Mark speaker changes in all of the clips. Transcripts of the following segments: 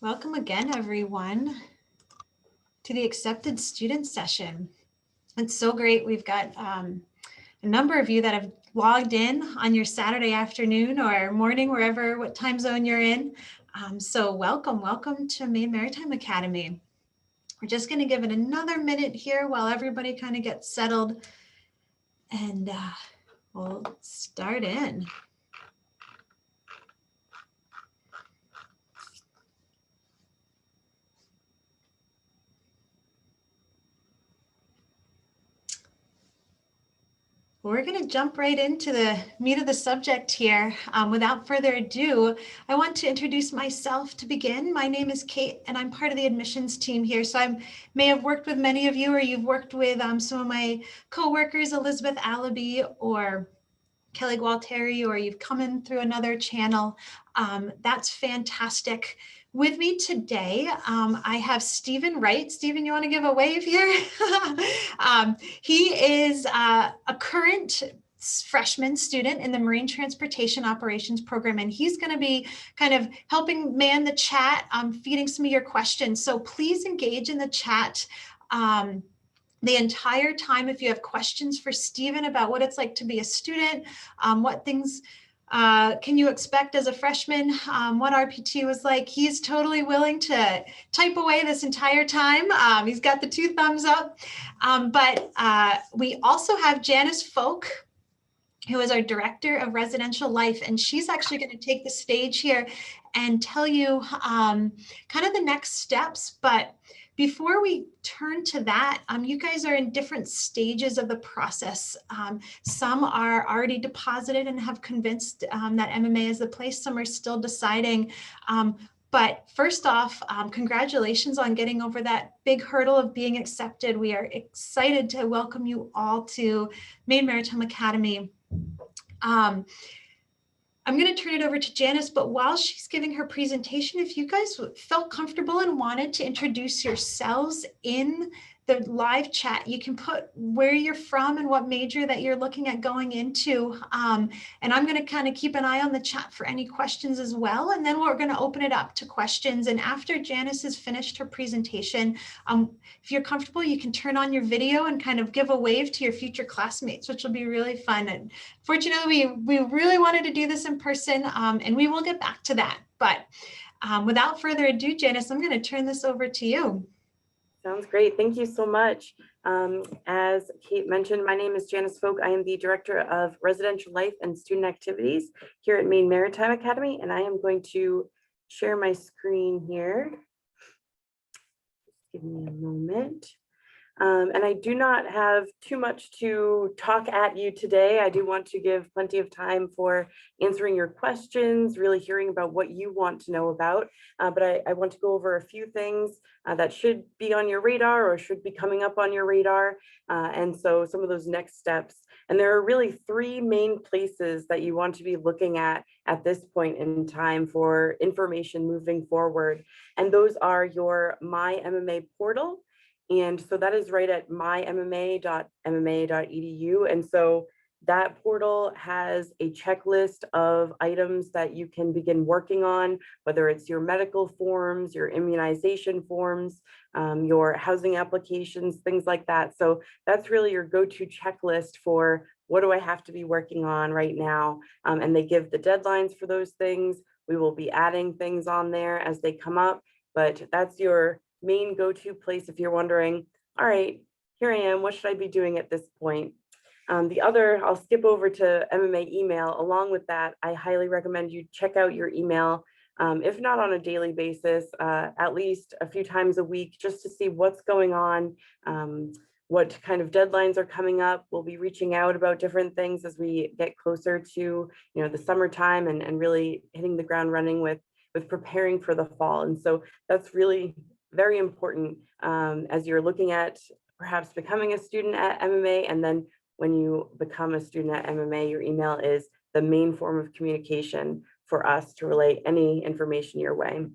Speaker 1: Welcome again, everyone, to the Accepted Student Session. It's so great. We've got a number of you that have logged in on your Saturday afternoon or morning, what time zone you're in. So welcome to Maine Maritime Academy. We're just going to give it another minute here while everybody kind of gets settled, and we'll start in. We're going to jump right into the meat of the subject here. Without further ado, I want to introduce myself to begin. My name is Kate, and I'm part of the admissions team here. So I may have worked with many of you, or you've worked with some of my co-workers, Elizabeth Allaby or Kelly Gualteri, or you've come in through another channel. That's fantastic. With me today, I have Stephen Wright. Stephen, you want to give a wave here? He is a current freshman student in the Marine Transportation Operations program, and he's going to be kind of helping man the chat, feeding some of your questions. So please engage in the chat the entire time. If you have questions for Stephen about what it's like to be a student, what things can you expect as a freshman, what RPT was like, he's totally willing to type away this entire time. He's got the 2 thumbs up. But we also have Janice Folk, who is our Director of Residential Life, and she's actually going to take the stage here and tell you kind of the next steps. But before we turn to that, you guys are in different stages of the process. Some are already deposited and have convinced that MMA is the place. Some are still deciding. But first off, congratulations on getting over that big hurdle of being accepted. We are excited to welcome you all to Maine Maritime Academy. I'm going to turn it over to Janice, but while she's giving her presentation, if you guys felt comfortable and wanted to introduce yourselves in the live chat, you can put where you're from and what major that you're looking at going into. And I'm going to kind of keep an eye on the chat for any questions as well. And then we're going to open it up to questions. And after Janice has finished her presentation, if you're comfortable, you can turn on your video and kind of give a wave to your future classmates, which will be really fun. And fortunately, we really wanted to do this in person, and we will get back to that. But without further ado, Janice, I'm going to turn this over to you.
Speaker 2: Sounds great. Thank you so much. As Kate mentioned, my name is Janice Folk. I am the Director of Residential Life and Student Activities here at Maine Maritime Academy, and I am going to share my screen here. Just give me a moment. And I do not have too much to talk at you today. I do want to give plenty of time for answering your questions, really hearing about what you want to know about. But I want to go over a few things that should be on your radar or should be coming up on your radar. And so some of those next steps. And there are really 3 main places that you want to be looking at this point in time for information moving forward. And those are your My MMA portal. And so that is right at mymma.mma.edu. And so that portal has a checklist of items that you can begin working on, whether it's your medical forms, your immunization forms, your housing applications, things like that. So that's really your go-to checklist for what do I have to be working on right now? And they give the deadlines for those things. We will be adding things on there as they come up, but that's your main go-to place if you're wondering, all right, here I am, what should I be doing at this point? The other, I'll skip over to MMA email. Along with that, I highly recommend you check out your email, if not on a daily basis, at least a few times a week, just to see what's going on, what kind of deadlines are coming up. We'll be reaching out about different things as we get closer to the summertime and really hitting the ground running with preparing for the fall. And so that's really very important as you're looking at perhaps becoming a student at MMA. And then when you become a student at MMA, your email is the main form of communication for us to relay any information your way.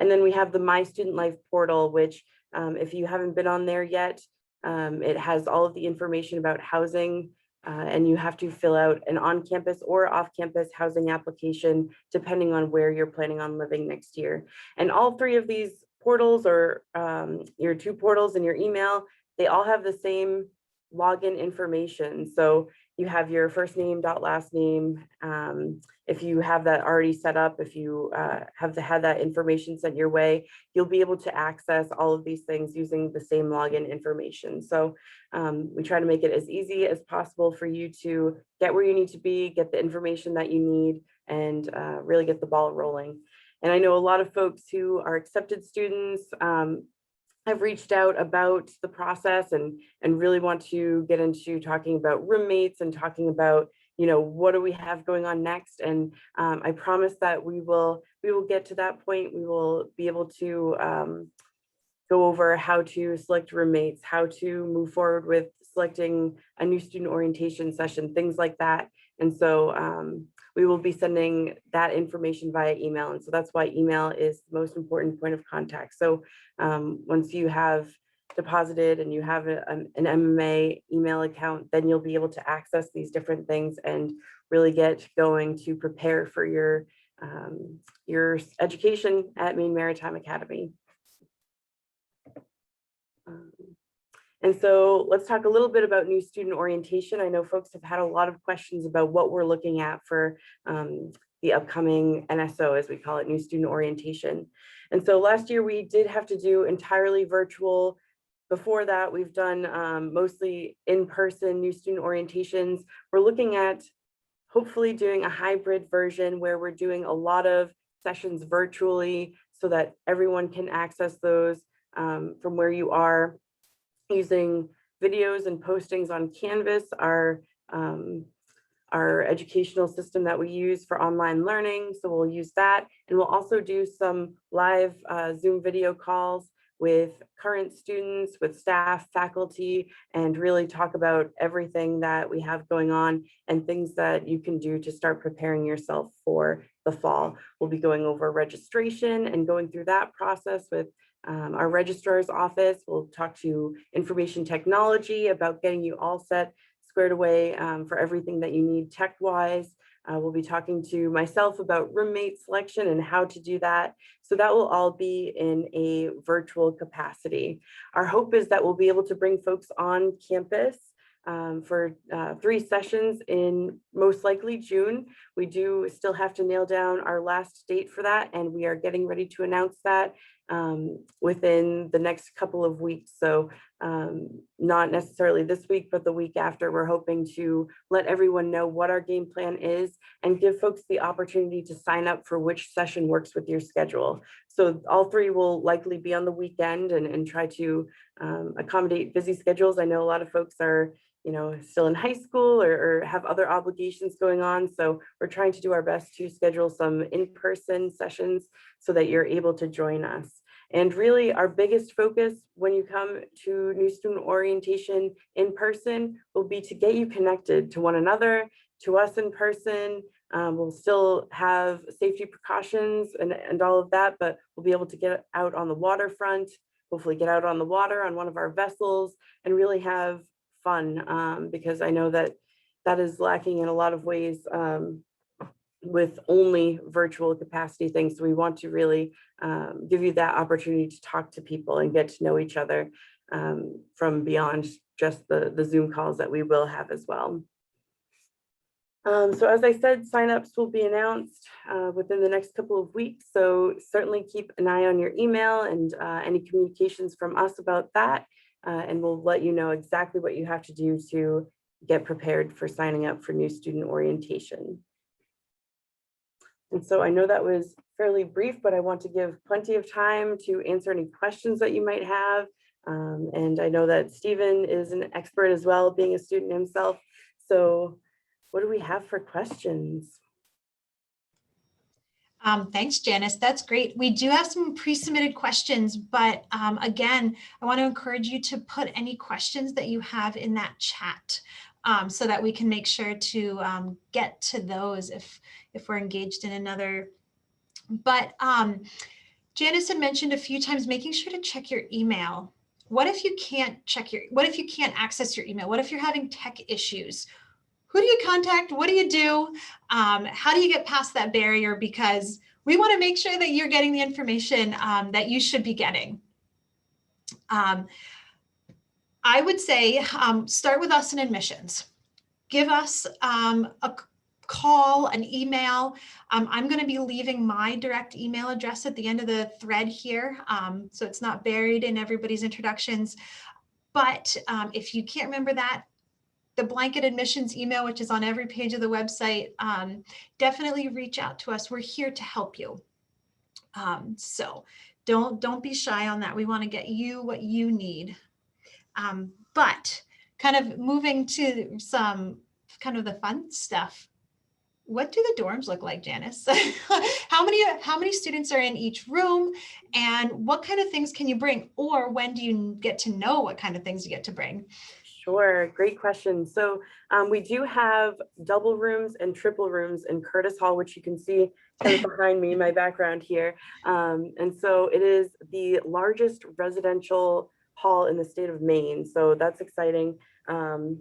Speaker 2: And then we have the My Student Life portal, which if you haven't been on there yet, it has all of the information about housing and you have to fill out an on-campus or off-campus housing application, depending on where you're planning on living next year. And all three of these portals, or your two portals and your email, they all have the same login information. So you have your first name dot last name. If you have that already set up, if you have had that information sent your way, you'll be able to access all of these things using the same login information. So we try to make it as easy as possible for you to get where you need to be, get the information that you need, and really get the ball rolling. And I know a lot of folks who are accepted students have reached out about the process and really want to get into talking about roommates and talking about, you know, what do we have going on next. And I promise that we will get to that point. We will be able to go over how to select roommates, how to move forward with selecting a new student orientation session, things like that. And so we will be sending that information via email. And so that's why email is the most important point of contact. So once you have deposited and you have an MMA email account, then you'll be able to access these different things and really get going to prepare for your education at Maine Maritime Academy. And so let's talk a little bit about new student orientation. I know folks have had a lot of questions about what we're looking at for the upcoming NSO, as we call it, new student orientation. And so last year we did have to do entirely virtual. Before that, we've done mostly in-person new student orientations. We're looking at hopefully doing a hybrid version where we're doing a lot of sessions virtually so that everyone can access those from where you are, using videos and postings on Canvas, our educational system that we use for online learning. So we'll use that. And we'll also do some live Zoom video calls with current students, with staff, faculty, and really talk about everything that we have going on and things that you can do to start preparing yourself for the fall. We'll be going over registration and going through that process with our registrar's office. We'll talk to information technology about getting you all set, squared away for everything that you need tech-wise. We'll be talking to myself about roommate selection and how to do that. So that will all be in a virtual capacity. Our hope is that we'll be able to bring folks on campus for 3 sessions in most likely June. We do still have to nail down our last date for that, and we are getting ready to announce that within the next couple of weeks. So not necessarily this week, but the week after, we're hoping to let everyone know what our game plan is and give folks the opportunity to sign up for which session works with your schedule. So all 3 will likely be on the weekend and try to accommodate busy schedules. I know a lot of folks are, you know, still in high school or have other obligations going on. So we're trying to do our best to schedule some in-person sessions so that you're able to join us. And really our biggest focus when you come to new student orientation in person will be to get you connected to one another, to us in person. We'll still have safety precautions and all of that, but we'll be able to get out on the waterfront, hopefully get out on the water on one of our vessels and really have fun, because I know that that is lacking in a lot of ways with only virtual capacity things. So we want to really give you that opportunity to talk to people and get to know each other from beyond just the Zoom calls that we will have as well. So as I said, signups will be announced within the next couple of weeks. So certainly keep an eye on your email and any communications from us about that. And we'll let you know exactly what you have to do to get prepared for signing up for new student orientation. And so I know that was fairly brief, but I want to give plenty of time to answer any questions that you might have. And I know that Stephen is an expert as well, being a student himself. So what do we have for questions?
Speaker 1: Thanks, Janice. That's great. We do have some pre-submitted questions, but again, I want to encourage you to put any questions that you have in that chat so that we can make sure to get to those if we're engaged in another. But Janice had mentioned a few times making sure to check your email. What if you can't access your email? What if you're having tech issues? who do you contact? What do you do? How do you get past that barrier? Because we want to make sure that you're getting the information that you should be getting. I would say start with us in admissions. Give us a call, an email. I'm going to be leaving my direct email address at the end of the thread here, so it's not buried in everybody's introductions. But if you can't remember that, the blanket admissions email, which is on every page of the website, definitely reach out to us. We're here to help you. So don't be shy on that. We want to get you what you need. But kind of moving to some kind of the fun stuff. What do the dorms look like, Janice? How many students are in each room, and what kind of things can you bring? Or when do you get to know what kind of things you get to bring?
Speaker 2: Sure, great question. So we do have double rooms and triple rooms in Curtis Hall, which you can see kind of behind me, my background here. And so it is the largest residential hall in the state of Maine. So that's exciting,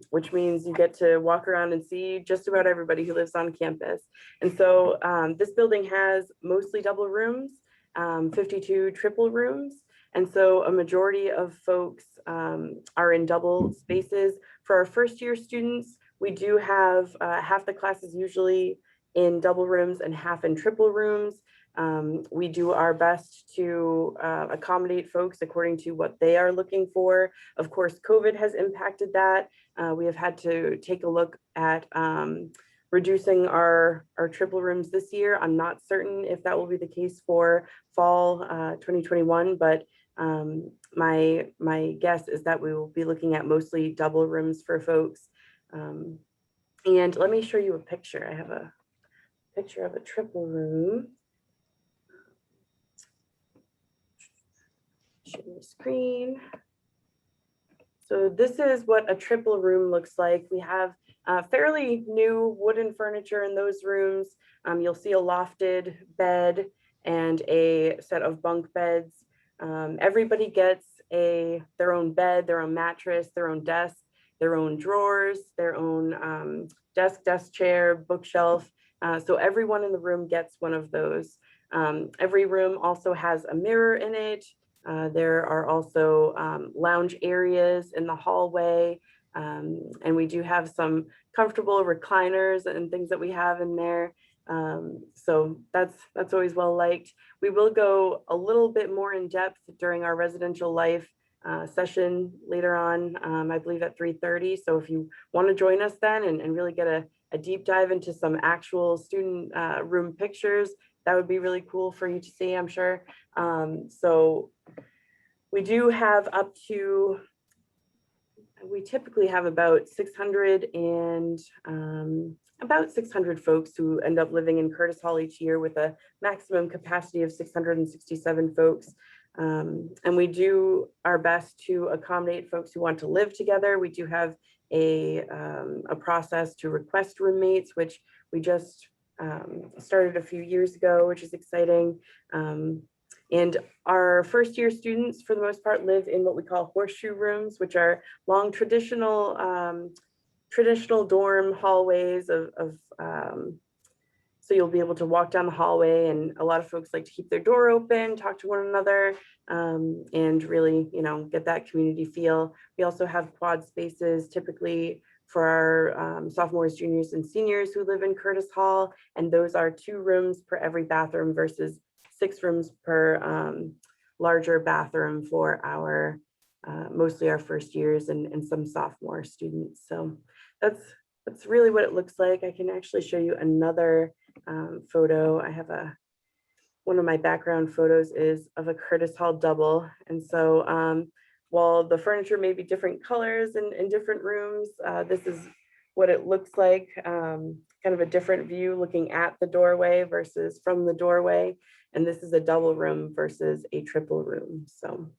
Speaker 2: which means you get to walk around and see just about everybody who lives on campus. And so this building has mostly double rooms, 52 triple rooms. And so a majority of folks are in double spaces. For our first year students, we do have half the classes usually in double rooms and half in triple rooms. We do our best to accommodate folks according to what they are looking for. Of course, COVID has impacted that. We have had to take a look at reducing our triple rooms this year. I'm not certain if that will be the case for fall 2021, but my guess is that we will be looking at mostly double rooms for folks. And let me show you a picture. I have a picture of a triple room. Share the screen. So this is what a triple room looks like. We have fairly new wooden furniture in those rooms. You'll see a lofted bed and a set of bunk beds. Everybody gets their own bed, their own mattress, their own desk, their own drawers, their own desk chair, bookshelf. So everyone in the room gets one of those. Every room also has a mirror in it. There are also lounge areas in the hallway. And we do have some comfortable recliners and things that we have in there. So that's always well liked. We will go a little bit more in depth during our residential life session later on, I believe at 3:30. So if you want to join us then and really get a deep dive into some actual student room pictures, that would be really cool for you to see, I'm sure. So we do have we typically have about 600 and about 600 folks who end up living in Curtis Hall each year with a maximum capacity of 667 folks. And we do our best to accommodate folks who want to live together. We do have a process to request roommates, which we just started a few years ago, which is exciting. And our first year students, for the most part, live in what we call horseshoe rooms, which are long traditional dorm hallways so you'll be able to walk down the hallway, and a lot of folks like to keep their door open, talk to one another, and really, get that community feel. We also have quad spaces typically for our sophomores, juniors, and seniors who live in Curtis Hall, and those are 2 rooms per every bathroom versus 6 rooms per larger bathroom for our mostly our first years and some sophomore students. So that's really what it looks like. I can actually show you another photo. I have one of my background photos is of a Curtis Hall double. And so while the furniture may be different colors in different rooms, this is what it looks like, kind of a different view looking at the doorway versus from the doorway. And this is a double room versus a triple room. So.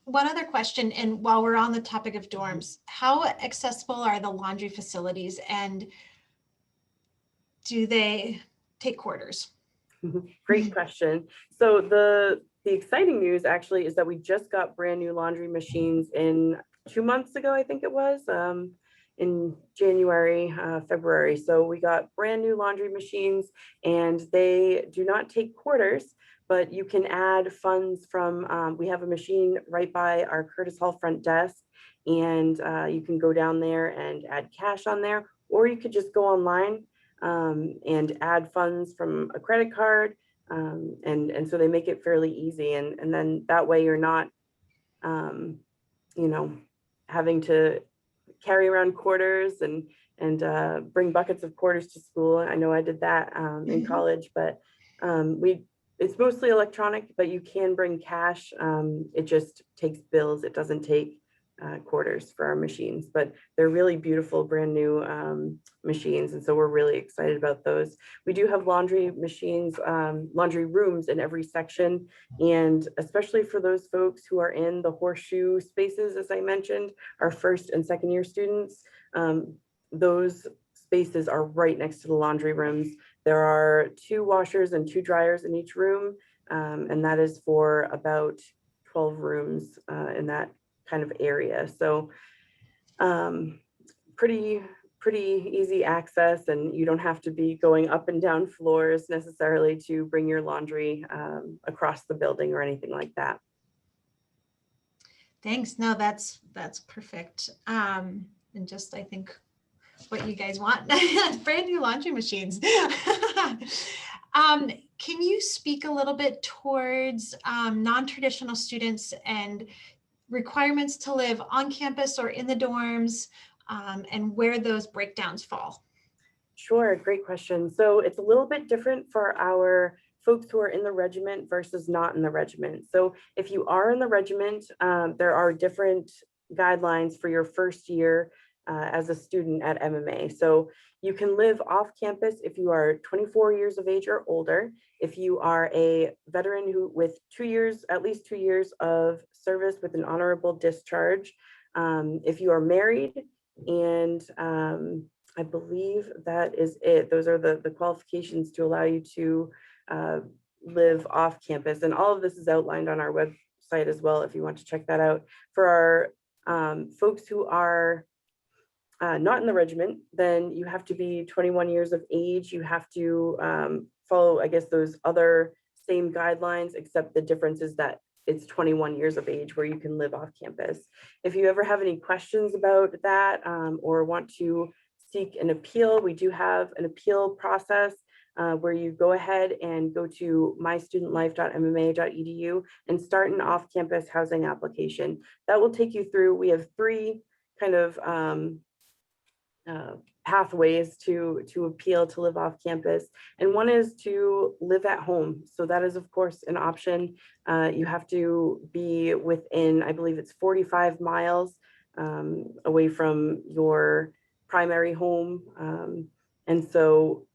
Speaker 1: One other question, and while we're on the topic of dorms, how accessible are the laundry facilities, and do they take quarters?
Speaker 2: Great question. So the exciting news actually is that we just got brand new laundry machines in 2 months ago, I think it was, in January, February. So we got brand new laundry machines, and they do not take quarters, but you can add funds from, we have a machine right by our Curtis Hall front desk, and you can go down there and add cash on there, or you could just go online and add funds from a credit card. And so they make it fairly easy. And then that way you're not, you know, having to carry around quarters and bring buckets of quarters to school. I know I did that in college, but it's mostly electronic, but you can bring cash. It just takes bills. It doesn't take quarters for our machines, but they're really beautiful, brand new machines. And so we're really excited about those. We do have laundry machines, laundry rooms in every section. And especially for those folks who are in the horseshoe spaces, as I mentioned, our first and second year students, those spaces are right next to the laundry rooms. There are 2 washers and 2 dryers in each room. And that is for about 12 rooms in that kind of area. So pretty easy access, and you don't have to be going up and down floors necessarily to bring your laundry across the building or anything like that.
Speaker 1: Thanks. No, that's perfect. And just, I think, what you guys want, brand new laundry machines. Can you speak a little bit towards non-traditional students and requirements to live on campus or in the dorms, and where those breakdowns fall?
Speaker 2: Sure, great question. So it's a little bit different for our folks who are in the regiment versus not in the regiment. So if you are in the regiment, there are different guidelines for your first year as a student at MMA. So you can live off campus if you are 24 years of age or older, if you are a veteran who with 2 years, at least 2 years of service with an honorable discharge, if you are married, and I believe that is it. Those are the qualifications to allow you to live off campus. And all of this is outlined on our website as well, if you want to check that out. For our folks who are not in the regiment, then you have to be 21 years of age. You have to follow, I guess, those other same guidelines, except the difference is that it's 21 years of age where you can live off campus. If you ever have any questions about that or want to seek an appeal, we do have an appeal process where you go ahead and go to mystudentlife.mma.edu and start an off-campus housing application. That will take you through, we have 3 kind of pathways to appeal to live off campus. And one is to live at home. So that is, of course, an option. You have to be within, I believe it's 45 miles away from your primary home. And so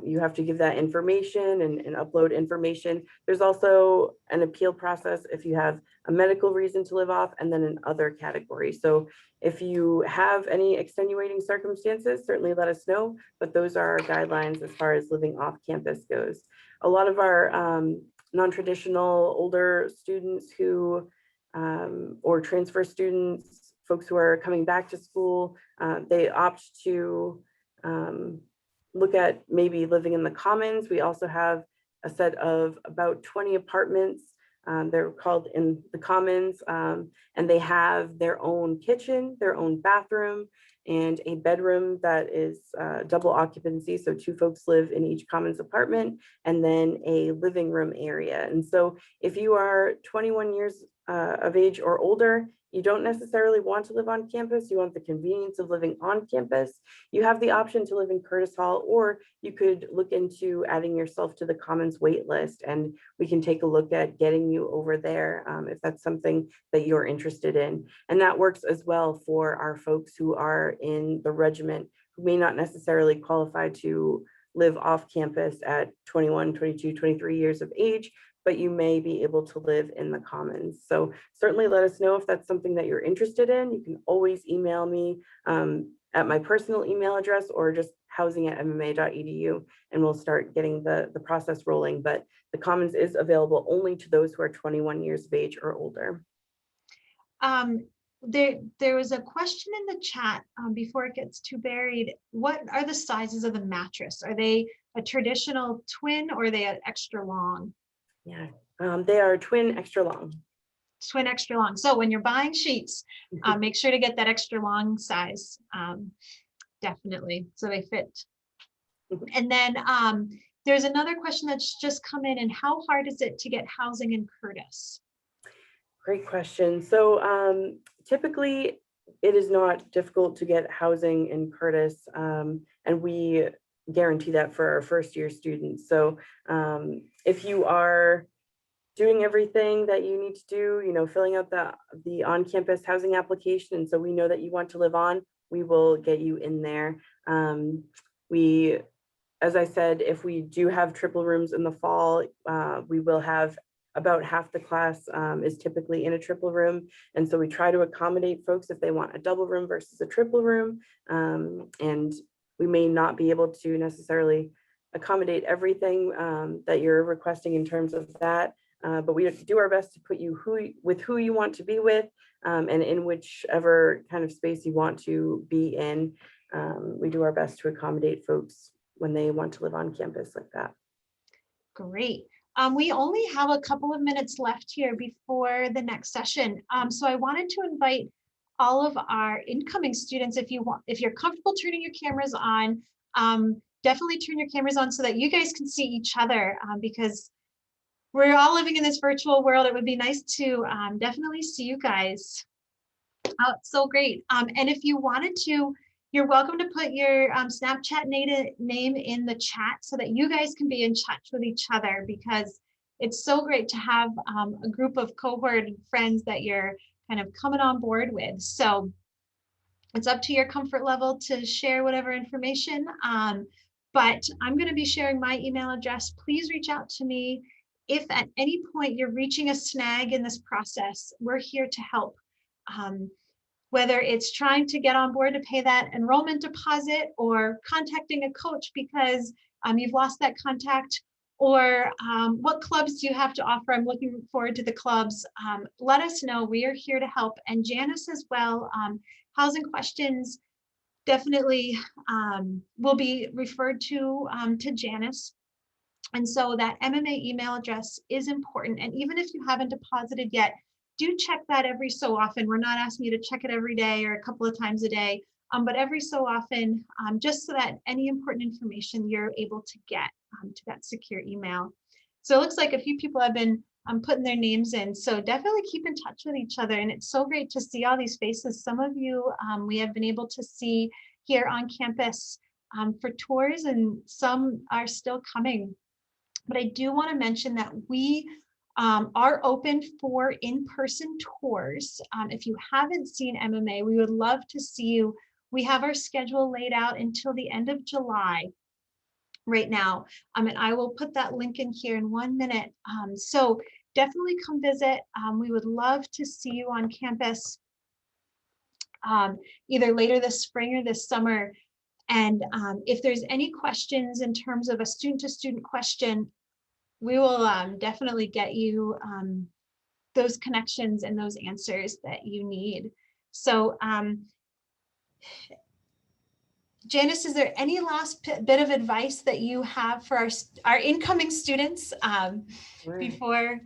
Speaker 2: you have to give that information and upload information. There's also an appeal process if you have a medical reason to live off, and then an other category. So if you have any extenuating circumstances, certainly let us know, but those are our guidelines as far as living off campus goes. A lot of our non-traditional older students who, or transfer students, folks who are coming back to school, they opt to look at maybe living in the commons. We also have a set of about 20 apartments. They're called in the commons, and they have their own kitchen, their own bathroom, and a bedroom that is double occupancy. So 2 folks live in each commons apartment, and then a living room area. And so if you are 21 years of age or older, you don't necessarily want to live on campus, you want the convenience of living on campus, you have the option to live in Curtis Hall, or you could look into adding yourself to the Commons wait list, and we can take a look at getting you over there if that's something that you're interested in. And that works as well for our folks who are in the regiment, who may not necessarily qualify to live off campus at 21, 22, 23 years of age, but you may be able to live in the commons. So certainly let us know if that's something that you're interested in. You can always email me at my personal email address, or just housing@mma.edu, and we'll start getting the process rolling. But the commons is available only to those who are 21 years of age or older.
Speaker 1: there was a question in the chat before it gets too buried. What are the sizes of the mattress? Are they a traditional twin or are they an extra long?
Speaker 2: Yeah, they are twin extra long.
Speaker 1: Twin extra long. So when you're buying sheets, make sure to get that extra long size. Definitely, so they fit. And then there's another question that's just come in, and how hard is it to get housing in Curtis?
Speaker 2: Great question. So typically it is not difficult to get housing in Curtis, and we guarantee that for our first year students. So if you are doing everything that you need to do, you know, filling out the on-campus housing application, and so we know that you want to live on, we will get you in there. As I said, if we do have triple rooms in the fall, we will have about half the class is typically in a triple room. And so we try to accommodate folks if they want a double room versus a triple room. And we may not be able to necessarily accommodate everything that you're requesting in terms of that. But we do our best to put you who you want to be with, and in whichever kind of space you want to be in. We do our best to accommodate folks when they want to live on campus like that.
Speaker 1: Great. We only have a couple of minutes left here before the next session. So I wanted to invite all of our incoming students, if you're comfortable turning your cameras on, definitely turn your cameras on so that you guys can see each other, because we're all living in this virtual world. It would be nice to definitely see you guys. Oh, it's so great. And if you wanted to, you're welcome to put your Snapchat name in the chat so that you guys can be in touch with each other, because it's so great to have a group of cohort friends that you're kind of coming on board with. So it's up to your comfort level to share whatever information. But I'm going to be sharing my email address. Please reach out to me. If at any point you're reaching a snag in this process, we're here to help. Whether it's trying to get on board to pay that enrollment deposit, or contacting a coach because you've lost that contact, or what clubs do you have to offer? I'm looking forward to the clubs. Let us know. We are here to help. And Janice as well. Housing questions definitely will be referred to Janice. And so that MMA email address is important. And even if you haven't deposited yet, do check that every so often. We're not asking you to check it every day or a couple of times a day, but every so often, just so that any important information you're able to get to that secure email. So it looks like a few people have been putting their names in. So definitely keep in touch with each other. And it's so great to see all these faces. Some of you we have been able to see here on campus for tours, and some are still coming. But I do want to mention that we are open for in-person tours. If you haven't seen MMA, we would love to see you. We have our schedule laid out until the end of July right now. And I will put that link in here in 1 minute. So definitely come visit. We would love to see you on campus either later this spring or this summer. And if there's any questions in terms of a student-to-student question, we will definitely get you those connections and those answers that you need. So Janice, is there any last bit of advice that you have for our incoming students before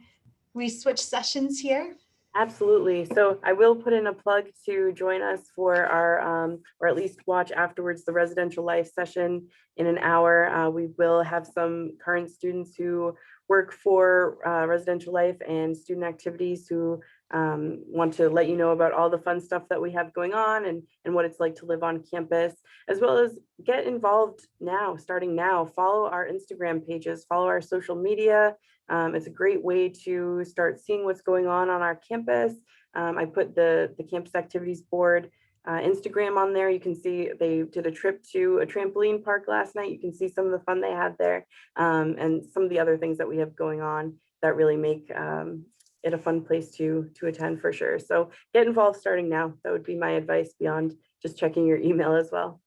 Speaker 1: we switch sessions here?
Speaker 2: Absolutely. So I will put in a plug to join us for our, or at least watch afterwards, the residential life session in an hour. We will have some current students who work for residential life and student activities who want to let you know about all the fun stuff that we have going on, and what it's like to live on campus, as well as get involved now, starting now. Follow our Instagram pages, follow our social media. It's a great way to start seeing what's going on our campus. I put the campus activities board Instagram on there. You can see they did a trip to a trampoline park last night. You can see some of the fun they had there, and some of the other things that we have going on that really make it a fun place to attend for sure. So get involved starting now. That would be my advice beyond just checking your email as well.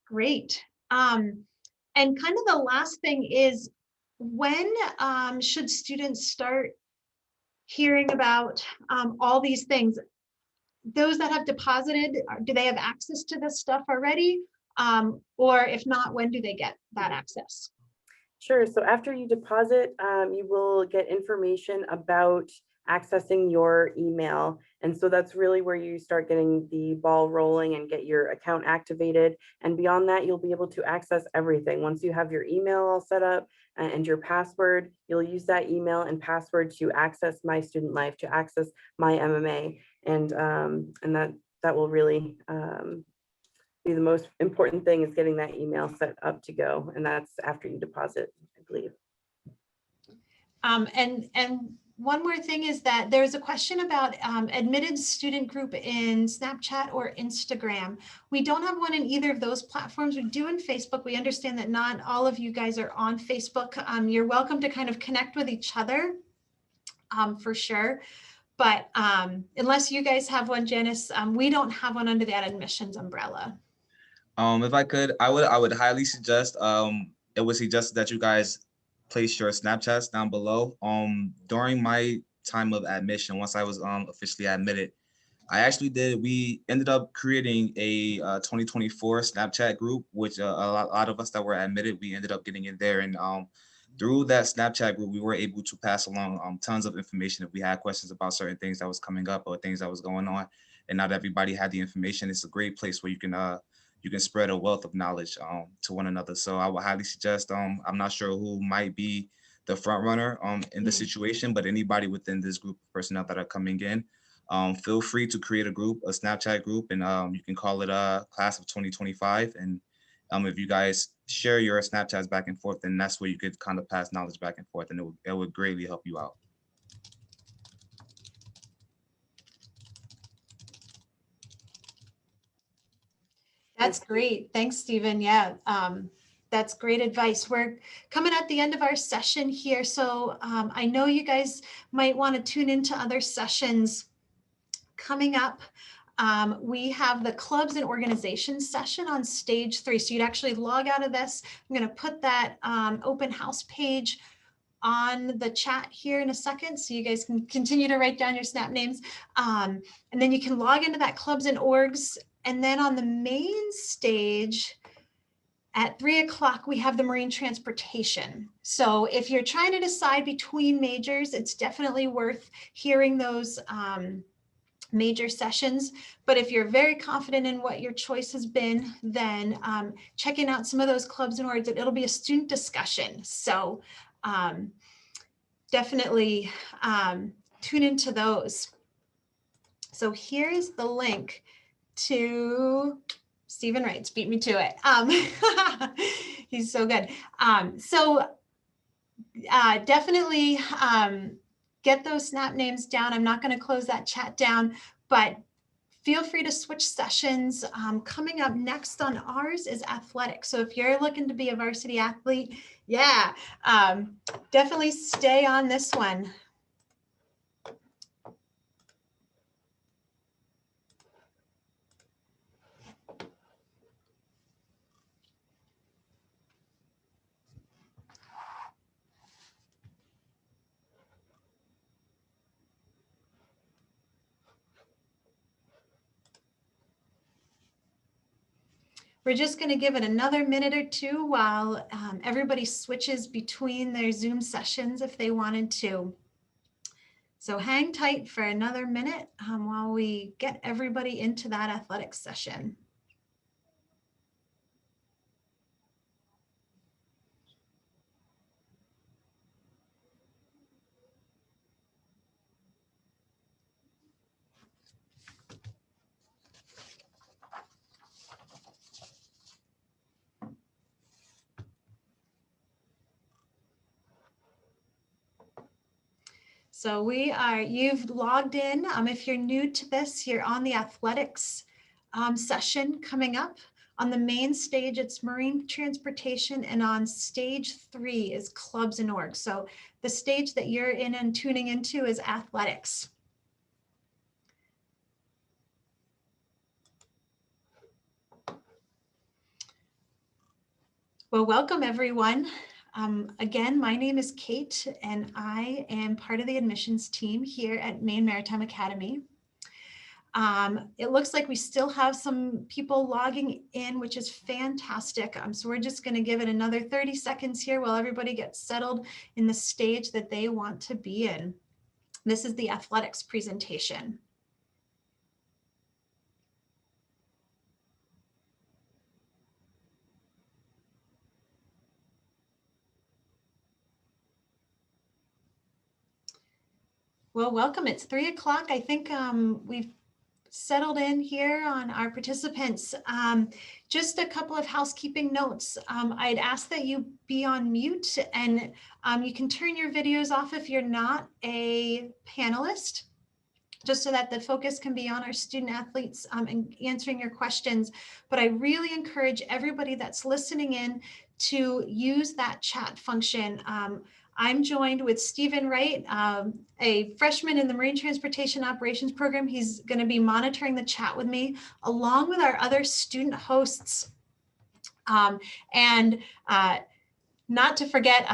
Speaker 1: Great. And kind of the last thing is, when should students start hearing about all these things. Those that have deposited, do they have access to this stuff already? Or if not, when do they get that access?
Speaker 2: Sure. So after you deposit, you will get information about accessing your email. And so that's really where you start getting the ball rolling and get your account activated. And beyond that, you'll be able to access everything. Once you have your email all set up and your password, you'll use that email and password to access My Student Life, to access My MMA. And that will really be the most important thing, is getting that email set up to go. And that's after you deposit, I believe.
Speaker 1: And one more thing is that there's a question about admitted student group in Snapchat or Instagram. We don't have one in either of those platforms. We do in Facebook. We understand that not all of you guys are on Facebook. You're welcome to kind of connect with each other for sure. But unless you guys have one, Janice, we don't have one under that admissions umbrella.
Speaker 3: If I could, I would highly suggest, it was suggested that you guys place your Snapchats down below. During my time of admission, once I was officially admitted, we ended up creating a 2024 Snapchat group, which a lot of us that were admitted, we ended up getting in there. And through that Snapchat group, we were able to pass along tons of information if we had questions about certain things that was coming up or things that was going on. And not everybody had the information. It's a great place where you can spread a wealth of knowledge to one another. So I would highly suggest, I'm not sure who might be the front runner in the situation, but anybody within this group of personnel that are coming in, feel free to create a group, a Snapchat group, and you can call it Class of 2025. And if you guys share your Snapchats back and forth, then that's where you could kind of pass knowledge back and forth, and it would greatly help you out.
Speaker 1: That's great. Thanks, Stephen. Yeah, that's great advice. We're coming at the end of our session here. So I know you guys might want to tune into other sessions coming up. We have the clubs and organizations session on stage 3. So you'd actually log out of this. I'm going to put that open house page on the chat here in a second, so you guys can continue to write down your snap names. And then you can log into that clubs and orgs. And then on the main stage at 3 o'clock, we have the marine transportation. So if you're trying to decide between majors, it's definitely worth hearing those major sessions. But if you're very confident in what your choice has been, then checking out some of those clubs and orgs, it'll be a student discussion. So definitely tune into those. So here's the link to Stephen Wrights, beat me to it. He's so good. Definitely get those snap names down. I'm not going to close that chat down, but feel free to switch sessions. Coming up next on ours is athletics. So if you're looking to be a varsity athlete, yeah, definitely stay on this one. We're just going to give it another minute or two while everybody switches between their Zoom sessions if they wanted to. So hang tight for another minute while we get everybody into that athletics session. So you've logged in. If you're new to this, you're on the athletics session coming up. On the main stage, it's marine transportation, and on stage 3 is clubs and orgs. So the stage that you're in and tuning into is athletics. Well, welcome everyone. Again, my name is Kate, and I am part of the admissions team here at Maine Maritime Academy. It looks like we still have some people logging in, which is fantastic. So we're just going to give it another 30 seconds here while everybody gets settled in the stage that they want to be in. This is the athletics presentation. Well, welcome. It's 3 o'clock. I think we've settled in here on our participants. Just a couple of housekeeping notes. I'd ask that you be on mute, and you can turn your videos off if you're not a panelist, just so that the focus can be on our student athletes and answering your questions. But I really encourage everybody that's listening in to use that chat function. I'm joined with Stephen Wright, a freshman in the Marine Transportation Operations Program. He's going to be monitoring the chat with me, along with our other student hosts. And not to forget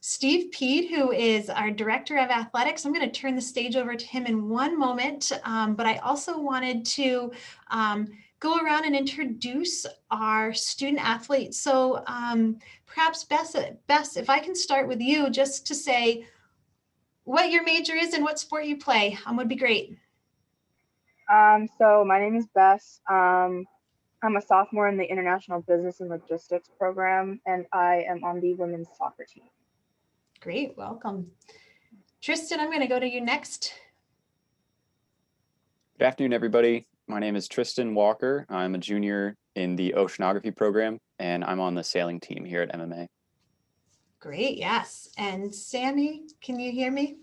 Speaker 1: Steve Peed, who is our Director of Athletics. I'm going to turn the stage over to him in one moment, but I also wanted to go around and introduce our student athletes. So perhaps Bess, if I can start with you, just to say what your major is and what sport you play, would be great.
Speaker 4: So my name is Bess. I'm a sophomore in the International Business and Logistics program, and I am on the women's soccer team.
Speaker 1: Great, welcome. Tristan, I'm going to go to you next.
Speaker 5: Good afternoon, everybody. My name is Tristan Walker. I'm a junior in the oceanography program, and I'm on the sailing team here at MMA.
Speaker 1: Great, yes. And Sammy, can you hear me?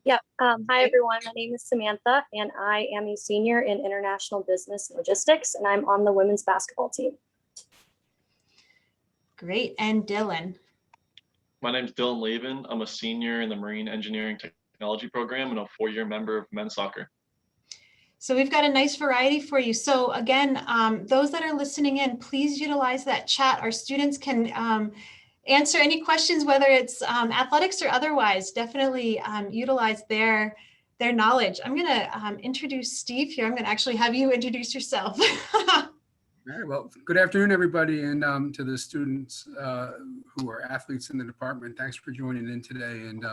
Speaker 6: Yep. Hi, everyone. My name is Samantha, and I am a senior in International Business and Logistics, and I'm on the women's basketball team.
Speaker 1: Great. And Dylan?
Speaker 7: My name is Dylan Lavin. I'm a senior in the Marine Engineering Technology program and a 4-year member of men's soccer.
Speaker 1: So we've got a nice variety for you. So again, those that are listening in, please utilize that chat. Our students can answer any questions, whether it's athletics or otherwise. Definitely utilize their knowledge. I'm going to introduce Steve here. I'm going to actually have you introduce yourself.
Speaker 8: All right, well, good afternoon, everybody, and to the students who are athletes in the department. Thanks for joining in today and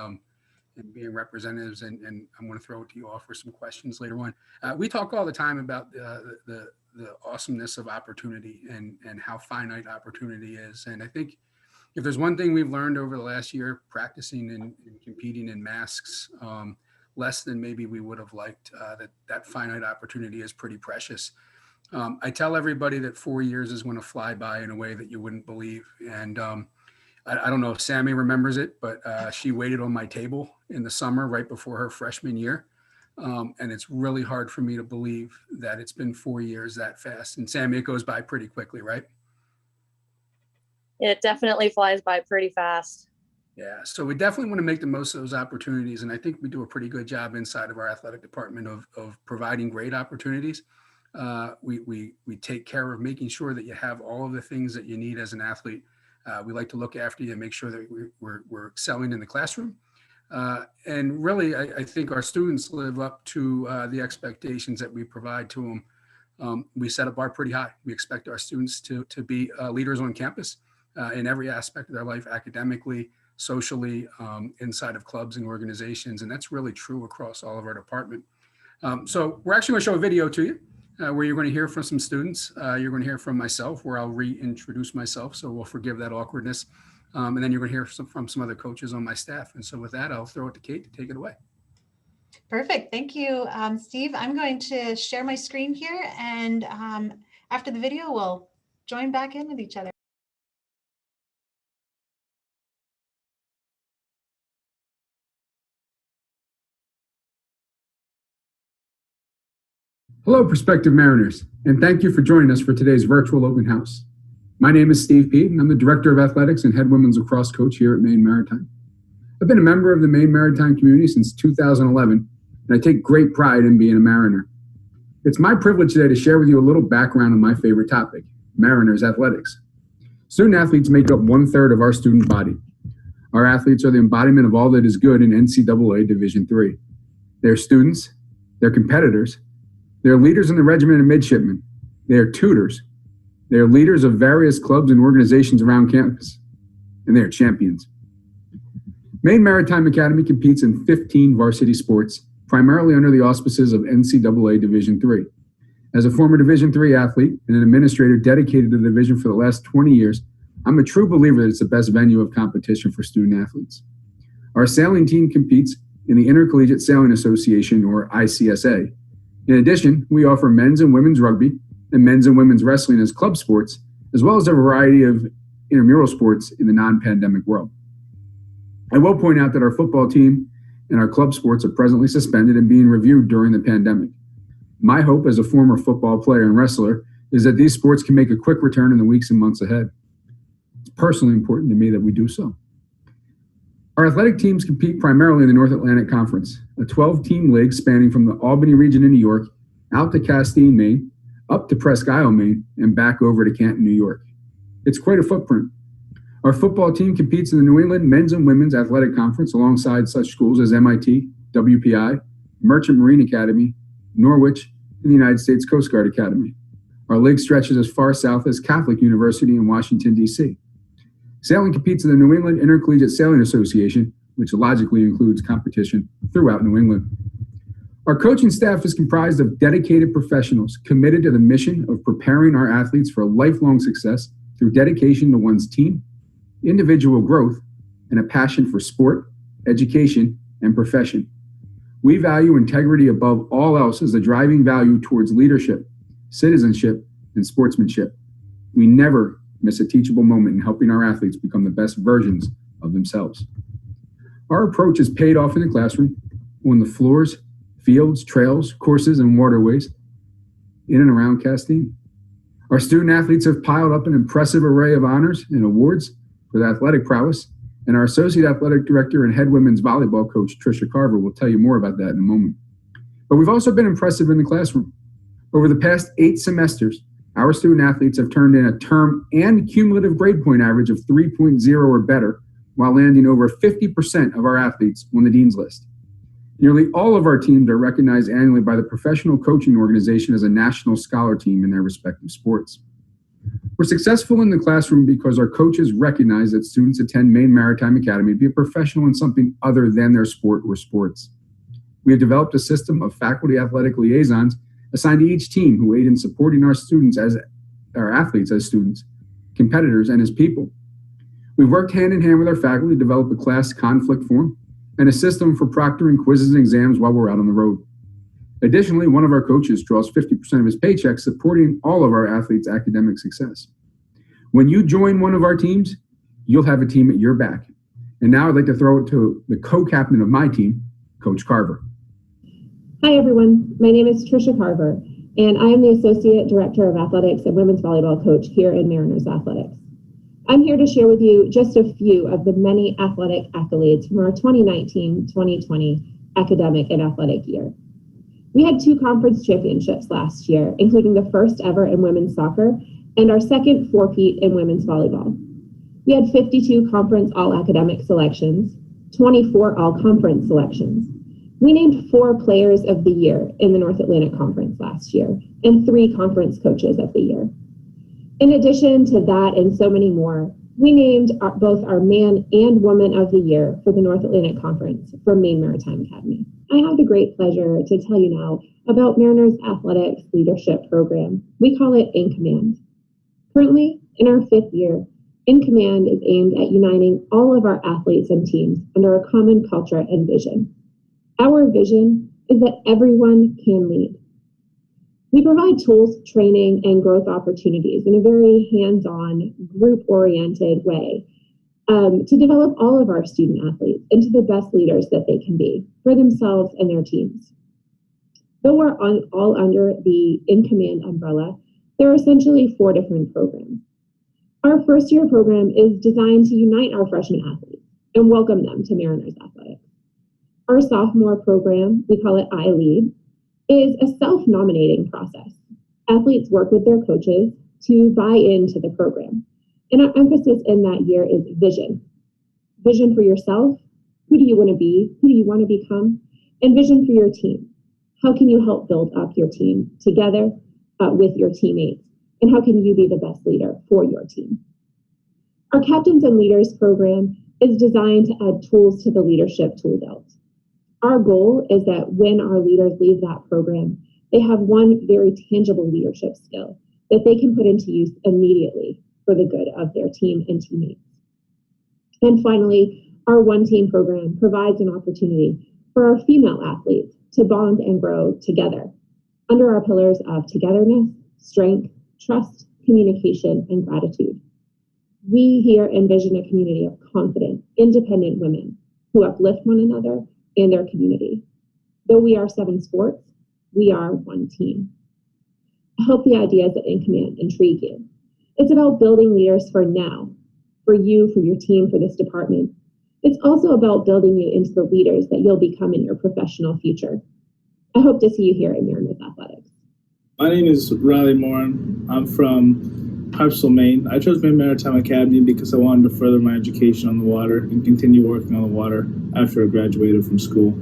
Speaker 8: being representatives, and I'm going to throw it to you all for some questions later on. We talk all the time about the awesomeness of opportunity and how finite opportunity is, and I think if there's one thing we've learned over the last year practicing and competing in masks, less than maybe we would have liked, that finite opportunity is pretty precious. I tell everybody that 4 years is going to fly by in a way that you wouldn't believe. And I don't know if Sammy remembers it, but she waited on my table in the summer right before her freshman year. And it's really hard for me to believe that it's been 4 years that fast. And Sammy, it goes by pretty quickly, right?
Speaker 6: It definitely flies by pretty fast.
Speaker 8: Yeah, so we definitely want to make the most of those opportunities. And I think we do a pretty good job inside of our athletic department of providing great opportunities. We take care of making sure that you have all of the things that you need as an athlete. We like to look after you and make sure that we're excelling in the classroom. And really, I think our students live up to the expectations that we provide to them. We set a bar pretty high. We expect our students to be leaders on campus in every aspect of their life, academically, socially, inside of clubs and organizations. And that's really true across all of our department. So we're actually going to show a video to you. Where you're going to hear from some students. You're going to hear from myself, where I'll reintroduce myself, so we'll forgive that awkwardness. And then you're going to hear from some other coaches on my staff. And so with that, I'll throw it to Kate to take it away.
Speaker 1: Perfect. Thank you, Steve. I'm going to share my screen here, and after the video, we'll join back in with each other.
Speaker 8: Hello, prospective Mariners, and thank you for joining us for today's virtual open house. My name is Steve Peed, and I'm the Director of Athletics and head women's lacrosse coach here at Maine Maritime. I've been a member of the Maine Maritime community since 2011, and I take great pride in being a Mariner. It's my privilege today to share with you a little background on my favorite topic, Mariners athletics. Student athletes make up 1/3 of our student body. Our athletes are the embodiment of all that is good in NCAA Division III. They're students, they're competitors, they're leaders in the regiment and midshipmen, they are tutors, they are leaders of various clubs and organizations around campus, and they are champions. Maine Maritime Academy competes in 15 varsity sports, primarily under the auspices of NCAA Division III. As a former Division III athlete and an administrator dedicated to the division for the last 20 years, I'm a true believer that it's the best venue of competition for student athletes. Our sailing team competes in the Intercollegiate Sailing Association, or ICSA. In addition, we offer men's and women's rugby and men's and women's wrestling as club sports, as well as a variety of intramural sports in the non-pandemic world. I will point out that our football team and our club sports are presently suspended and being reviewed during the pandemic. My hope as a former football player and wrestler is that these sports can make a quick return in the weeks and months ahead. It's personally important to me that we do so. Our athletic teams compete primarily in the North Atlantic Conference, a 12-team league spanning from the Albany region in New York, out to Castine, Maine, up to Presque Isle, Maine, and back over to Canton, New York. It's quite a footprint. Our football team competes in the New England Men's and Women's Athletic Conference alongside such schools as MIT, WPI, Merchant Marine Academy, Norwich, and the United States Coast Guard Academy. Our league stretches as far south as Catholic University in Washington, D.C. Sailing competes in the New England Intercollegiate Sailing Association, which logically includes competition throughout New England. Our coaching staff is comprised of dedicated professionals committed to the mission of preparing our athletes for lifelong success through dedication to one's team, individual growth, and a passion for sport, education, and profession. We value integrity above all else as the driving value towards leadership, citizenship, and sportsmanship. We never miss a teachable moment in helping our athletes become the best versions of themselves. Our approach is paid off in the classroom, on the floors, fields, trails, courses, and waterways in and around Castine. Our student athletes have piled up an impressive array of honors and awards for their athletic prowess, and our Associate Athletic Director and head women's volleyball coach, Tricia Carver, will tell you more about that in a moment. But we've also been impressive in the classroom. Over the past 8 semesters, our student athletes have turned in a term and cumulative grade point average of 3.0 or better, while landing over 50% of our athletes on the Dean's List. Nearly all of our teams are recognized annually by the Professional Coaching Organization as a national scholar team in their respective sports. We're successful in the classroom because our coaches recognize that students attend Maine Maritime Academy to be a professional in something other than their sport or sports. We have developed a system of faculty athletic liaisons assigned to each team who aid in supporting our students as our athletes as students, competitors, and as people. We've worked hand in hand with our faculty to develop a class conflict form and a system for proctoring quizzes and exams while we're out on the road. Additionally, one of our coaches draws 50% of his paycheck supporting all of our athletes' academic success. When you join one of our teams, you'll have a team at your back. And now I'd like to throw it to the co-captain of my team, Coach Carver.
Speaker 9: Hi, everyone. My name is Tricia Carver, and I am the Associate Director of Athletics and Women's Volleyball Coach here in Mariners Athletics. I'm here to share with you just a few of the many athletic accolades from our 2019-2020 academic and athletic year. We had 2 conference championships last year, including the first ever in women's soccer and our second four-peat in women's volleyball. We had 52 conference all-academic selections, 24 all-conference selections. We named 4 players of the year in the North Atlantic Conference last year and 3 conference coaches of the year. In addition to that and so many more, we named both our man and woman of the year for the North Atlantic Conference from Maine Maritime Academy. I have the great pleasure to tell you now about Mariners Athletics Leadership Program. We call it In Command. Currently, in our 5th year, In Command is aimed at uniting all of our athletes and teams under a common culture and vision. Our vision is that everyone can lead. We provide tools, training, and growth opportunities in a very hands-on, group-oriented way to develop all of our student athletes into the best leaders that they can be for themselves and their teams. Though we're all under the In Command umbrella, there are essentially 4 different programs. Our first-year program is designed to unite our freshman athletes and welcome them to Mariners Athletics. Our sophomore program, we call it I Lead, is a self-nominating process. Athletes work with their coaches to buy into the program. And our emphasis in that year is vision. Vision for yourself. Who do you want to be? Who do you want to become? And vision for your team. How can you help build up your team together with your teammates? And how can you be the best leader for your team? Our Captains and Leaders program is designed to add tools to the leadership tool belt. Our goal is that when our leaders leave that program, they have one very tangible leadership skill that they can put into use immediately for the good of their team and teammates. And finally, our One Team program provides an opportunity for our female athletes to bond and grow together under our pillars of togetherness, strength, trust, communication, and gratitude. We here envision a community of confident, independent women who uplift one another and their community. Though we are 7 sports, we are one team. I hope the ideas at In Command intrigue you. It's about building leaders for now, for you, for your team, for this department. It's also about building you into the leaders that you'll become in your professional future. I hope to see you here at Mariners Athletics.
Speaker 10: My name is Riley Morin. I'm from Harpswell, Maine. I chose Maine Maritime Academy because I wanted to further my education on the water and continue working on the water after I graduated from school.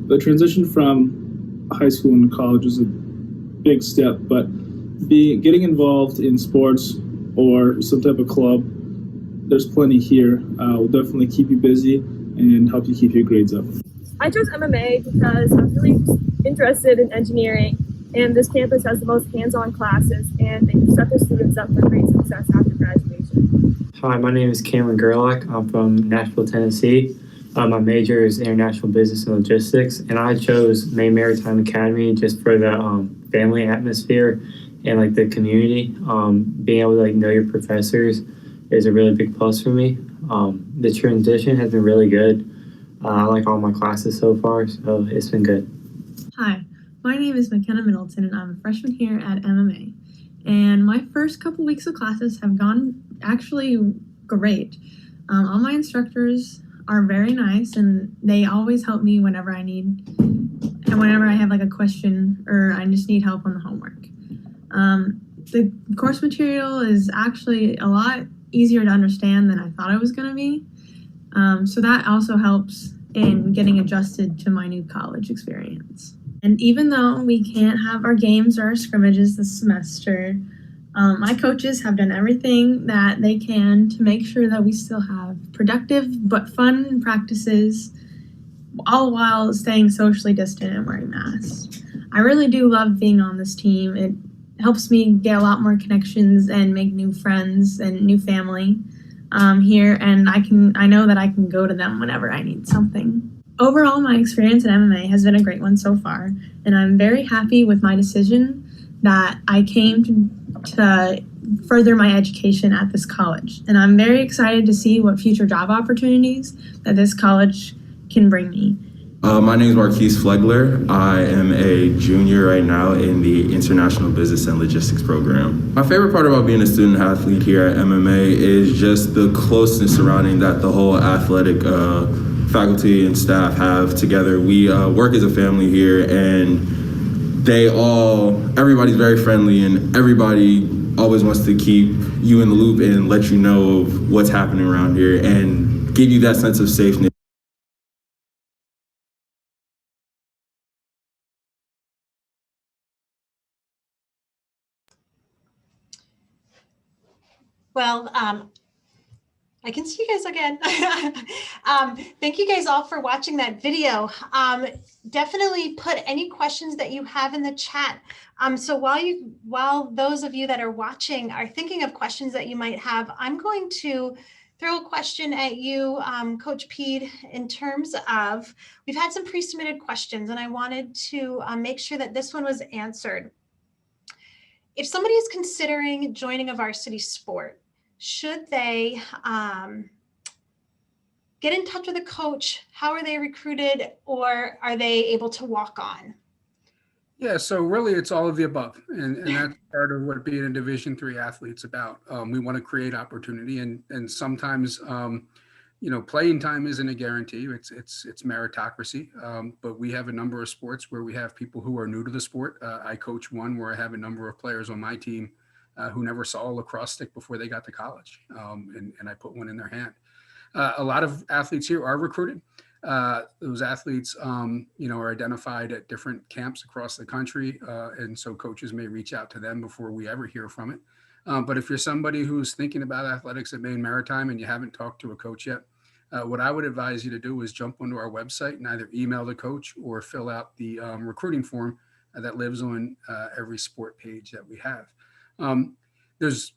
Speaker 10: The transition from high school into college was a big step, but getting involved in sports or some type of club, there's plenty here. Will definitely keep you busy and help you keep your grades up.
Speaker 11: I chose MMA because I'm really interested in engineering, and this campus has the most hands-on classes, and they set their students up for great success after graduation.
Speaker 12: Hi, my name is Cameron Gerlach. I'm from Nashville, Tennessee. My major is international business and logistics, and I chose Maine Maritime Academy just for the family atmosphere and like the community. Being able to like know your professors is a really big plus for me. The transition has been really good. I like all my classes so far, so it's been good.
Speaker 13: Hi, my name is McKenna Middleton, and I'm a freshman here at MMA. And my first couple weeks of classes have gone actually great. All my instructors are very nice, and they always help me whenever I need, and whenever I have like a question or I just need help on the homework. The course material is actually a lot easier to understand than I thought it was going to be. So that also helps in getting adjusted to my new college experience. And even though we can't have our games or our scrimmages this semester, my coaches have done everything that they can to make sure that we still have productive but fun practices, all while staying socially distant and wearing masks. I really do love being on this team. It helps me get a lot more connections and make new friends and new family here, and I know that I can go to them whenever I need something. Overall, my experience at MMA has been a great one so far, and I'm very happy with my decision that I came to further my education at this college. And I'm very excited to see what future job opportunities that this college can bring me.
Speaker 14: My name is Marquise Flegler. I am a junior right now in the International Business and Logistics program. My favorite part about being a student athlete here at MMA is just the closeness surrounding that the whole athletic faculty and staff have together. We work as a family here, and everybody's very friendly, and everybody always wants to keep you in the loop and let you know of what's happening around here and give you that sense of safety.
Speaker 1: Well, I can see you guys again. Thank you guys all for watching that video. Definitely put any questions that you have in the chat. So while those of you that are watching are thinking of questions that you might have, I'm going to throw a question at you, Coach Pede, in terms of, we've had some pre-submitted questions, and I wanted to make sure that this one was answered. If somebody is considering joining a varsity sport, should they get in touch with a coach? How are they recruited, or are they able to walk on?
Speaker 8: Yeah, so really it's all of the above. And that's part of what being a Division III athlete's about. We want to create opportunity, and sometimes, playing time isn't a guarantee. It's meritocracy. But we have a number of sports where we have people who are new to the sport. I coach one where I have a number of players on my team who never saw a lacrosse stick before they got to college, and I put one in their hand. A lot of athletes here are recruited. Those athletes, are identified at different camps across the country, and so coaches may reach out to them before we ever hear from it. But if you're somebody who's thinking about athletics at Maine Maritime and you haven't talked to a coach yet, what I would advise you to do is jump onto our website and either email the coach or fill out the recruiting form that lives on every sport page that we have. There's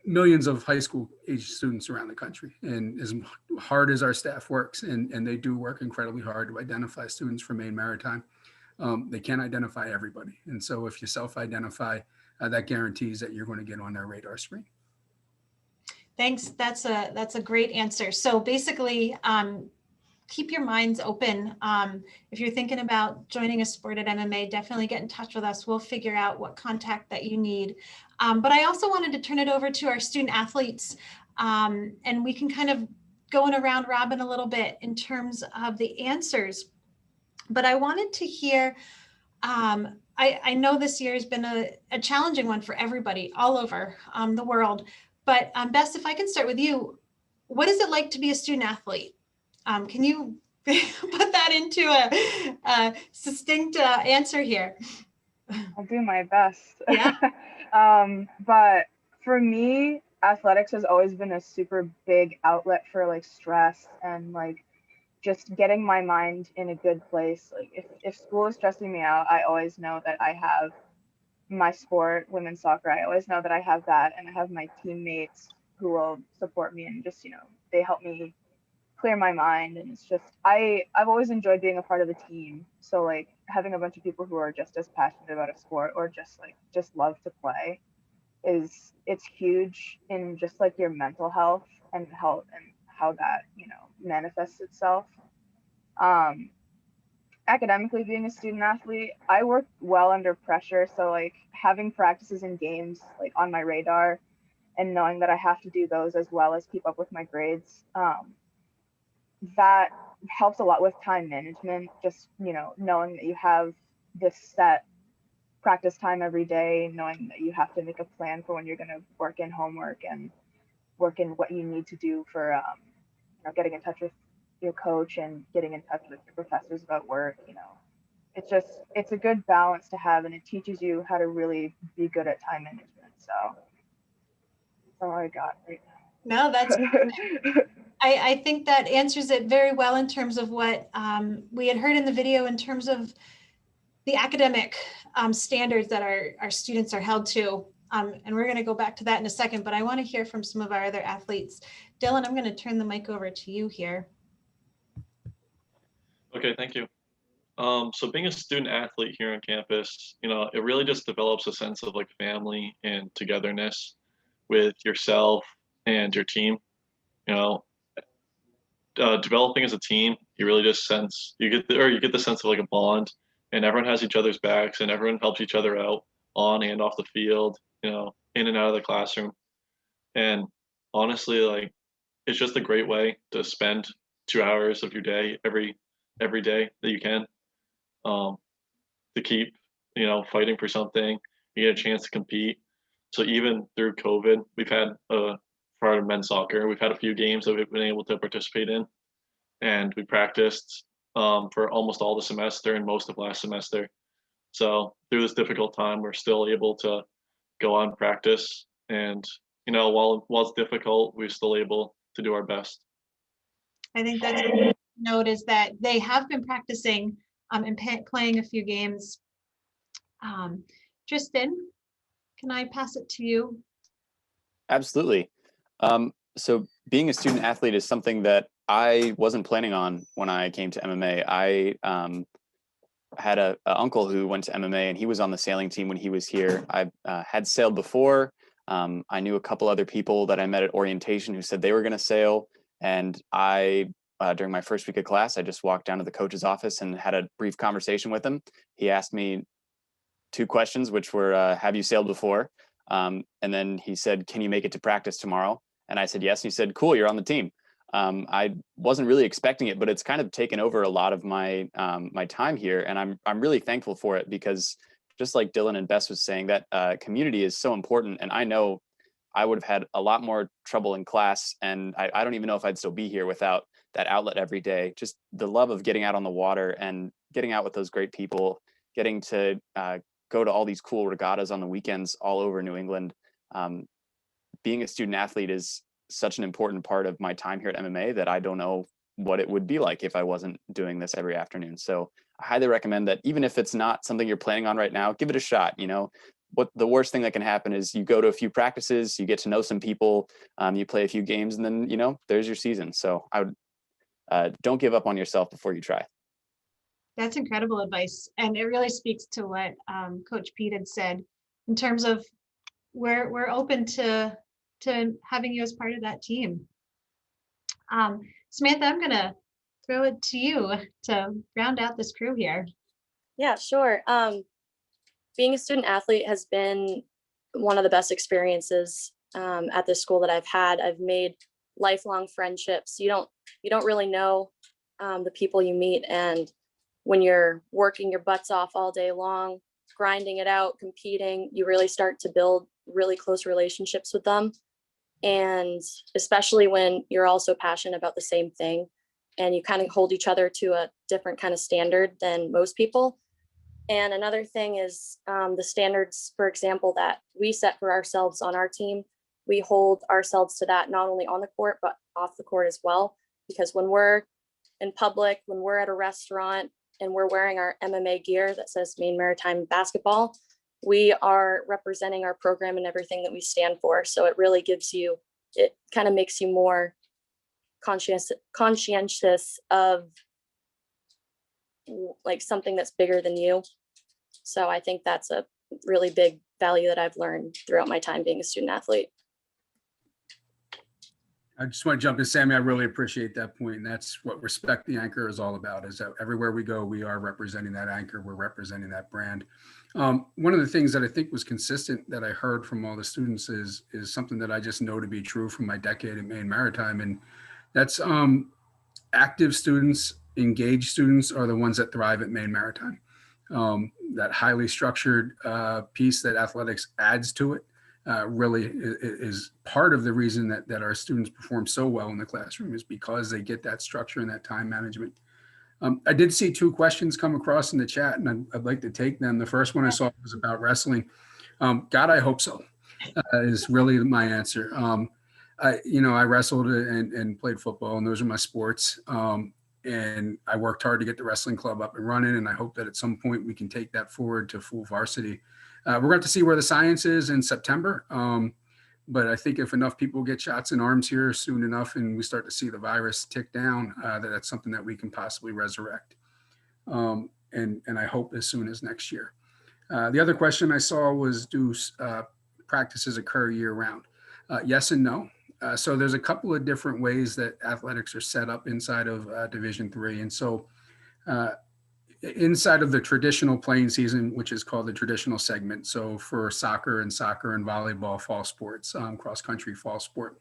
Speaker 8: millions of high school age students around the country, and as hard as our staff works, and they do work incredibly hard to identify students from Maine Maritime, they can't identify everybody. And so if you self-identify, that guarantees that you're going to get on their radar screen.
Speaker 1: Thanks. That's a great answer. So basically, keep your minds open. If you're thinking about joining a sport at MMA, definitely get in touch with us. We'll figure out what contact that you need. But I also wanted to turn it over to our student athletes, and we can kind of go in a round robin a little bit in terms of the answers. But I wanted to hear, I know this year has been a challenging one for everybody all over the world. But Bess, if I can start with you, what is it like to be a student athlete? Can you put that into a succinct answer here?
Speaker 4: I'll do my best.
Speaker 1: Yeah.
Speaker 4: But for me, athletics has always been a super big outlet for like stress and like just getting my mind in a good place. Like if school is stressing me out, I always know that I have my sport, women's soccer. I always know that I have that, and I have my teammates who will support me and just, they help me clear my mind. And it's just, I've always enjoyed being a part of a team. So like having a bunch of people who are just as passionate about a sport or just love to play it's huge in just like your mental health and how that, manifests itself. Academically, being a student athlete, I work well under pressure. So like having practices and games like on my radar and knowing that I have to do those as well as keep up with my grades, that helps a lot with time management. Just, knowing that you have this set practice time every day, knowing that you have to make a plan for when you're going to work in homework and work in what you need to do for, getting in touch with your coach and getting in touch with your professors about work. It's a good balance to have, and it teaches you how to really be good at time management. So that's all I got right now.
Speaker 1: No, that's I think that answers it very well in terms of what we had heard in the video in terms of the academic standards that our students are held to. And we're going to go back to that in a second, but I want to hear from some of our other athletes. Dylan, I'm going to turn the mic over to you here.
Speaker 7: Okay, thank you. So being a student athlete here on campus, it really just develops a sense of like family and togetherness with yourself and your team. Developing as a team, you really just you get the sense of like a bond, and everyone has each other's backs and everyone helps each other out on and off the field, in and out of the classroom. And honestly, like, it's just a great way to spend 2 hours of your day every day that you can, to keep, fighting for something. You get a chance to compete. So even through COVID, we've had for our men's soccer, we've had a few games that we've been able to participate in, and we practiced for almost all the semester and most of last semester. So through this difficult time, we're still able to go on practice, and while it's difficult, we're still able to do our best.
Speaker 1: I think that's a note, is that they have been practicing and playing a few games. Tristan, can I pass it to you?
Speaker 5: Absolutely. So being a student athlete is something that I wasn't planning on when I came to MMA. I had an uncle who went to MMA, and he was on the sailing team when he was here. I had sailed before. I knew a couple other people that I met at orientation who said they were going to sail. And during my first week of class, I just walked down to the coach's office and had a brief conversation with him. He asked me 2 questions, which were, have you sailed before? And then he said, can you make it to practice tomorrow? And I said, yes. And he said, cool, you're on the team. I wasn't really expecting it, but it's kind of taken over a lot of my my time here. And I'm really thankful for it, because just like Dylan and Bess was saying, that community is so important. And I know I would have had a lot more trouble in class, and I don't even know if I'd still be here without that outlet every day. Just the love of getting out on the water and getting out with those great people, getting to go to all these cool regattas on the weekends all over New England. Being a student athlete is such an important part of my time here at MMA that I don't know what it would be like if I wasn't doing this every afternoon. So I highly recommend that, even if it's not something you're planning on right now, give it a shot. You know, what the worst thing that can happen is you go to a few practices, you get to know some people, you play a few games, and then, you know, there's your season. So I would don't give up on yourself before you try.
Speaker 1: That's incredible advice. And it really speaks to what Coach Pete had said in terms of we're open to having you as part of that team. Samantha, I'm gonna throw it to you to round out this crew here.
Speaker 6: Yeah, sure. Being a student athlete has been one of the best experiences at this school that I've had. I've made lifelong friendships. You don't really know the people you meet, and when you're working your butts off all day long, grinding it out, competing, you really start to build really close relationships with them. And especially when you're also passionate about the same thing and you kind of hold each other to a different kind of standard than most people. And another thing is the standards, for example, that we set for ourselves on our team. We hold ourselves to that not only on the court, but off the court as well. Because when we're in public, when we're at a restaurant and we're wearing our MMA gear that says Maine Maritime Basketball, we are representing our program and everything that we stand for. So it really gives you, it kind of makes you more conscientious of like something that's bigger than you. So I think that's a really big value that I've learned throughout my time being a student athlete.
Speaker 8: I just want to jump in, Sammy. I really appreciate that point. And that's what Respect the Anchor is all about, is that everywhere we go, we are representing that anchor. We're representing that brand. One of the things that I think was consistent that I heard from all the students is something that I just know to be true from my decade at Maine Maritime. And that's active students, engaged students are the ones that thrive at Maine Maritime. That highly structured piece that athletics adds to it really is part of the reason that our students perform so well in the classroom, is because they get that structure and that time management. I did see 2 questions come across in the chat, and I'd like to take them. The first one I saw was about wrestling. God, I hope so, is really my answer. I wrestled and played football, and those are my sports. And I worked hard to get the wrestling club up and running, and I hope that at some point we can take that forward to full varsity. We're going to see where the science is in September. But I think if enough people get shots in arms here soon enough and we start to see the virus tick down, that's something that we can possibly resurrect. And I hope as soon as next year. The other question I saw was, do practices occur year round? Yes and no. So there's a couple of different ways that athletics are set up inside of Division III. And so inside of the traditional playing season, which is called the traditional segment. So for soccer and volleyball, fall sports, cross country, fall sport,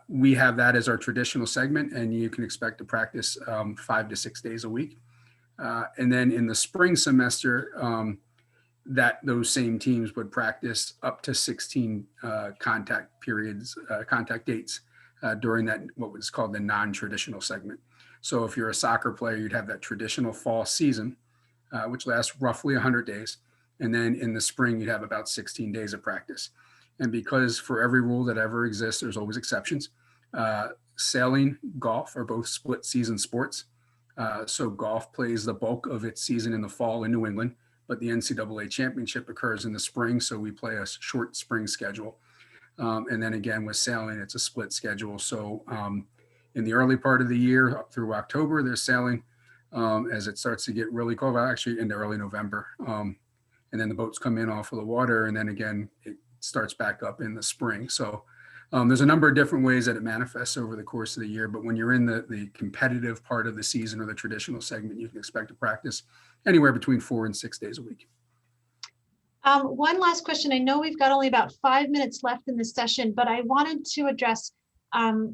Speaker 8: we have that as our traditional segment, and you can expect to practice 5 to 6 days a week. And then in the spring semester, that those same teams would practice up to 16 contact dates during that, what was called the non-traditional segment. So if you're a soccer player, you'd have that traditional fall season, which lasts roughly 100 days. And then in the spring, you'd have about 16 days of practice. And because for every rule that ever exists, there's always exceptions. Sailing, golf are both split season sports. So golf plays the bulk of its season in the fall in New England, but the NCAA championship occurs in the spring. So we play a short spring schedule. And then again, with sailing, it's a split schedule. So in the early part of the year up through October, there's sailing. As it starts to get really cold, actually into early November. And then the boats come in off of the water, and then again, it starts back up in the spring. So there's a number of different ways that it manifests over the course of the year, but when you're in the competitive part of the season or the traditional segment, you can expect to practice anywhere between 4 and 6 days a week.
Speaker 1: One last question. I know we've got only about 5 minutes left in this session, but I wanted to address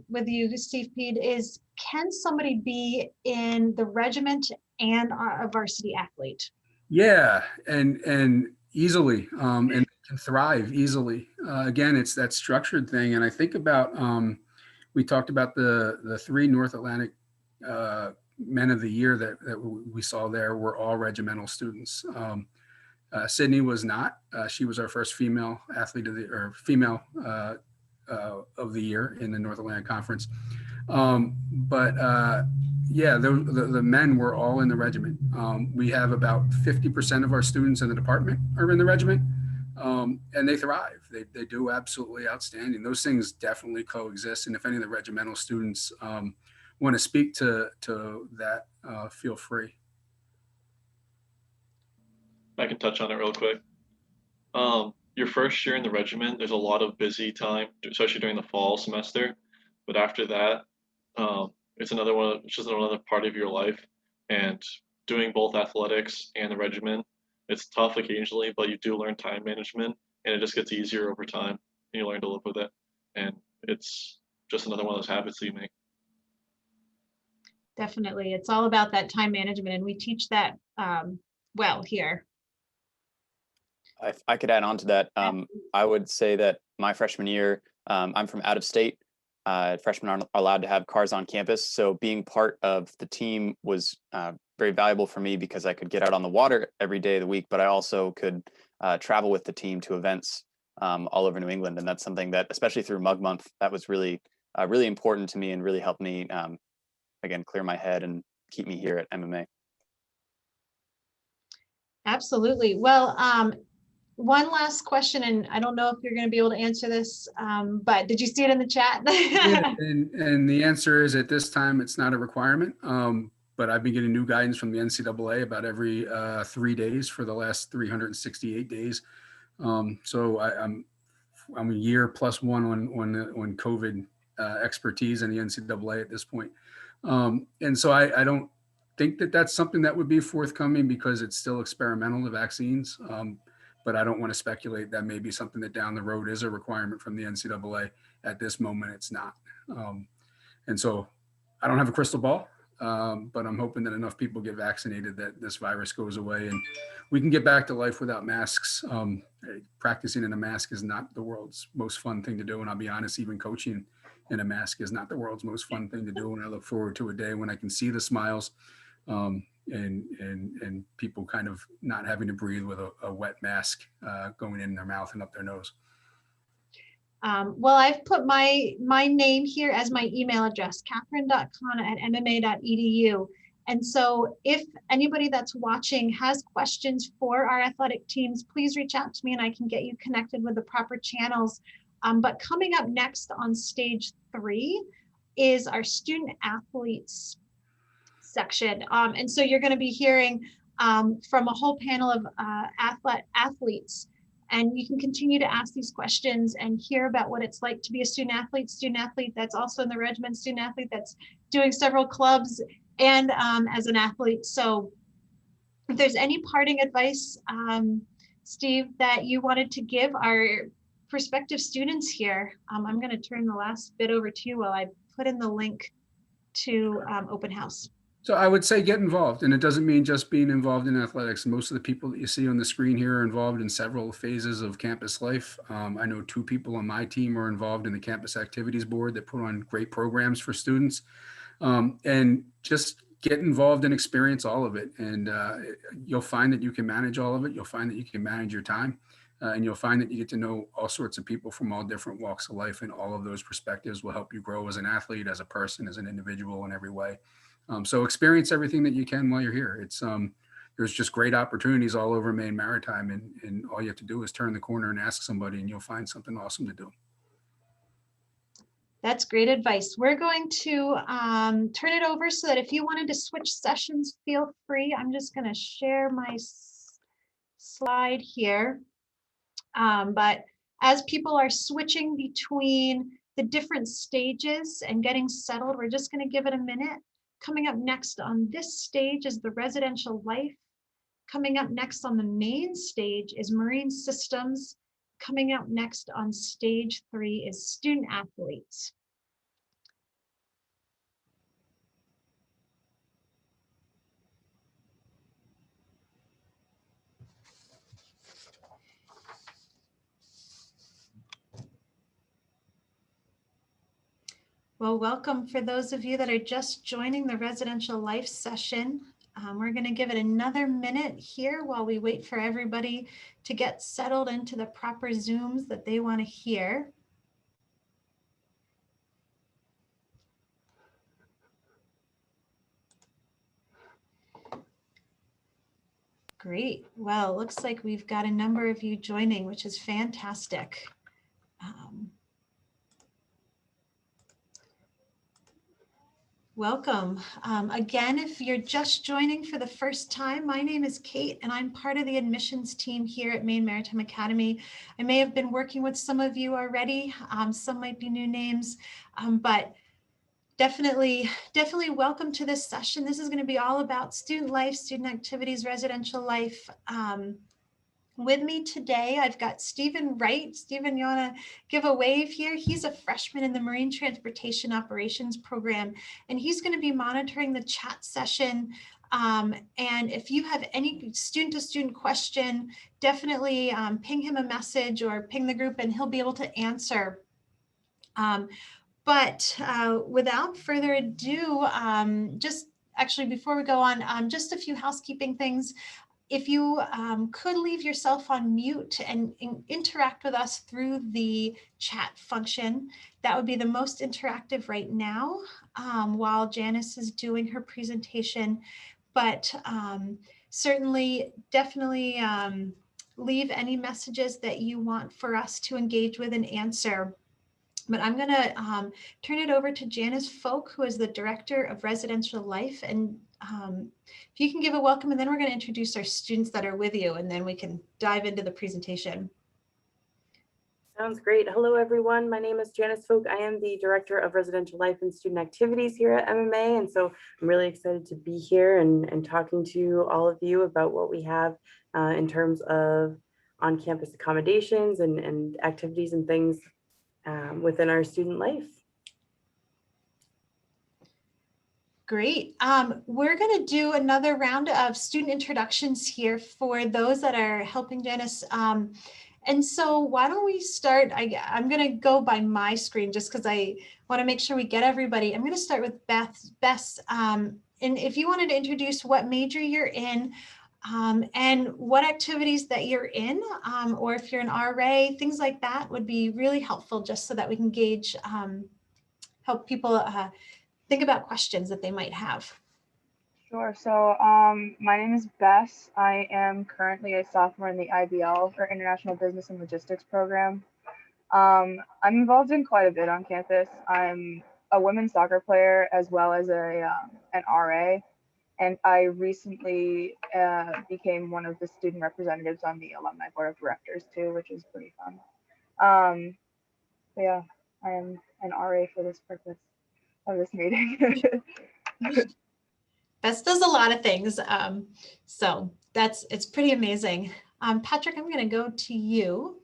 Speaker 1: with you, Steve Pede, is can somebody be in the regiment and a varsity athlete?
Speaker 8: Yeah, and easily, and can thrive easily. Again, it's that structured thing, and I think about we talked about the three North Atlantic Men of the Year that we saw there were all regimental students. Sydney was not. She was our first female athlete or female of the year in the North Atlantic Conference. But yeah, the men were all in the regiment. We have about 50% of our students in the department are in the regiment, and they thrive. They do absolutely outstanding. Those things definitely coexist. And if any of the regimental students want to speak to that, feel free.
Speaker 7: I can touch on it real quick. Your first year in the regiment, there's a lot of busy time, especially during the fall semester. But after that, it's just another part of your life. And doing both athletics and the regiment, it's tough occasionally, but you do learn time management, and it just gets easier over time, and you learn to live with it. And it's just another one of those habits that you make.
Speaker 1: Definitely. It's all about that time management, and we teach that well here.
Speaker 5: If I could add on to that, I would say that my freshman year, I'm from out of state. Freshmen aren't allowed to have cars on campus. So being part of the team was very valuable for me because I could get out on the water every day of the week, but I also could travel with the team to events all over New England. And that's something that, especially through Mug Month, that was really, really important to me and really helped me, again, clear my head and keep me here at MMA.
Speaker 1: Absolutely. Well, one last question, and I don't know if you're going to be able to answer this, but did you see it in the chat?
Speaker 8: Yeah, and the answer is at this time, it's not a requirement. But I've been getting new guidance from the NCAA about every 3 days for the last 368 days. So I'm a year plus one on COVID expertise in the NCAA at this point. And so I don't think that that's something that would be forthcoming because it's still experimental, the vaccines. But I don't want to speculate. That may be something that down the road is a requirement from the NCAA. At this moment, it's not. And so I don't have a crystal ball, but I'm hoping that enough people get vaccinated that this virus goes away and we can get back to life without masks. Practicing in a mask is not the world's most fun thing to do. And I'll be honest, even coaching in a mask is not the world's most fun thing to do. And I look forward to a day when I can see the smiles and people kind of not having to breathe with a wet mask going in their mouth and up their nose.
Speaker 1: Well, I've put my name here as my email address, catherine.kana@mma.edu. And so if anybody that's watching has questions for our athletic teams, please reach out to me and I can get you connected with the proper channels. But coming up next on stage 3 is our student athletes section. And so you're going to be hearing from a whole panel of athletes, and you can continue to ask these questions and hear about what it's like to be a student athlete that's also in the regiment, student athlete that's doing several clubs and as an athlete. So if there's any parting advice, Steve, that you wanted to give our prospective students here, I'm going to turn the last bit over to you while I put in the link to open house.
Speaker 8: So I would say get involved, and it doesn't mean just being involved in athletics. Most of the people that you see on the screen here are involved in several phases of campus life. I know 2 people on my team are involved in the campus activities board that put on great programs for students, and just get involved and experience all of it. And you'll find that you can manage all of it. You'll find that you can manage your time, and you'll find that you get to know all sorts of people from all different walks of life, and all of those perspectives will help you grow as an athlete, as a person, as an individual in every way. So experience everything that you can while you're here. It's there's just great opportunities all over Maine Maritime, and all you have to do is turn the corner and ask somebody, and you'll find something awesome to do.
Speaker 1: That's great advice. We're going to turn it over so that if you wanted to switch sessions, feel free. I'm just going to share my slide here. But as people are switching between the different stages and getting settled, we're just going to give it a minute. Coming up next on this stage is the residential life. Coming up next on the main stage is marine systems. Coming up next on stage 3 is student athletes. Well, welcome for those of you that are just joining the residential life session. We're going to give it another minute here while we wait for everybody to get settled into the proper Zooms that they want to hear. Great. Well, it looks like we've got a number of you joining, which is fantastic. Welcome. Again, if you're just joining for the first time, my name is Kate and I'm part of the admissions team here at Maine Maritime Academy. I may have been working with some of you already. Some might be new names, but definitely welcome to this session. This is going to be all about student life, student activities, residential life. With me today, I've got Stephen Wright. Stephen, you want to give a wave here? He's a freshman in the Marine Transportation Operations program, and he's going to be monitoring the chat session. And if you have any student-to-student question, definitely ping him a message or ping the group, and he'll be able to answer. But without further ado, just actually before we go on, just a few housekeeping things. If you could leave yourself on mute and interact with us through the chat function, that would be the most interactive right now while Janice is doing her presentation. But certainly, definitely leave any messages that you want for us to engage with and answer. But I'm going to turn it over to Janice Folk, who is the Director of Residential Life. And if you can give a welcome, and then we're going to introduce our students that are with you, and then we can dive into the presentation.
Speaker 2: Sounds great. Hello, everyone. My name is Janice Folk. I am the Director of Residential Life and Student Activities here at MMA. And so I'm really excited to be here and talking to all of you about what we have in terms of on-campus accommodations and activities and things within our student life.
Speaker 1: Great. We're going to do another round of student introductions here for those that are helping Janice. And so why don't we start? I'm going to go by my screen just because I want to make sure we get everybody. I'm going to start with Beth. And if you wanted to introduce what major you're in, and what activities that you're in, or if you're an RA, things like that would be really helpful just so that we can gauge, help people think about questions that they might have.
Speaker 4: Sure. So my name is Bess. I am currently a sophomore in the IBL, or International Business and Logistics program. I'm involved in quite a bit on campus. I'm a women's soccer player as well as an RA. And I recently became one of the student representatives on the Alumni Board of Directors too, which is pretty fun. But yeah, I am an RA for this purpose of this meeting.
Speaker 1: Bess does a lot of things, so it's pretty amazing. Patrick, I'm going to go to you.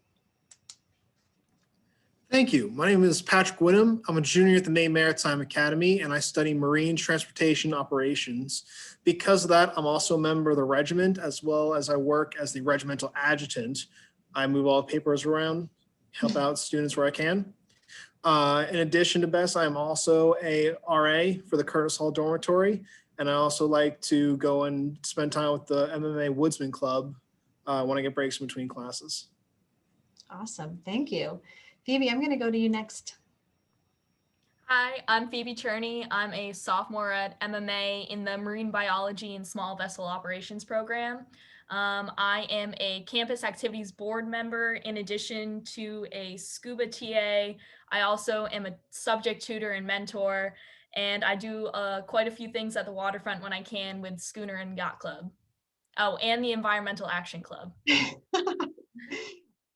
Speaker 15: Thank you. My name is Patrick Whittam. I'm a junior at the Maine Maritime Academy, and I study marine transportation operations. Because of that, I'm also a member of the regiment, as well as I work as the regimental adjutant. I move all the papers around, help out students where I can. In addition to Bess, I am also a RA for the Curtis Hall Dormitory, and I also like to go and spend time with the MMA Woodsman Club when I get breaks in between classes.
Speaker 1: Awesome. Thank you. Phoebe, I'm going to go to you next.
Speaker 16: Hi, I'm Phoebe Cherney. I'm a sophomore at MMA in the Marine Biology and Small Vessel Operations program. I am a campus activities board member in addition to a scuba TA. I also am a subject tutor and mentor, and I do quite a few things at the waterfront when I can with Schooner and Yacht Club. Oh, and the Environmental Action Club.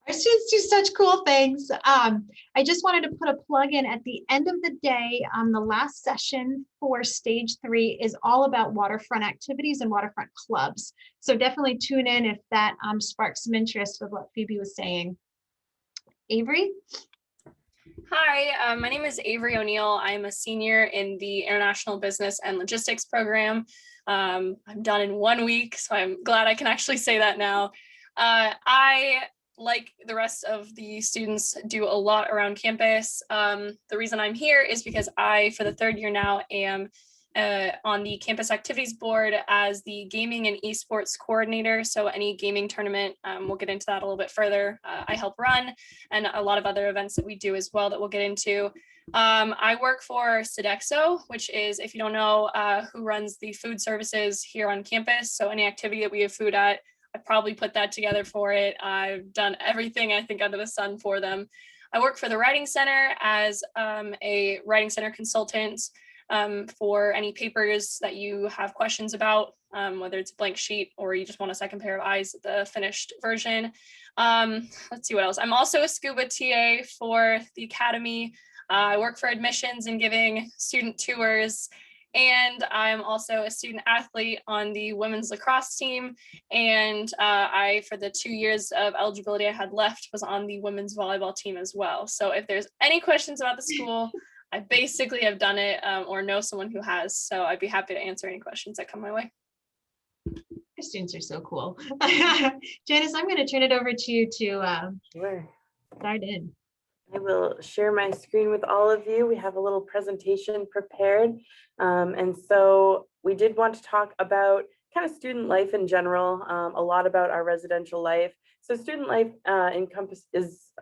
Speaker 1: Our students do such cool things. I just wanted to put a plug in at the end of the day. The last session for stage 3 is all about waterfront activities and waterfront clubs. So definitely tune in if that sparks some interest with what Phoebe was saying. Avery?
Speaker 17: Hi, my name is Avery O'Neill. I'm a senior in the International Business and Logistics program. I'm done in 1 week, so I'm glad I can actually say that now. I like the rest of the students, do a lot around campus. The reason I'm here is because I, for the third year now, am on the campus activities board as the gaming and esports coordinator. So any gaming tournament, we'll get into that a little bit further. I help run, and a lot of other events that we do as well that we'll get into. I work for Sodexo, which is, if you don't know, who runs the food services here on campus. So any activity that we have food at, I probably put that together for it. I've done everything I think under the sun for them. I work for the Writing Center as a Writing Center consultant for any papers that you have questions about, whether it's a blank sheet or you just want a second pair of eyes at the finished version. Let's see what else. I'm also a scuba TA for the Academy. I work for admissions and giving student tours. And I'm also a student athlete on the women's lacrosse team. And I, for the 2 years of eligibility I had left, was on the women's volleyball team as well. So if there's any questions about the school, I basically have done it or know someone who has. So I'd be happy to answer any questions that come my way.
Speaker 1: Your students are so cool. Janice, I'm going to turn it over to you to start in.
Speaker 2: I will share my screen with all of you. We have a little presentation prepared. And so we did want to talk about kind of student life in general, a lot about our residential life. So student life encompasses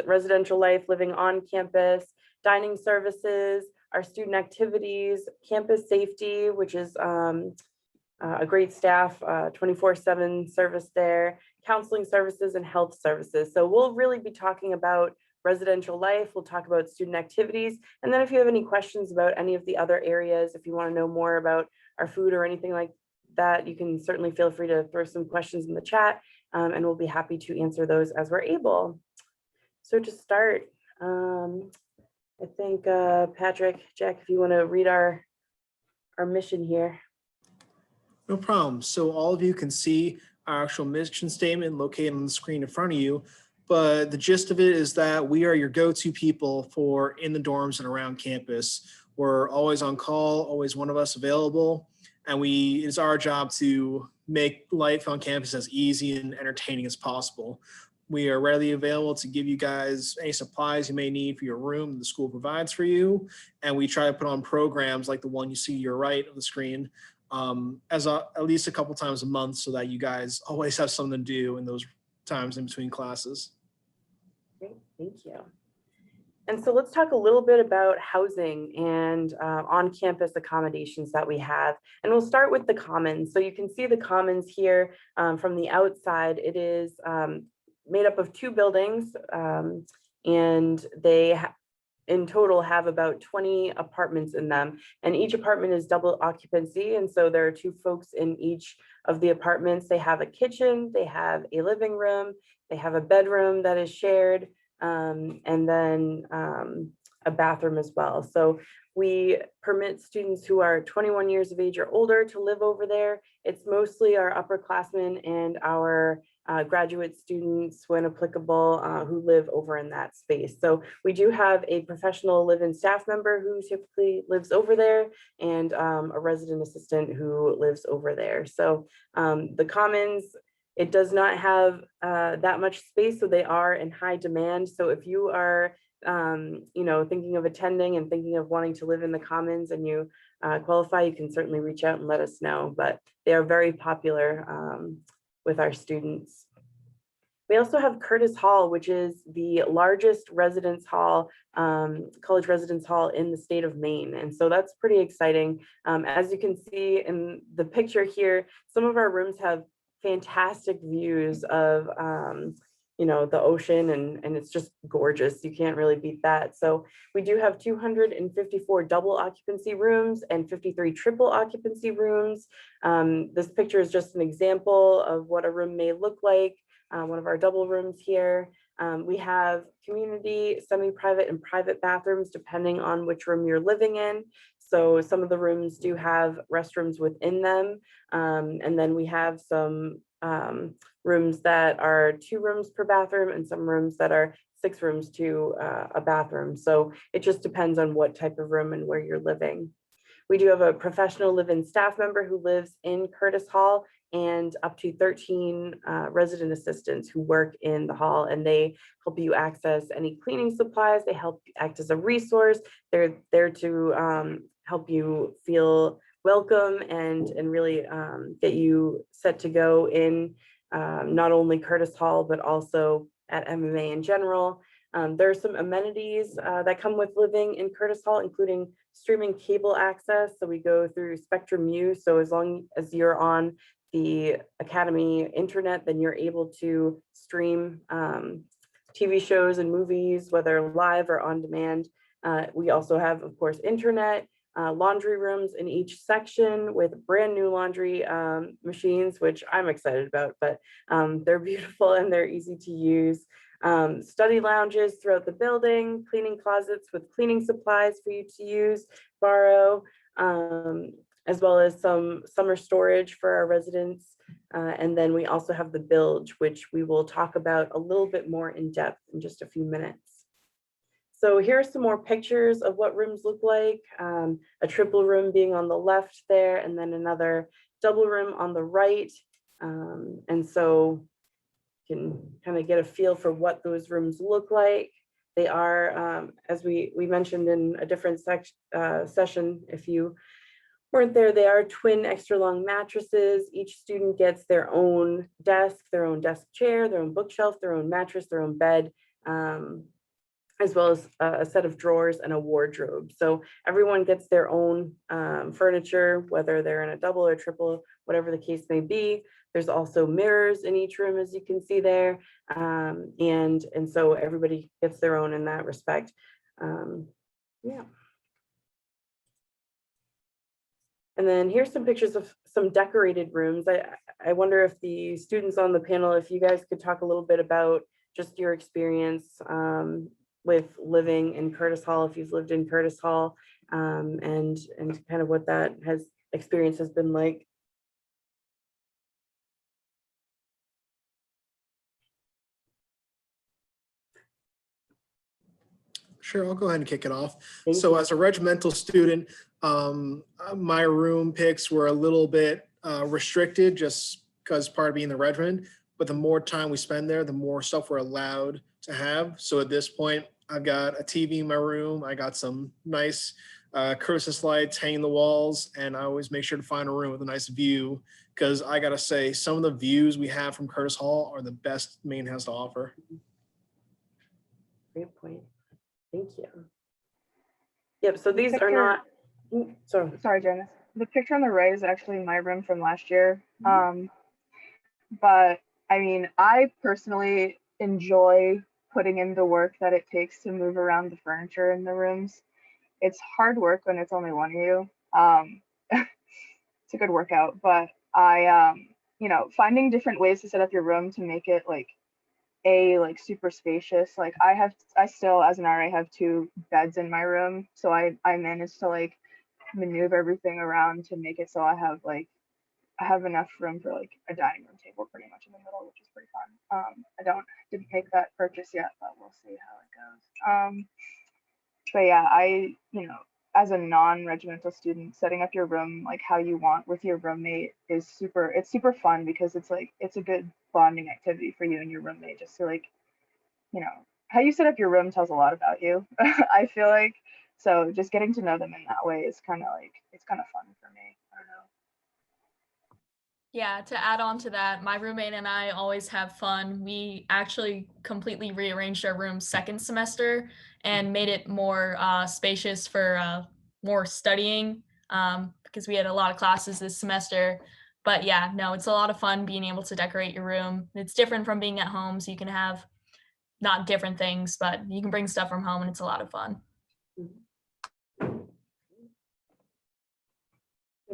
Speaker 2: residential life, living on campus, dining services, our student activities, campus safety, which is a great staff, 24/7 service there, counseling services, and health services. So we'll really be talking about residential life. We'll talk about student activities. And then if you have any questions about any of the other areas, if you want to know more about our food or anything like that, you can certainly feel free to throw some questions in the chat, and we'll be happy to answer those as we're able. So to start, I think Patrick, Jack, if you want to read our mission here.
Speaker 15: No problem. So all of you can see our actual mission statement located on the screen in front of you, but the gist of it is that we are your go-to people for in the dorms and around campus. We're always on call, always one of us available, and it's our job to make life on campus as easy and entertaining as possible. We are readily available to give you guys any supplies you may need for your room the school provides for you, and we try to put on programs like the one you see to your right of the screen, at least a couple times a month, so that you guys always have something to do in those times in between classes.
Speaker 2: Great, thank you. And so let's talk a little bit about housing and on-campus accommodations that we have. And we'll start with the Commons. So you can see the Commons here from the outside. It is made up of 2 buildings, and they in total have about 20 apartments in them, and each apartment is double occupancy. And so there are 2 folks in each of the apartments. They have a kitchen, they have a living room, they have a bedroom that is shared, and then a bathroom as well. So we permit students who are 21 years of age or older to live over there. It's mostly our upperclassmen and our graduate students, when applicable, who live over in that space. So we do have a professional live-in staff member who typically lives over there, and a resident assistant who lives over there. So the Commons, it does not have that much space, so they are in high demand. So if you are thinking of attending and thinking of wanting to live in the Commons and you qualify, you can certainly reach out and let us know. But they are very popular with our students. We also have Curtis Hall, which is the largest residence hall, college residence hall in the state of Maine. And so that's pretty exciting. As you can see in the picture here, some of our rooms have fantastic views of the ocean, and it's just gorgeous. You can't really beat that. So we do have 254 double occupancy rooms and 53 triple occupancy rooms. This picture is just an example of what a room may look like. One of our double rooms here. We have community, semi-private, and private bathrooms depending on which room you're living in. So some of the rooms do have restrooms within them. And then we have some rooms that are 2 rooms per bathroom, and some rooms that are 6 rooms to a bathroom. So it just depends on what type of room and where you're living. We do have a professional live-in staff member who lives in Curtis Hall. and up to 13 resident assistants who work in the hall, and they help you access any cleaning supplies. They help act as a resource. They're there to help you feel welcome and really get you set to go in not only Curtis Hall, but also at MMA in general. There are some amenities that come with living in Curtis Hall, including streaming cable access. So we go through Spectrum U. So as long as you're on the Academy internet, then you're able to stream TV shows and movies, whether live or on demand. We also have, of course, internet, laundry rooms in each section with brand new laundry machines, which I'm excited about, but they're beautiful and they're easy to use. Study lounges throughout the building, cleaning closets with cleaning supplies for you to use, borrow, as well as some summer storage for our residents. And then we also have the bilge, which we will talk about a little bit more in depth in just a few minutes. So here are some more pictures of what rooms look like. A triple room being on the left there, and then another double room on the right. And so you can kind of get a feel for what those rooms look like. They are, as we mentioned in a different session, if you weren't there, they are twin extra long mattresses. Each student gets their own desk chair, their own bookshelf, their own mattress, their own bed, as well as a set of drawers and a wardrobe. So everyone gets their own furniture, whether they're in a double or triple, whatever the case may be. There's also mirrors in each room, as you can see there. And so everybody gets their own in that respect. Yeah. And then here's some pictures of some decorated rooms. I wonder if the students on the panel, if you guys could talk a little bit about just your experience with living in Curtis Hall, if you've lived in Curtis Hall, and kind of what that experience has been like.
Speaker 15: Sure, I'll go ahead and kick it off. So as a regimental student, my room picks were a little bit restricted just because part of being the regiment, but the more time we spend there, the more stuff we're allowed to have. So at this point, I've got a TV in my room. I got some nice Christmas lights hanging the walls, and I always make sure to find a room with a nice view, because I gotta say, some of the views we have from Curtis Hall are the best Maine has to offer.
Speaker 2: Great point. Thank you. Yep, so these are not,
Speaker 4: sorry, Janice. The picture on the right is actually my room from last year. But I mean, I personally enjoy putting in the work that it takes to move around the furniture in the rooms. It's hard work when it's only one of you. It's a good workout, but you know, finding different ways to set up your room to make it like super spacious. Like I still, as an RA, have 2 beds in my room, so I managed to like maneuver everything around to make it so I have enough room for like a dining room table pretty much in the middle, which is pretty fun. I didn't make that purchase yet, but we'll see how it goes. But yeah, you know, as a non-regimental student, setting up your room like how you want with your roommate is it's super fun, because it's a good bonding activity for you and your roommate, just to like, you know, how you set up your room tells a lot about you. I feel like, so just getting to know them in that way is kind of fun for me. I don't know.
Speaker 16: Yeah, to add on to that, my roommate and I always have fun. We actually completely rearranged our room second semester and made it more spacious for more studying, because we had a lot of classes this semester. But yeah, no, it's a lot of fun being able to decorate your room. It's different from being at home, so you can have not different things, but you can bring stuff from home and it's a lot of fun.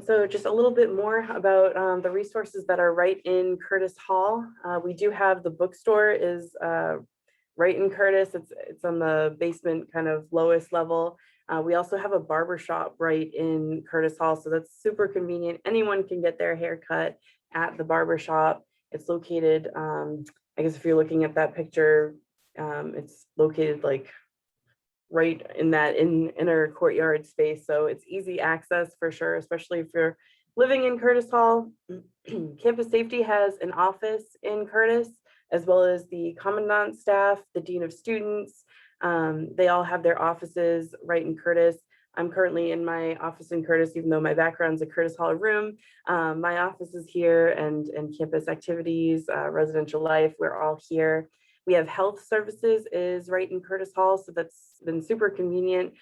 Speaker 2: So just a little bit more about the resources that are right in Curtis Hall. We do have the bookstore is right in Curtis. It's on the basement kind of lowest level. We also have a barber shop right in Curtis Hall, so that's super convenient. Anyone can get their hair cut at the barber shop. It's located, I guess if you're looking at that picture, it's located like right in that inner courtyard space. So it's easy access for sure, especially if you're Living in Curtis Hall, campus safety has an office in Curtis, as well as the commandant staff, the dean of students. They all have their offices right in Curtis. I'm currently in my office in Curtis, even though my background's a Curtis Hall room. My office is here, and campus activities, residential life, we're all here. We have health services is right in Curtis Hall, so that's been super convenient.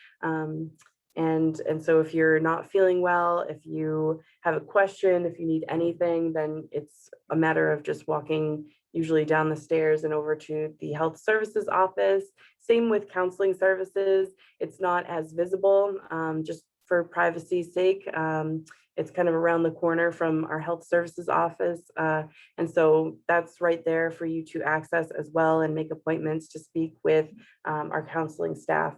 Speaker 2: And so if you're not feeling well, if you have a question, if you need anything, then it's a matter of just walking usually down the stairs and over to the health services office. Same with counseling services. It's not as visible, just for privacy's sake. It's kind of around the corner from our health services office. And so that's right there for you to access as well and make appointments to speak with our counseling staff.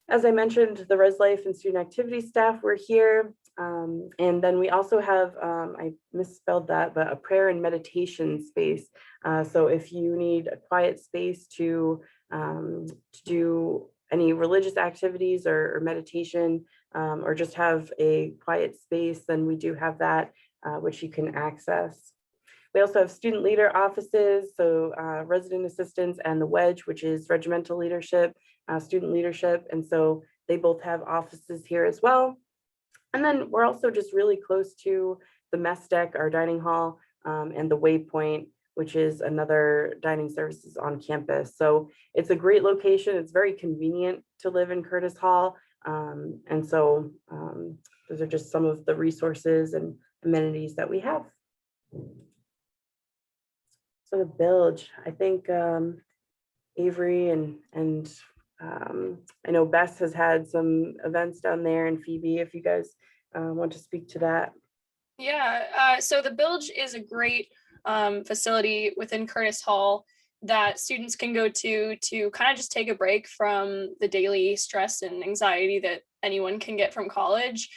Speaker 2: As I mentioned, the Res Life and student activity staff were here. And then we also have, I misspelled that, but a prayer and meditation space. So if you need a quiet space to do any religious activities or meditation, or just have a quiet space, then we do have that, which you can access. We also have student leader offices, so resident assistants and the wedge, which is regimental leadership, student leadership. And so they both have offices here as well. And then we're also just really close to the mess deck, our dining hall, and the Waypoint, which is another dining services on campus. So it's a great location. It's very convenient to live in Curtis Hall. And so those are just some of the resources and amenities that we have. So the bilge, I think Avery and I know Bess has had some events down there, and Phoebe, if you guys want to speak to that.
Speaker 17: Yeah, so the bilge is a great facility within Curtis Hall that students can go to kind of just take a break from the daily stress and anxiety that anyone can get from college.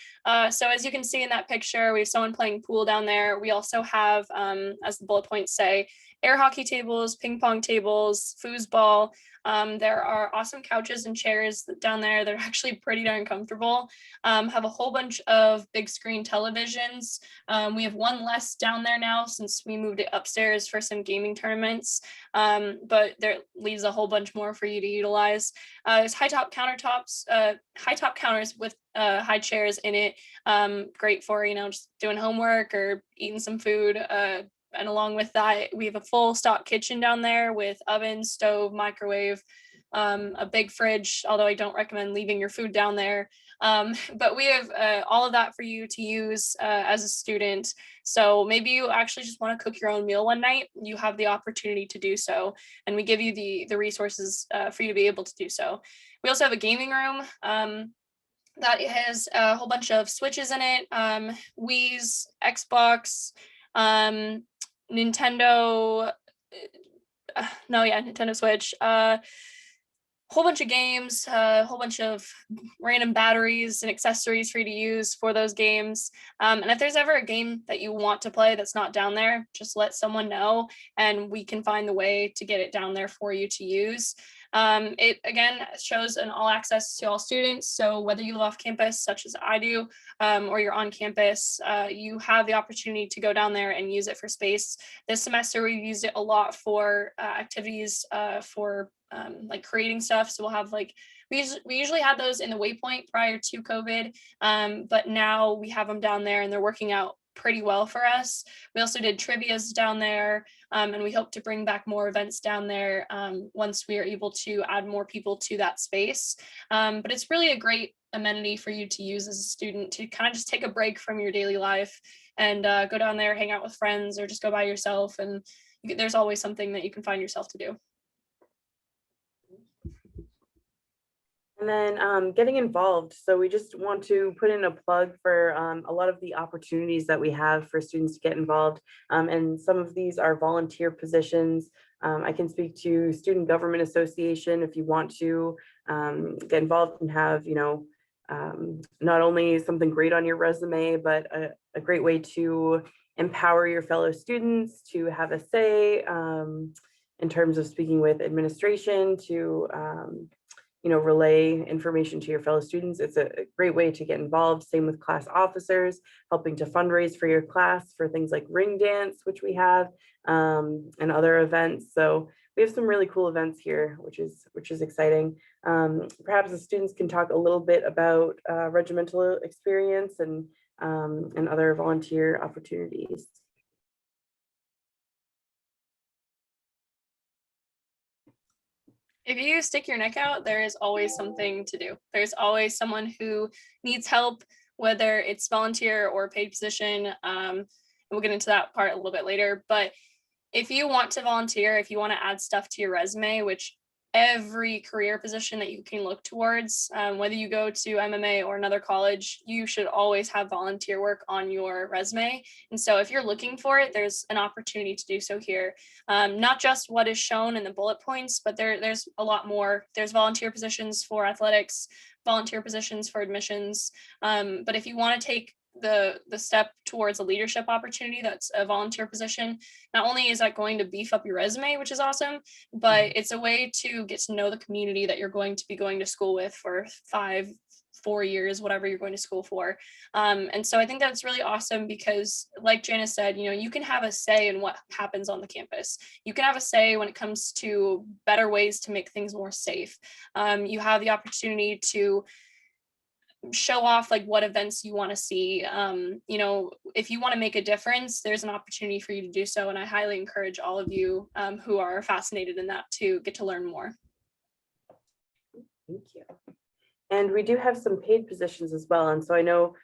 Speaker 17: So as you can see in that picture, we have someone playing pool down there. We also have, as the bullet points say, air hockey tables, ping pong tables, foosball. There are awesome couches and chairs down there. They're actually pretty darn comfortable. Have a whole bunch of big screen televisions. We have one less down there now since we moved it upstairs for some gaming tournaments. But there leaves a whole bunch more for you to utilize. There's high top counters with high chairs in it. Great for, just doing homework or eating some food. And along with that, we have a full stock kitchen down there with oven, stove, microwave, a big fridge, although I don't recommend leaving your food down there. But we have all of that for you to use as a student. So maybe you actually just want to cook your own meal one night. You have the opportunity to do so. And we give you the resources for you to be able to do so. We also have a gaming room. That has a whole bunch of Switches in it, Wii's, Xbox, Nintendo, Nintendo Switch, whole bunch of games, a whole bunch of random batteries and accessories for you to use for those games. And if there's ever a game that you want to play that's not down there, just let someone know and we can find the way to get it down there for you to use. It again shows an all access to all students. So whether you live off campus, such as I do, or you're on campus, you have the opportunity to go down there and use it for space. This semester, we've used it a lot for activities for like creating stuff. So we'll have we usually had those in the Waypoint prior to COVID, but now we have them down there and they're working out pretty well for us. We also did trivias down there, and we hope to bring back more events down there once we are able to add more people to that space. But it's really a great amenity for you to use as a student to kind of just take a break from your daily life and go down there, hang out with friends, or just go by yourself. And there's always something that you can find yourself to do.
Speaker 2: And then getting involved. So we just want to put in a plug for a lot of the opportunities that we have for students to get involved. And some of these are volunteer positions. I can speak to Student Government Association if you want to get involved and have, not only something great on your resume, but a great way to empower your fellow students to have a say in terms of speaking with administration, to relay information to your fellow students. It's a great way to get involved. Same with class officers, helping to fundraise for your class for things like ring dance, which we have, and other events. So we have some really cool events here, which is exciting. Perhaps the students can talk a little bit about regimental experience and other volunteer opportunities.
Speaker 17: If you stick your neck out, there is always something to do. There's always someone who needs help, whether it's volunteer or paid position. We'll get into that part a little bit later. But if you want to volunteer, if you want to add stuff to your resume, which every career position that you can look towards, whether you go to MMA or another college, you should always have volunteer work on your resume. And so if you're looking for it, there's an opportunity to do so here. Not just what is shown in the bullet points, but there's a lot more. There's volunteer positions for athletics, volunteer positions for admissions. But if you want to take the step towards a leadership opportunity, that's a volunteer position, not only is that going to beef up your resume, which is awesome, but it's a way to get to know the community that you're going to be going to school with for 4 years, whatever you're going to school for. And so I think that's really awesome because, like Janice said, you can have a say in what happens on the campus. You can have a say when it comes to better ways to make things more safe. You have the opportunity to show off like what events you want to see. If you want to make a difference, there's an opportunity for you to do so. And I highly encourage all of you who are fascinated in that to get to learn more.
Speaker 2: Thank you. And we do have some paid positions as well. And so I know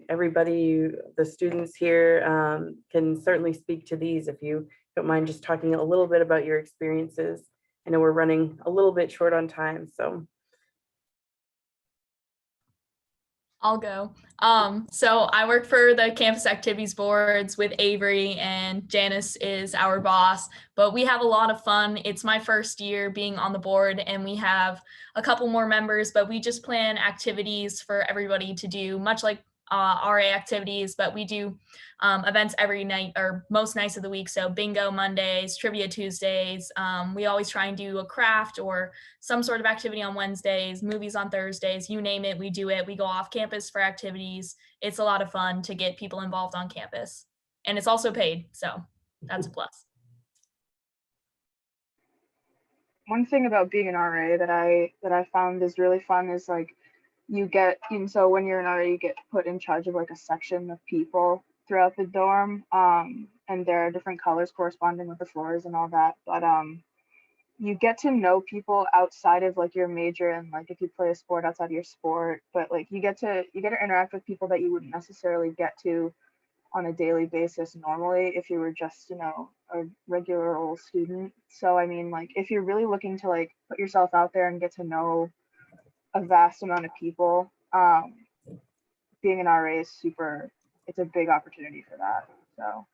Speaker 2: everybody, the students here can certainly speak to these if you don't mind just talking a little bit about your experiences. I know we're running a little bit short on time, so.
Speaker 16: I'll go. So I work for the campus activities boards with Avery, and Janice is our boss, but we have a lot of fun. It's my first year being on the board, and we have a couple more members, but we just plan activities for everybody to do, much like RA activities, but we do events every night or most nights of the week. So bingo Mondays, trivia Tuesdays. We always try and do a craft or some sort of activity on Wednesdays, movies on Thursdays, you name it, we do it. We go off campus for activities. It's a lot of fun to get people involved on campus, and it's also paid. So that's a plus.
Speaker 4: One thing about being an RA that I found is really fun is like, so when you're an RA, you get put in charge of like a section of people throughout the dorm, and there are different colors corresponding with the floors and all that, but you get to know people outside of like your major, and like if you play a sport outside of your sport, but like you get to interact with people that you wouldn't necessarily get to on a daily basis normally if you were just a regular old student. So I mean, like if you're really looking to like put yourself out there and get to know a vast amount of people, being an RA is it's a big opportunity for that. So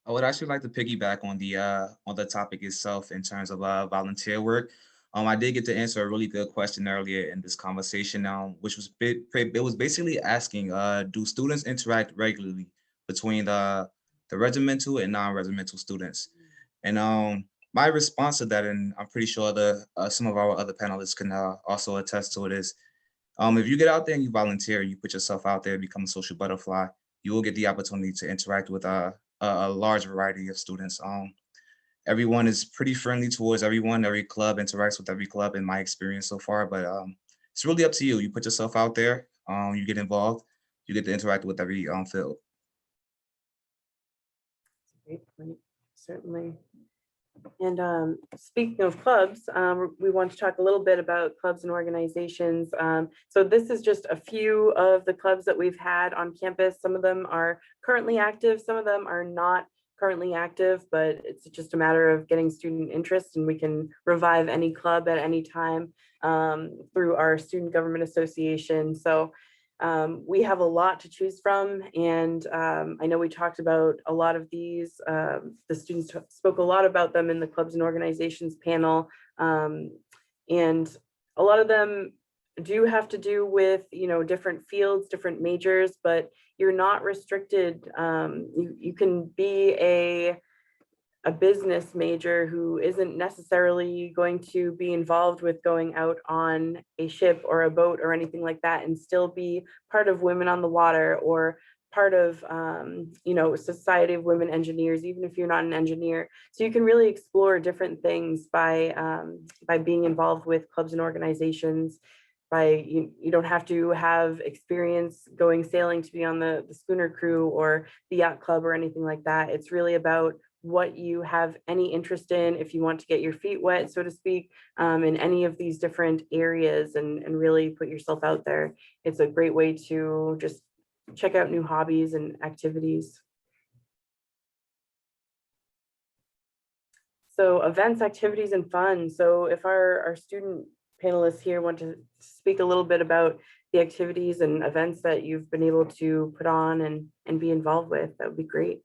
Speaker 3: I would actually like to piggyback on the topic itself in terms of volunteer work. I did get to answer a really good question earlier in this conversation, which was it was basically asking, do students interact regularly between the regimental and non-regimental students? And my response to that, and I'm pretty sure some of our other panelists can also attest to it, is if you get out there and you volunteer, you put yourself out there, become a social butterfly, you will get the opportunity to interact with a large variety of students. Everyone is pretty friendly towards everyone. Every club interacts with every club in my experience so far, but it's really up to you. You put yourself out there, you get involved, you get to interact with every field.
Speaker 2: Great point, certainly. And speaking of clubs, we want to talk a little bit about clubs and organizations. So this is just a few of the clubs that we've had on campus. Some of them are currently active, some of them are not currently active, but it's just a matter of getting student interest, and we can revive any club at any time through our Student Government Association. So we have a lot to choose from, and I know we talked about a lot of these. The students spoke a lot about them in the clubs and organizations panel, and a lot of them do have to do with different fields, different majors, but you're not restricted. You can be a a business major who isn't necessarily going to be involved with going out on a ship or a boat or anything like that, and still be part of Women on the Water or part of Society of Women Engineers, even if you're not an engineer. So you can really explore different things by being involved with clubs and organizations. You don't have to have experience going sailing to be on the schooner crew or the yacht club or anything like that. It's really about what you have any interest in, if you want to get your feet wet, so to speak, in any of these different areas, and really put yourself out there. It's a great way to just check out new hobbies and activities. So events, activities, and fun. So if our student panelists here want to speak a little bit about the activities and events that you've been able to put on and be involved with, that would be great.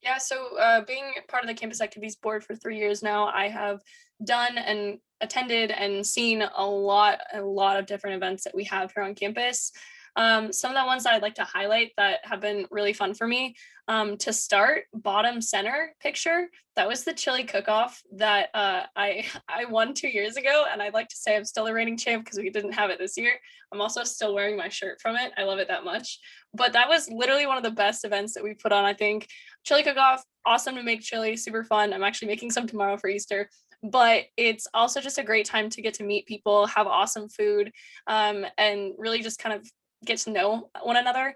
Speaker 17: Yeah, so being part of the Campus Activities Board for 3 years now, I have done and attended and seen a lot of different events that we have here on campus. Some of the ones that I'd like to highlight that have been really fun for me. To start, bottom center picture, that was the chili cook-off that I won 2 years ago, and I'd like to say I'm still the reigning champ because we didn't have it this year. I'm also still wearing my shirt from it. I love it that much. But that was literally one of the best events that we put on, I think. Chili cook-off, awesome to make chili, super fun. I'm actually making some tomorrow for Easter. But it's also just a great time to get to meet people, have awesome food, and really just kind of get to know one another.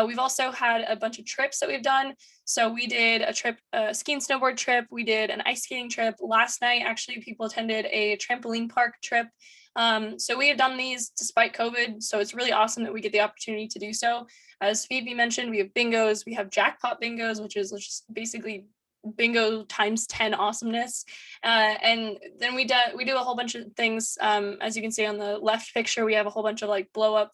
Speaker 17: We've also had a bunch of trips that we've done. So we did a trip, a ski and snowboard trip. We did an ice skating trip. Last night, actually, people attended a trampoline park trip. So we have done these despite COVID. So it's really awesome that we get the opportunity to do so. As Phoebe mentioned, we have bingos. We have jackpot bingos, which is just basically bingo times 10 awesomeness. And then we do a whole bunch of things. As you can see on the left picture, we have a whole bunch of like blow up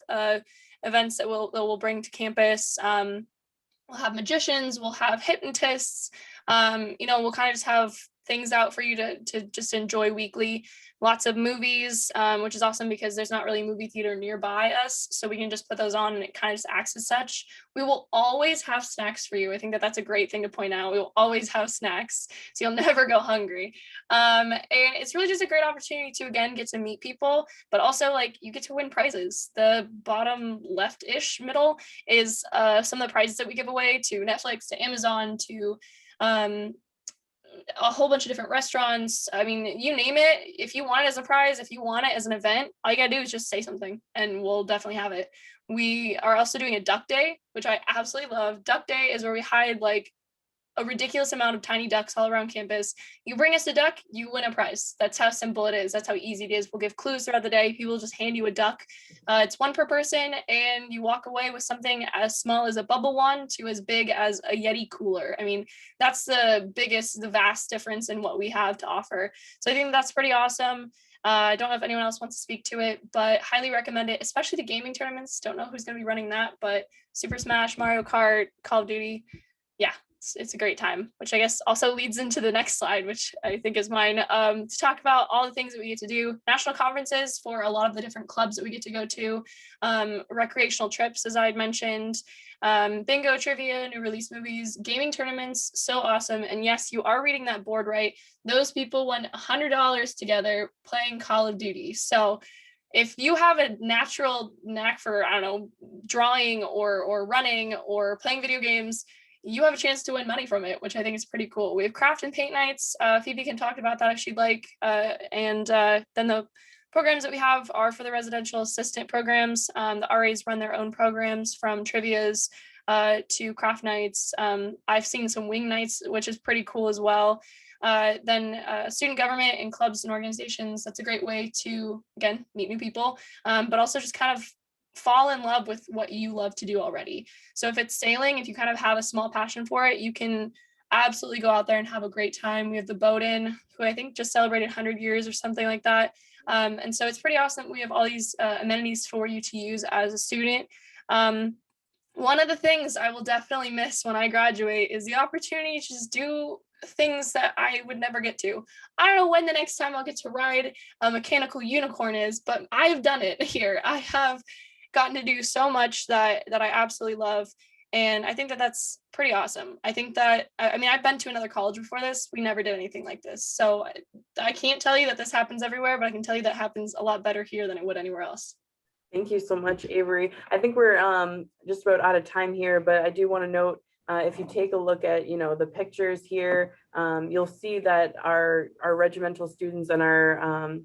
Speaker 17: events that we'll bring to campus. We'll have magicians, we'll have hypnotists, we'll kind of just have things out for you to just enjoy weekly. Lots of movies, which is awesome because there's not really a movie theater nearby us, so we can just put those on and it kind of just acts as such. We will always have snacks for you. I think that's a great thing to point out. We will always have snacks, so you'll never go hungry. And it's really just a great opportunity to, again, get to meet people, but also like you get to win prizes. The bottom left-ish middle is some of the prizes that we give away to Netflix, to Amazon, to a whole bunch of different restaurants. I mean, you name it. If you want it as a prize, if you want it as an event, all you gotta do is just say something and we'll definitely have it. We are also doing a duck day, which I absolutely love. Duck day is where we hide like a ridiculous amount of tiny ducks all around campus. You bring us a duck, you win a prize. That's how simple it is. That's how easy it is. We'll give clues throughout the day. People just hand you a duck. It's one per person, and you walk away with something as small as a bubble wand to as big as a Yeti cooler. I mean, that's the vast difference in what we have to offer. So I think that's pretty awesome. I don't know if anyone else wants to speak to it, but highly recommend it, especially the gaming tournaments. Don't know who's going to be running that, but Super Smash, Mario Kart, Call of Duty. Yeah, it's a great time, which I guess also leads into the next slide, which I think is mine, to talk about all the things that we get to do. National conferences for a lot of the different clubs that we get to go to, recreational trips, as I had mentioned, bingo, trivia, new release movies, gaming tournaments, so awesome. And yes, you are reading that board right. Those people won $100 together playing Call of Duty. So if you have a natural knack for, I don't know, drawing or running or playing video games, you have a chance to win money from it, which I think is pretty cool. We have craft and paint nights. Phoebe can talk about that if she'd like. And then the programs that we have are for the residential assistant programs. The RAs run their own programs, from trivias to craft nights. I've seen some wing nights, which is pretty cool as well. Then student government and clubs and organizations. That's a great way to, again, meet new people, but also just kind of fall in love with what you love to do already. So if it's sailing, if you kind of have a small passion for it, you can absolutely go out there and have a great time. We have the Boat Inn, who I think just celebrated 100 years or something like that. And so it's pretty awesome. We have all these amenities for you to use as a student. One of the things I will definitely miss when I graduate is the opportunity to just do things that I would never get to. I don't know when the next time I'll get to ride a mechanical unicorn is, but I've done it here. I have gotten to do so much that I absolutely love. And I think that that's pretty awesome. I think that, I mean, I've been to another college before this. We never did anything like this. So I can't tell you that this happens everywhere, but I can tell you that happens a lot better here than it would anywhere else.
Speaker 2: Thank you so much, Avery. I think we're just about out of time here, but I do want to note, if you take a look at, the pictures here, you'll see that our regimental students and our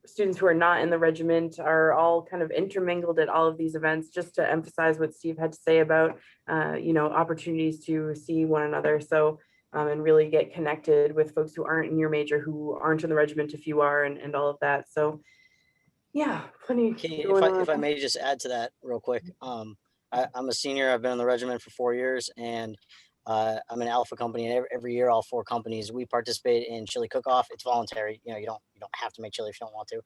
Speaker 2: students who are not in the regiment are all kind of intermingled at all of these events, just to emphasize what Steve had to say about, opportunities to see one another. So, and really get connected with folks who aren't in your major, who aren't in the regiment if you are, and all of that. So yeah, plenty
Speaker 18: Okay,
Speaker 2: going on.
Speaker 18: if I may just add to that real quick. I'm a senior. I've been in the regiment for 4 years, and I'm an Alpha company. And every year, all 4 companies, we participate in chili cook-off. It's voluntary. You don't have to make chili if you don't want to.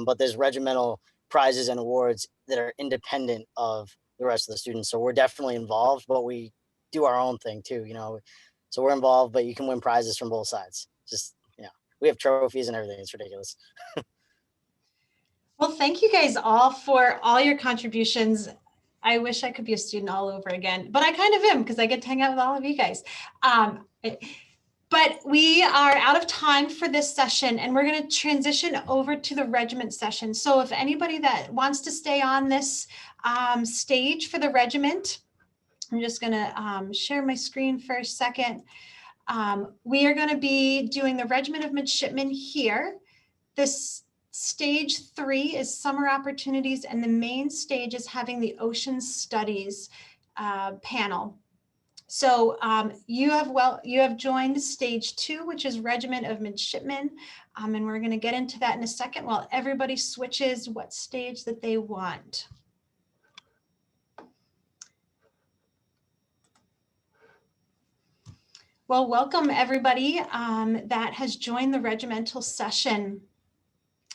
Speaker 18: But there's regimental prizes and awards that are independent of the rest of the students. So we're definitely involved, but we do our own thing too. So we're involved, but you can win prizes from both sides. Just we have trophies and everything. It's ridiculous.
Speaker 1: Well, thank you guys all for all your contributions. I wish I could be a student all over again, but I kind of am, because I get to hang out with all of you guys. But we are out of time for this session, and we're going to transition over to the regiment session. So if anybody that wants to stay on this stage for the regiment, I'm just going to share my screen for a second. We are going to be doing the Regiment of Midshipmen here. This Stage 3 is summer opportunities, and the main stage is having the ocean studies panel. So you have joined Stage 2, which is Regiment of Midshipmen, and we're going to get into that in a second while everybody switches what stage that they want. Well, welcome everybody that has joined the regimental session.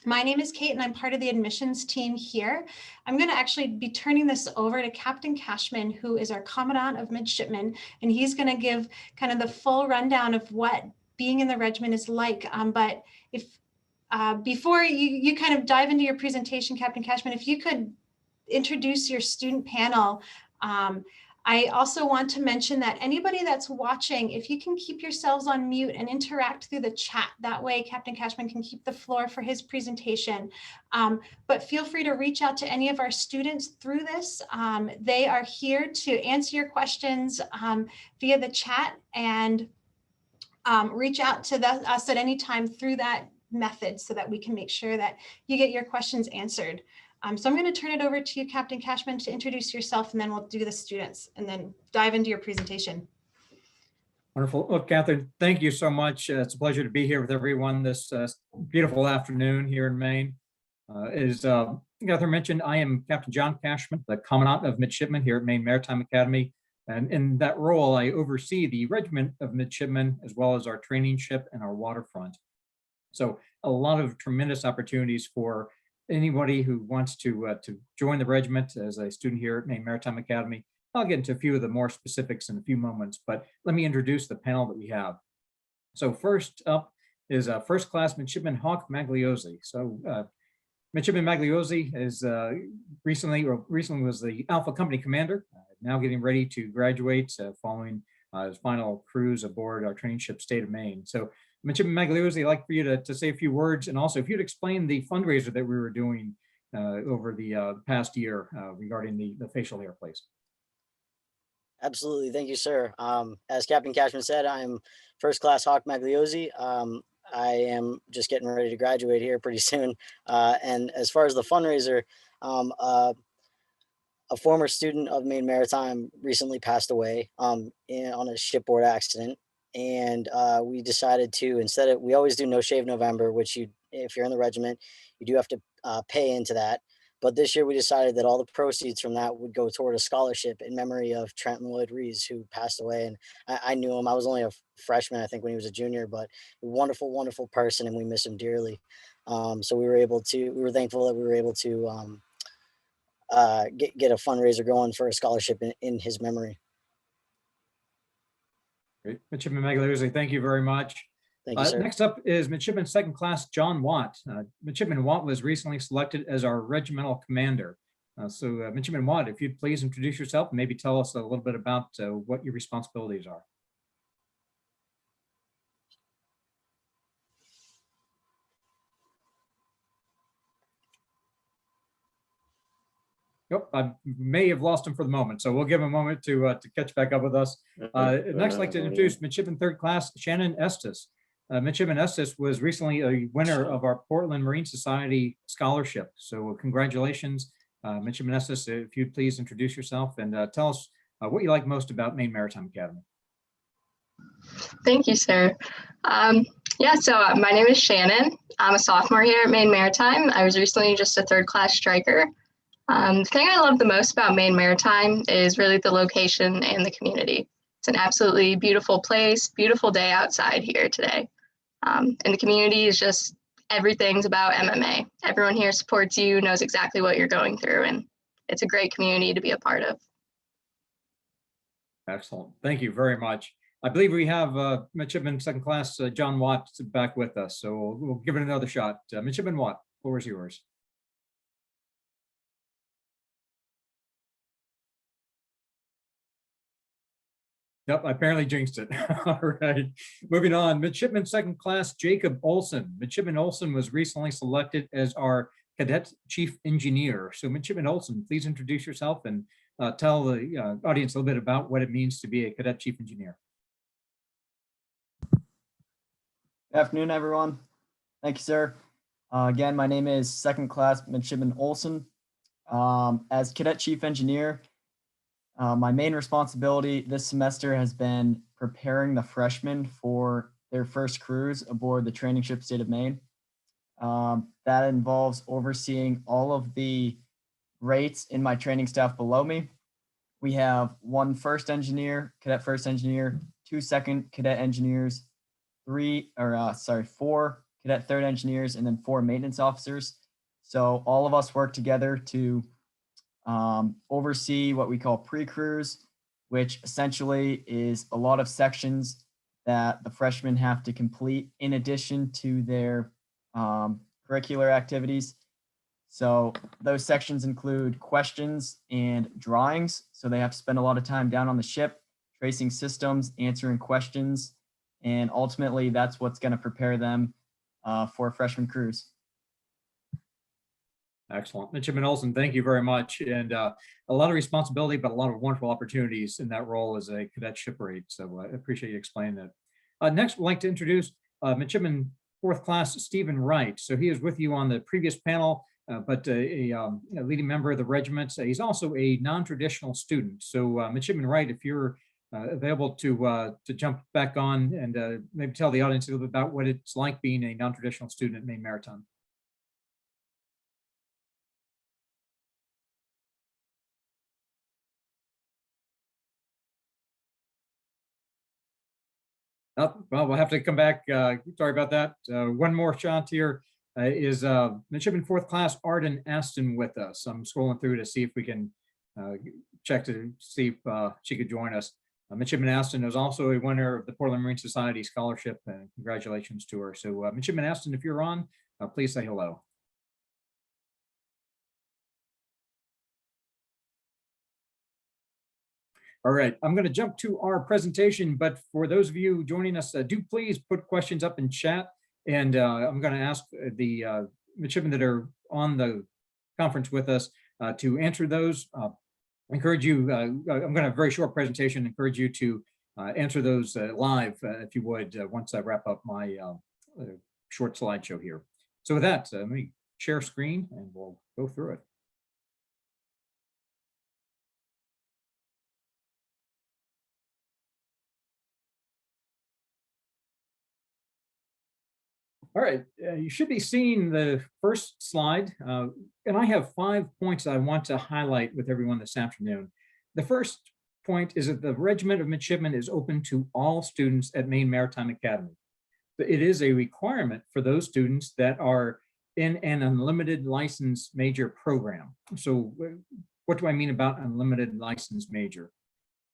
Speaker 1: My name is Kate, and I'm part of the admissions team here. I'm going to actually be turning this over to Captain Cashman, who is our Commandant of Midshipmen, and he's going to give kind of the full rundown of what being in the regiment is like. But if before you kind of dive into your presentation, Captain Cashman, if you could introduce your student panel. I also want to mention that anybody that's watching, if you can keep yourselves on mute and interact through the chat, that way Captain Cashman can keep the floor for his presentation. But feel free to reach out to any of our students through this. They are here to answer your questions via the chat, and reach out to us at any time through that method so that we can make sure that you get your questions answered. So I'm going to turn it over to you, Captain Cashman, to introduce yourself, and then we'll do the students and then dive into your presentation.
Speaker 19: Wonderful. Well, Catherine, thank you so much. It's a pleasure to be here with everyone this beautiful afternoon here in Maine. As Catherine mentioned, I am Captain John Cashman, the Commandant of Midshipmen here at Maine Maritime Academy. And in that role, I oversee the Regiment of Midshipmen, as well as our training ship and our waterfront. So a lot of tremendous opportunities for anybody who wants to join the regiment as a student here at Maine Maritime Academy. I'll get into a few of the more specifics in a few moments, but let me introduce the panel that we have. So first up is First Class Midshipman Hawk Magliozzi. So Midshipman Magliozzi is recently was the Alpha Company Commander, now getting ready to graduate following his final cruise aboard our training ship State of Maine. So Midshipman Magliozzi, I'd like for you to say a few words, and also if you'd explain the fundraiser that we were doing over the past year regarding the facial hair, please.
Speaker 18: Absolutely. Thank you, sir. As Captain Cashman said, I'm First Class Hawk Magliozzi. I am just getting ready to graduate here pretty soon. And as far as the fundraiser, a former student of Maine Maritime recently passed away on a shipboard accident. And we decided to, we always do No Shave November, which if you're in the regiment, you do have to pay into that. But this year we decided that all the proceeds from that would go toward a scholarship in memory of Trenton Lloyd Rees, who passed away. And I knew him. I was only a freshman, I think, when he was a junior, but a wonderful, wonderful person, and we miss him dearly. So we were thankful that we were able to get a fundraiser going for a scholarship in his memory.
Speaker 19: Great. Midshipman Magliozzi, thank you very much.
Speaker 18: Thank you, sir.
Speaker 19: Next up is Midshipman Second Class John Watt. Midshipman Watt was recently selected as our regimental commander. Midshipman Watt, if you'd please introduce yourself and maybe tell us a little bit about what your responsibilities are. Yep, I may have lost him for the moment, so we'll give him a moment to catch back up with us. Next, I'd like to introduce Midshipman Third Class Shannon Estes. Midshipman Estes was recently a winner of our Portland Marine Society scholarship. So congratulations, Midshipman Estes. If you'd please introduce yourself and tell us what you like most about Maine Maritime Academy.
Speaker 20: Thank you, sir. So my name is Shannon. I'm a sophomore here at Maine Maritime. I was recently just a third class striker. The thing I love the most about Maine Maritime is really the location and the community. It's an absolutely beautiful place, beautiful day outside here today. And the community is just, everything's about MMA. Everyone here supports you, knows exactly what you're going through, and it's a great community to be a part of.
Speaker 19: Excellent. Thank you very much. I believe we have Midshipman Second Class John Watt back with us, so we'll give it another shot. Midshipman Watt, the floor is yours. Yep, I apparently jinxed it. All right, moving on. Midshipman Second Class Jacob Olson. Midshipman Olson was recently selected as our Cadet Chief Engineer. So Midshipman Olson, please introduce yourself and tell the audience a little bit about what it means to be a Cadet Chief Engineer.
Speaker 21: Good afternoon, everyone. Thank you, sir. Again, my name is Second Class Midshipman Olson. As Cadet Chief Engineer, my main responsibility this semester has been preparing the freshmen for their first cruise aboard the training ship State of Maine. That involves overseeing all of the rates in my training staff below me. We have one first engineer, cadet first engineer, 2 second cadet engineers, 4 cadet third engineers, and then 4 maintenance officers. So all of us work together to oversee what we call pre-cruise, which essentially is a lot of sections that the freshmen have to complete in addition to their curricular activities. So those sections include questions and drawings. So they have to spend a lot of time down on the ship, tracing systems, answering questions, and ultimately that's what's going to prepare them for a freshman cruise.
Speaker 19: Excellent. Midshipman Olson, thank you very much. And a lot of responsibility, but a lot of wonderful opportunities in that role as a cadet shipmate. So I appreciate you explaining that. Next, we'd like to introduce Midshipman Fourth Class Stephen Wright. So he is with you on the previous panel, but a leading member of the regiment. He's also a non-traditional student. So Midshipman Wright, if you're available to jump back on and maybe tell the audience a little bit about what it's like being a non-traditional student at Maine Maritime. Oh, well, we'll have to come back. Sorry about that. One more shot here is Midshipman Fourth Class Arden Aston with us. I'm scrolling through to see if we can check to see if she could join us. Midshipman Aston is also a winner of the Portland Marine Society Scholarship, and congratulations to her. So Midshipman Aston, if you're on, please say hello. All right, I'm going to jump to our presentation, but for those of you joining us, do please put questions up in chat, and I'm going to ask the midshipmen that are on the conference with us to answer those. Encourage you, I'm going to have a very short presentation, encourage you to answer those live, if you would, once I wrap up my short slideshow here. So with that, let me share screen and we'll go through it. All right, you should be seeing the first slide, and I have 5 points I want to highlight with everyone this afternoon. The first point is that the Regiment of Midshipmen is open to all students at Maine Maritime Academy. It is a requirement for those students that are in an unlimited license major program. So what do I mean about unlimited license major?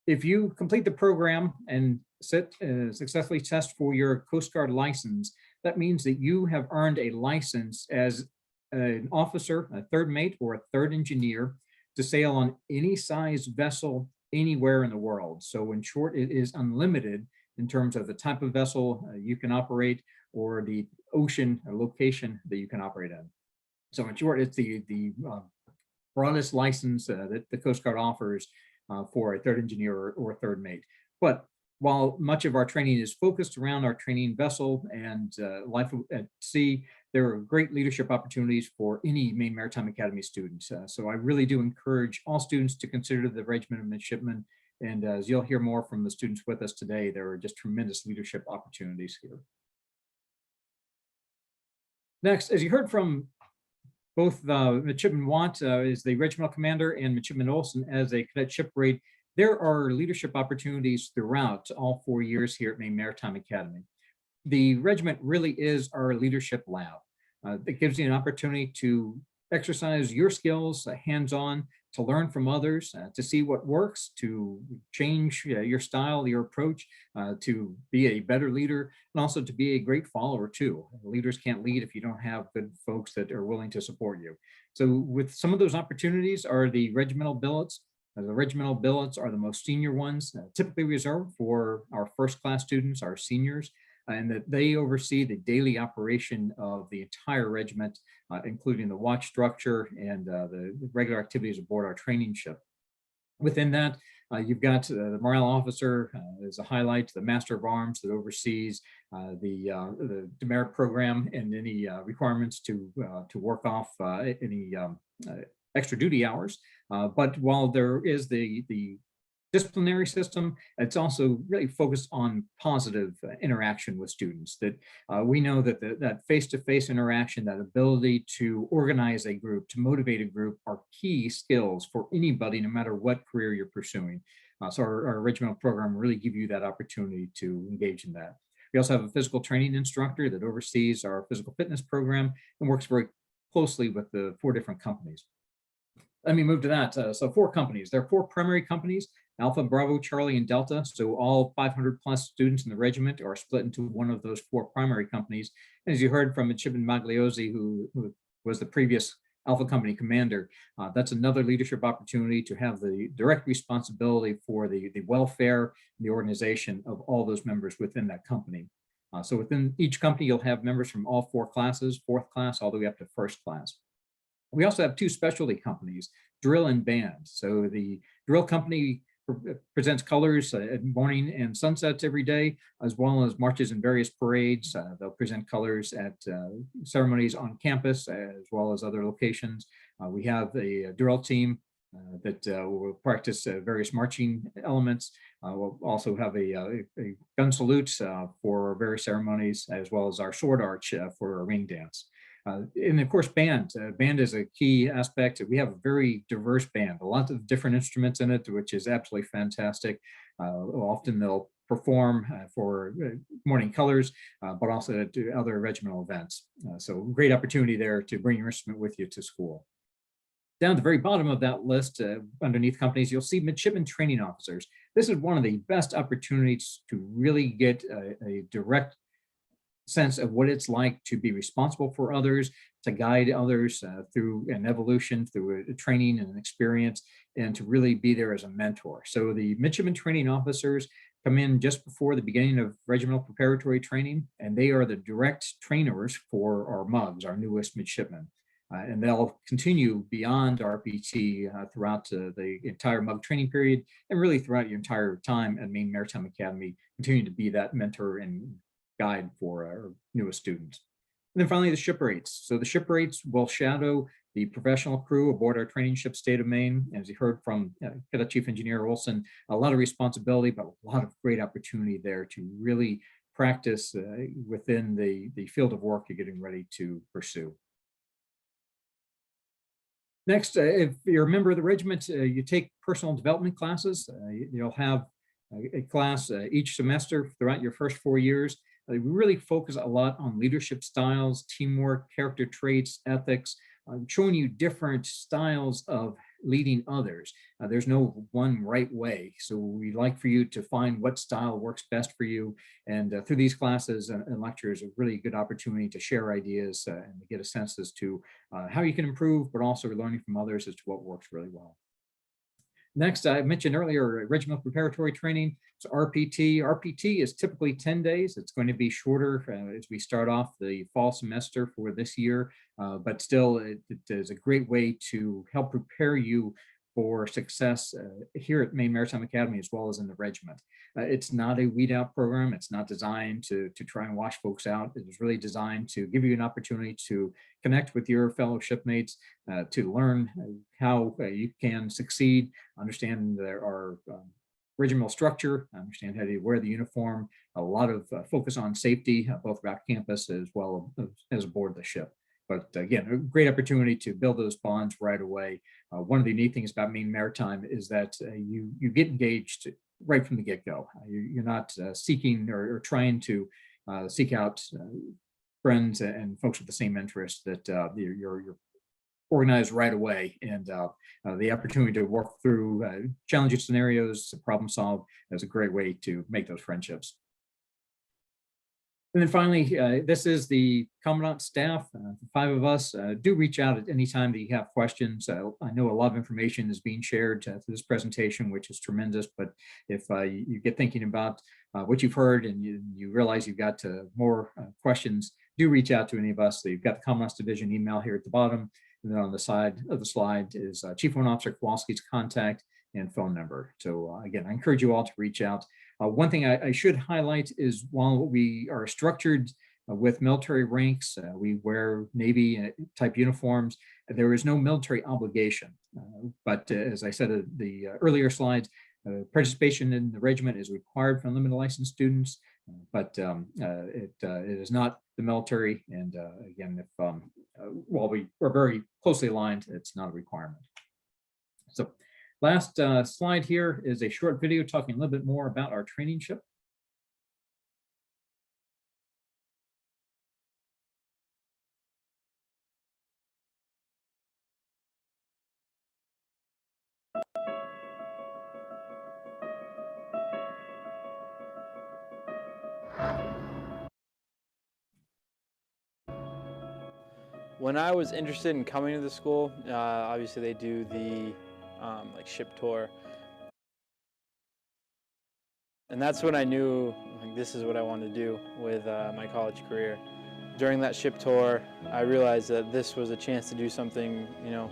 Speaker 19: If you complete the program and successfully test for your Coast Guard license, that means that you have earned a license as an officer, a third mate, or a third engineer to sail on any size vessel anywhere in the world. So in short, it is unlimited in terms of the type of vessel you can operate or the ocean or location that you can operate in. So in short, it's the broadest license that the Coast Guard offers for a third engineer or third mate. But while much of our training is focused around our training vessel and life at sea, there are great leadership opportunities for any Maine Maritime Academy students. So I really do encourage all students to consider the Regiment of Midshipmen. And as you'll hear more from the students with us today, there are just tremendous leadership opportunities here. Next, as you heard from both Midshipman Watt is the regimental commander and Midshipman Olson as a cadet shipmate, there are leadership opportunities throughout all 4 years here at Maine Maritime Academy. The regiment really is our leadership lab. It gives you an opportunity to exercise your skills hands-on, to learn from others, to see what works, to change your style, your approach, to be a better leader, and also to be a great follower too. Leaders can't lead if you don't have good folks that are willing to support you. So with some of those opportunities are the regimental billets. The regimental billets are the most senior ones, typically reserved for our first class students, our seniors, and that they oversee the daily operation of the entire regiment, including the watch structure and the regular activities aboard our training ship. Within that, you've got the morale officer as a highlight, the master of arms that oversees the demerit program and any requirements to work off any extra duty hours. But while there is the disciplinary system, it's also really focused on positive interaction with students. That we know that that face-to-face interaction, that ability to organize a group, to motivate a group are key skills for anybody, no matter what career you're pursuing. So our regimental program really give you that opportunity to engage in that. We also have a physical training instructor that oversees our physical fitness program and works very closely with the 4 different companies. Let me move to that. So 4 companies. There are 4 primary companies: Alpha, Bravo, Charlie, and Delta. So all 500 plus students in the regiment are split into one of those 4 primary companies. And as you heard from Midshipman Magliozzi, who was the previous Alpha Company commander, that's another leadership opportunity to have the direct responsibility for the welfare and the organization of all those members within that company. So within each company, you'll have members from all 4 classes, 4th class, all the way up to 1st class. We also have 2 specialty companies, drill and band. So the drill company presents colors at morning and sunsets every day, as well as marches in various parades. They'll present colors at ceremonies on campus, as well as other locations. We have a drill team that will practice various marching elements. We'll also have a gun salute for various ceremonies, as well as our sword arch for a ring dance. And of course, band. Band is a key aspect. We have a very diverse band, a lot of different instruments in it, which is absolutely fantastic. Often they'll perform for morning colors, but also to other regimental events. So great opportunity there to bring your instrument with you to school. Down at the very bottom of that list, underneath companies, you'll see midshipman training officers. This is one of the best opportunities to really get a direct sense of what it's like to be responsible for others, to guide others through an evolution, through a training and an experience, and to really be there as a mentor. So the midshipman training officers come in just before the beginning of regimental preparatory training, and they are the direct trainers for our MUGs, our newest midshipmen. And they'll continue beyond RPT throughout the entire MUG training period, and really throughout your entire time at Maine Maritime Academy, continue to be that mentor and guide for our newest students. And then finally, the shipmates. So the shipmates will shadow the professional crew aboard our training ship State of Maine. As you heard from Cadet Chief Engineer Olson, a lot of responsibility, but a lot of great opportunity there to really practice within the field of work you're getting ready to pursue. Next, if you're a member of the regiment, you take personal development classes. You'll have a class each semester throughout your first 4 years. We really focus a lot on leadership styles, teamwork, character traits, ethics, showing you different styles of leading others. There's no one right way. So we'd like for you to find what style works best for you. And through these classes and lectures, a really good opportunity to share ideas and to get a sense as to how you can improve, but also learning from others as to what works really well. Next, I mentioned earlier, regimental preparatory training. So RPT. RPT is typically 10 days. It's going to be shorter as we start off the fall semester for this year, but still it is a great way to help prepare you for success here at Maine Maritime Academy as well as in the regiment. It's not a weed out program. It's not designed to try and wash folks out. It is really designed to give you an opportunity to connect with your fellow shipmates, to learn how you can succeed, understand our regimental structure, understand how to wear the uniform, a lot of focus on safety, both about campus as well as aboard the ship. But again, a great opportunity to build those bonds right away. One of the neat things about Maine Maritime is that you get engaged right from the get-go. You're not seeking or trying to seek out friends and folks with the same interests, that you're organized right away, and the opportunity to work through challenging scenarios to problem solve is a great way to make those friendships. And then finally, this is the Commandant staff. 5 of us. Do reach out at any time that you have questions. I know a lot of information is being shared through this presentation, which is tremendous, but if you get thinking about what you've heard and you realize you've got more questions, do reach out to any of us. So you've got the Commandant's Division email here at the bottom, and then on the side of the slide is Chief Warrant Officer Kowalski's contact and phone number. So again, I encourage you all to reach out. One thing I should highlight is while we are structured with military ranks, we wear Navy type uniforms, there is no military obligation. But as I said in the earlier slides, participation in the regiment is required for unlimited license students, but it is not the military. And again, if while we are very closely aligned, it's not a requirement. So last slide here is a short video talking a little bit more about our training ship.
Speaker 9: When I was interested in coming to the school, obviously they do the like ship tour. And that's when I knew like, this is what I wanted to do with my college career. During that ship tour, I realized that this was a chance to do something, you know,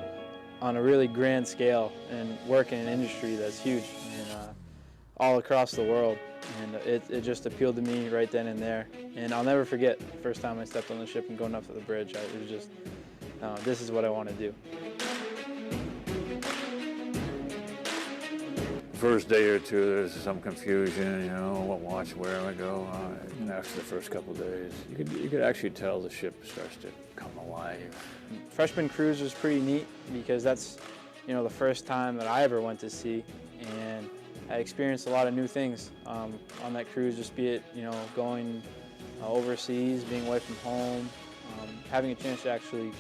Speaker 9: on a really grand scale and work in an industry that's huge and all across the world. And it just appealed to me right then and there. And I'll never forget the first time I stepped on the ship and going up to the bridge. It was just, this is what I want to do.
Speaker 22: First day or two, there's some confusion, you know, what watch, where am I go? And after the first couple of days, you could actually tell the ship starts to come alive.
Speaker 9: Freshman cruise was pretty neat because that's, you know, the first time that I ever went to sea, and I experienced a lot of new things on that cruise, just be it, you know, going overseas, being away from home, having a chance to actually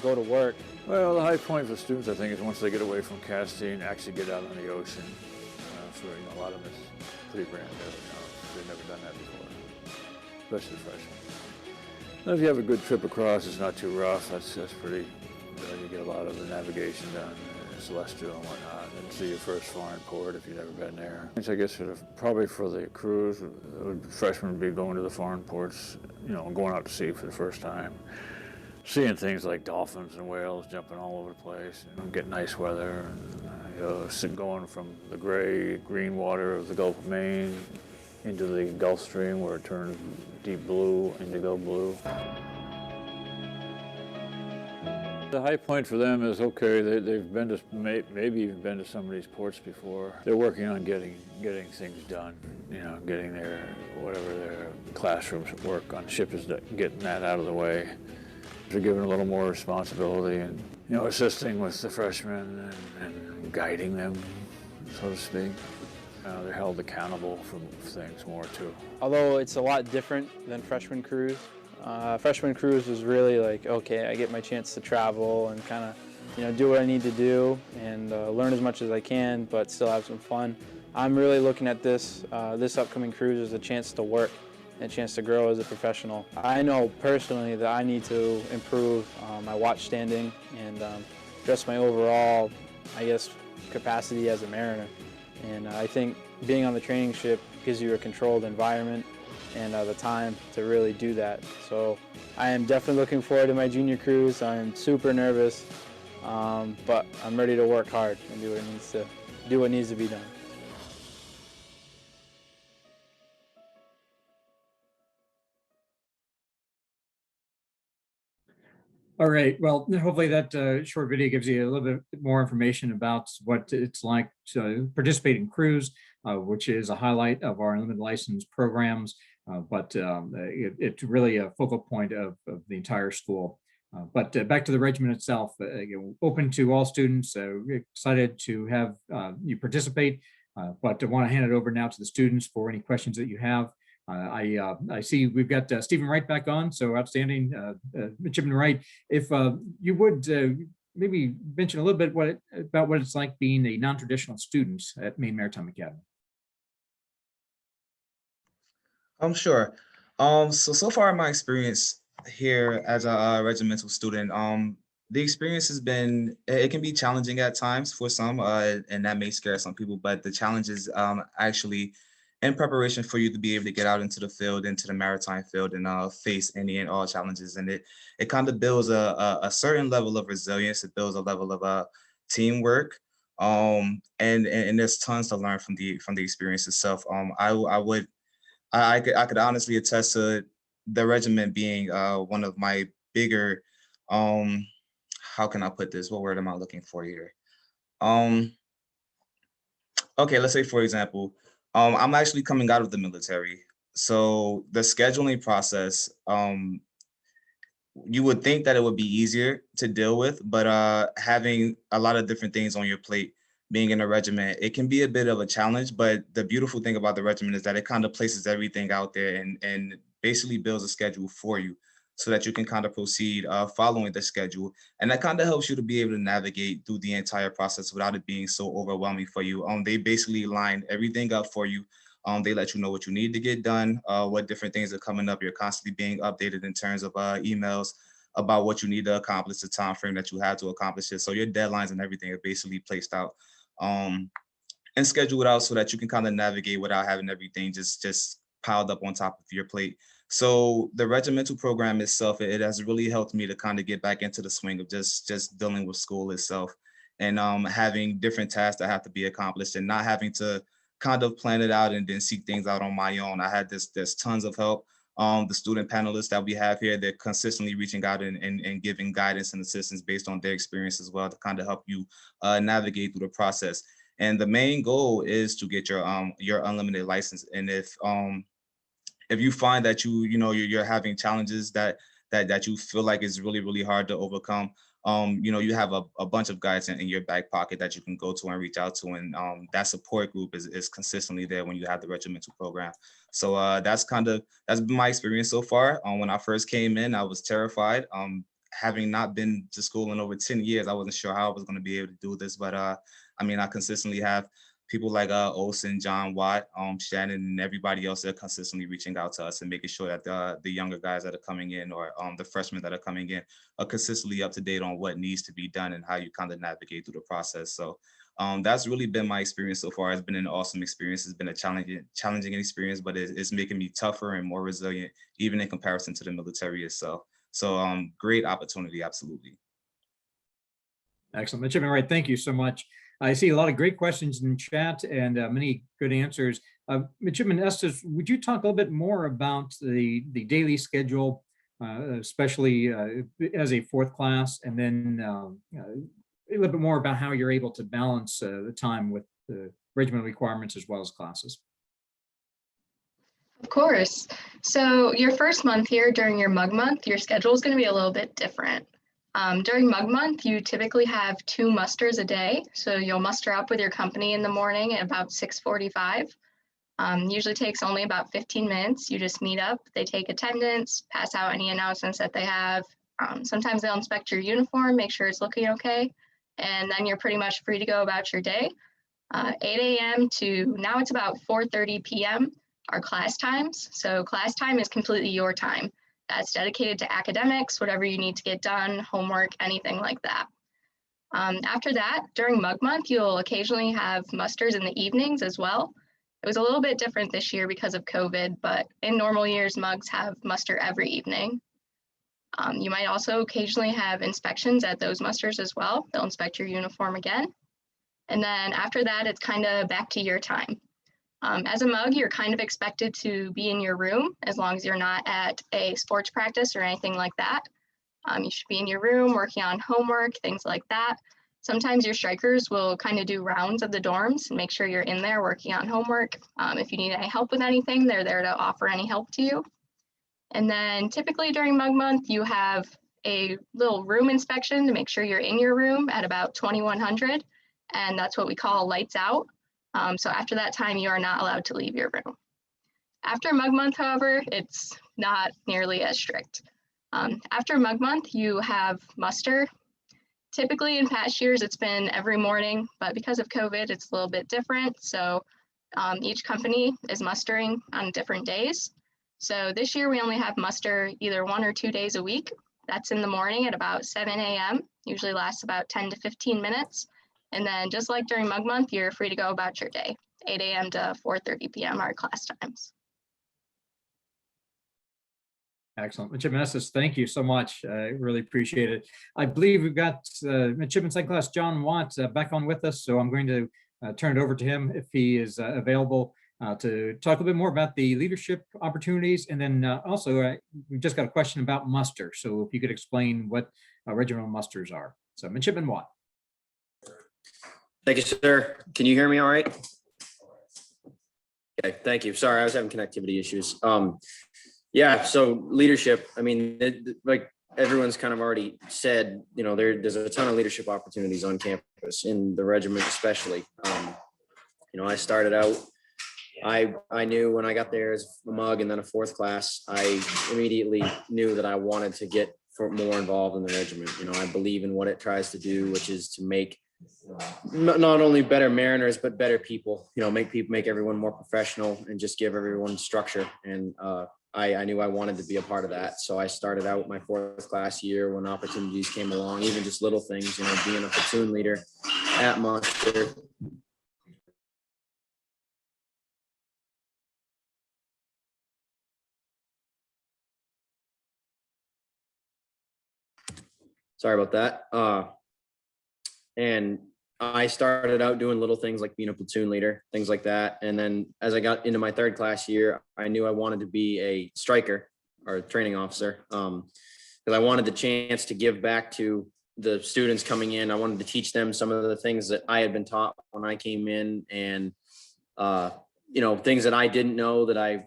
Speaker 9: go to work.
Speaker 22: Well, the high point for students, I think, is once they get away from casting, actually get out on the ocean. For you know, a lot of them, it's pretty brand new. You know, they've never done that before, especially freshmen. And if you have a good trip across, it's not too rough. That's pretty. You get a lot of the navigation done, celestial and whatnot, and see your first foreign port if you've never been there. I guess probably for the cruise, freshmen would be going to the foreign ports, you know, going out to sea for the first time. Seeing things like dolphins and whales jumping all over the place, you know, getting nice weather, and, you know, going from the green water of the Gulf of Maine into the Gulf Stream where it turns deep blue, indigo blue. The high point for them is, okay, they've been to, maybe even been to some of these ports before. They're working on getting things done, you know, getting whatever their classrooms work on ship is getting that out of the way. They're given a little more responsibility and, you know, assisting with the freshmen and guiding them, so to speak. They're held accountable for things more too.
Speaker 9: Although it's a lot different than freshman cruise. Freshman cruise was really like, okay, I get my chance to travel and kind of do what I need to do and learn as much as I can, but still have some fun. I'm really looking at this upcoming cruise as a chance to work and a chance to grow as a professional. I know personally that I need to improve my watch standing and just my overall, I guess, capacity as a mariner. And I think being on the training ship gives you a controlled environment and the time to really do that. So I am definitely looking forward to my junior cruise. I am super nervous, but I'm ready to work hard and do what needs to be done.
Speaker 19: All right. Well, hopefully that short video gives you a little bit more information about what it's like to participate in cruise, which is a highlight of our limited license programs, but it's really a focal point of the entire school. But back to the regiment itself, open to all students, excited to have you participate, but I want to hand it over now to the students for any questions that you have. I see we've got Stephen Wright back on, so outstanding. Midshipman Wright, if you would maybe mention a little bit about what it's like being a non-traditional student at Maine Maritime Academy.
Speaker 3: Sure. So far in my experience here as a regimental student, the experience has been, it can be challenging at times for some, and that may scare some people, but the challenge is actually in preparation for you to be able to get out into the field, into the maritime field, and face any and all challenges. And it kind of builds a certain level of resilience. It builds a level of teamwork, and there's tons to learn from the experience itself. I could honestly attest to the regiment being one of my bigger, how can I put this? What word am I looking for here? Okay, let's say for example, I'm actually coming out of the military. So the scheduling process, you would think that it would be easier to deal with, but having a lot of different things on your plate, being in a regiment, it can be a bit of a challenge. But the beautiful thing about the regiment is that it kind of places everything out there and basically builds a schedule for you so that you can kind of proceed following the schedule. And that kind of helps you to be able to navigate through the entire process without it being so overwhelming for you. They basically line everything up for you. They let you know what you need to get done, what different things are coming up. You're constantly being updated in terms of emails about what you need to accomplish, the time frame that you have to accomplish it. So your deadlines and everything are basically placed out and scheduled out so that you can kind of navigate without having everything just piled up on top of your plate. So the regimental program itself, it has really helped me to kind of get back into the swing of just dealing with school itself and having different tasks that have to be accomplished and not having to kind of plan it out and then seek things out on my own. I had there's tons of help. The student panelists that we have here, they're consistently reaching out and giving guidance and assistance based on their experience as well to kind of help you navigate through the process. And the main goal is to get your unlimited license. And if you find that you're having challenges that you feel like is really hard to overcome, you have a bunch of guys in your back pocket that you can go to and reach out to, and that support group is consistently there when you have the regimental program. So that's been my experience so far. When I first came in, I was terrified. Having not been to school in over 10 years, I wasn't sure how I was going to be able to do this, but I consistently have people like Olsen, John Watt, Shannon, and everybody else that are consistently reaching out to us and making sure that the younger guys that are coming in or the freshmen that are coming in are consistently up to date on what needs to be done and how you kind of navigate through the process. So that's really been my experience so far. It's been an awesome experience. It's been a challenging experience, but it's making me tougher and more resilient, even in comparison to the military itself. So great opportunity, absolutely.
Speaker 19: Excellent. Midshipman Wright, thank you so much. I see a lot of great questions in chat and many good answers. Midshipman Estes, would you talk a little bit more about the daily schedule, especially as a fourth class, and then a little bit more about how you're able to balance the time with the regimental requirements as well as classes?
Speaker 20: Of course. So your first month here during your mug month, your schedule is going to be a little bit different. During mug month, you typically have 2 musters a day. So you'll muster up with your company in the morning at about 6:45. Usually takes only about 15 minutes. You just meet up, they take attendance, pass out any announcements that they have. Sometimes they'll inspect your uniform, make sure it's looking okay. and then you're pretty much free to go about your day. 8 a.m. to now it's about 4:30 p.m. are class times. So class time is completely your time. That's dedicated to academics, whatever you need to get done, homework, anything like that. After that, during Mug Month, you'll occasionally have musters in the evenings as well. It was a little bit different this year because of COVID, but in normal years, mugs have muster every evening. You might also occasionally have inspections at those musters as well. They'll inspect your uniform again. And then after that, it's kind of back to your time. As a mug, you're kind of expected to be in your room as long as you're not at a sports practice or anything like that. You should be in your room working on homework, things like that. Sometimes your strikers will kind of do rounds of the dorms and make sure you're in there working on homework. If you need any help with anything, they're there to offer any help to you. And then typically during Mug Month, you have a little room inspection to make sure you're in your room at about 2100. And that's what we call lights out. So after that time, you are not allowed to leave your room. After Mug Month, however, it's not nearly as strict. After Mug Month, you have muster. Typically in past years, it's been every morning, but because of COVID, it's a little bit different. So each company is mustering on different days. So this year we only have muster either 1 or 2 days a week. That's in the morning at about 7 a.m. Usually lasts about 10 to 15 minutes. And then just like during Mug Month, you're free to go about your day. 8 a.m. to 4:30 p.m. are class times.
Speaker 19: Excellent. Midshipman Estes, thank you so much. I really appreciate it. I believe we've got Midshipman Second Class John Watt back on with us, so I'm going to turn it over to him if he is available to talk a bit more about the leadership opportunities. And then also, we've just got a question about muster. So if you could explain what regimental musters are. So Midshipman Watt.
Speaker 10: Thank you, sir. Can you hear me all right? Okay, thank you. Sorry, I was having connectivity issues. Yeah, so leadership, I mean, like everyone's kind of already said, you know, there's a ton of leadership opportunities on campus, in the regiment especially. You know, I started out, I knew when I got there as a mug and then a 4th class, I immediately knew that I wanted to get more involved in the regiment. You know, I believe in what it tries to do, which is to make not only better mariners, but better people, you know, make everyone more professional and just give everyone structure. And I knew I wanted to be a part of that. So I started out my 4th class year when opportunities came along, even just little things, you know, being a platoon leader at muster. Sorry about that. And I started out doing little things like being a platoon leader, things like that. And then as I got into my 3rd class year, I knew I wanted to be a striker or a training officer, because I wanted the chance to give back to the students coming in. I wanted to teach them some of the things that I had been taught when I came in, and you know, things that I didn't know that I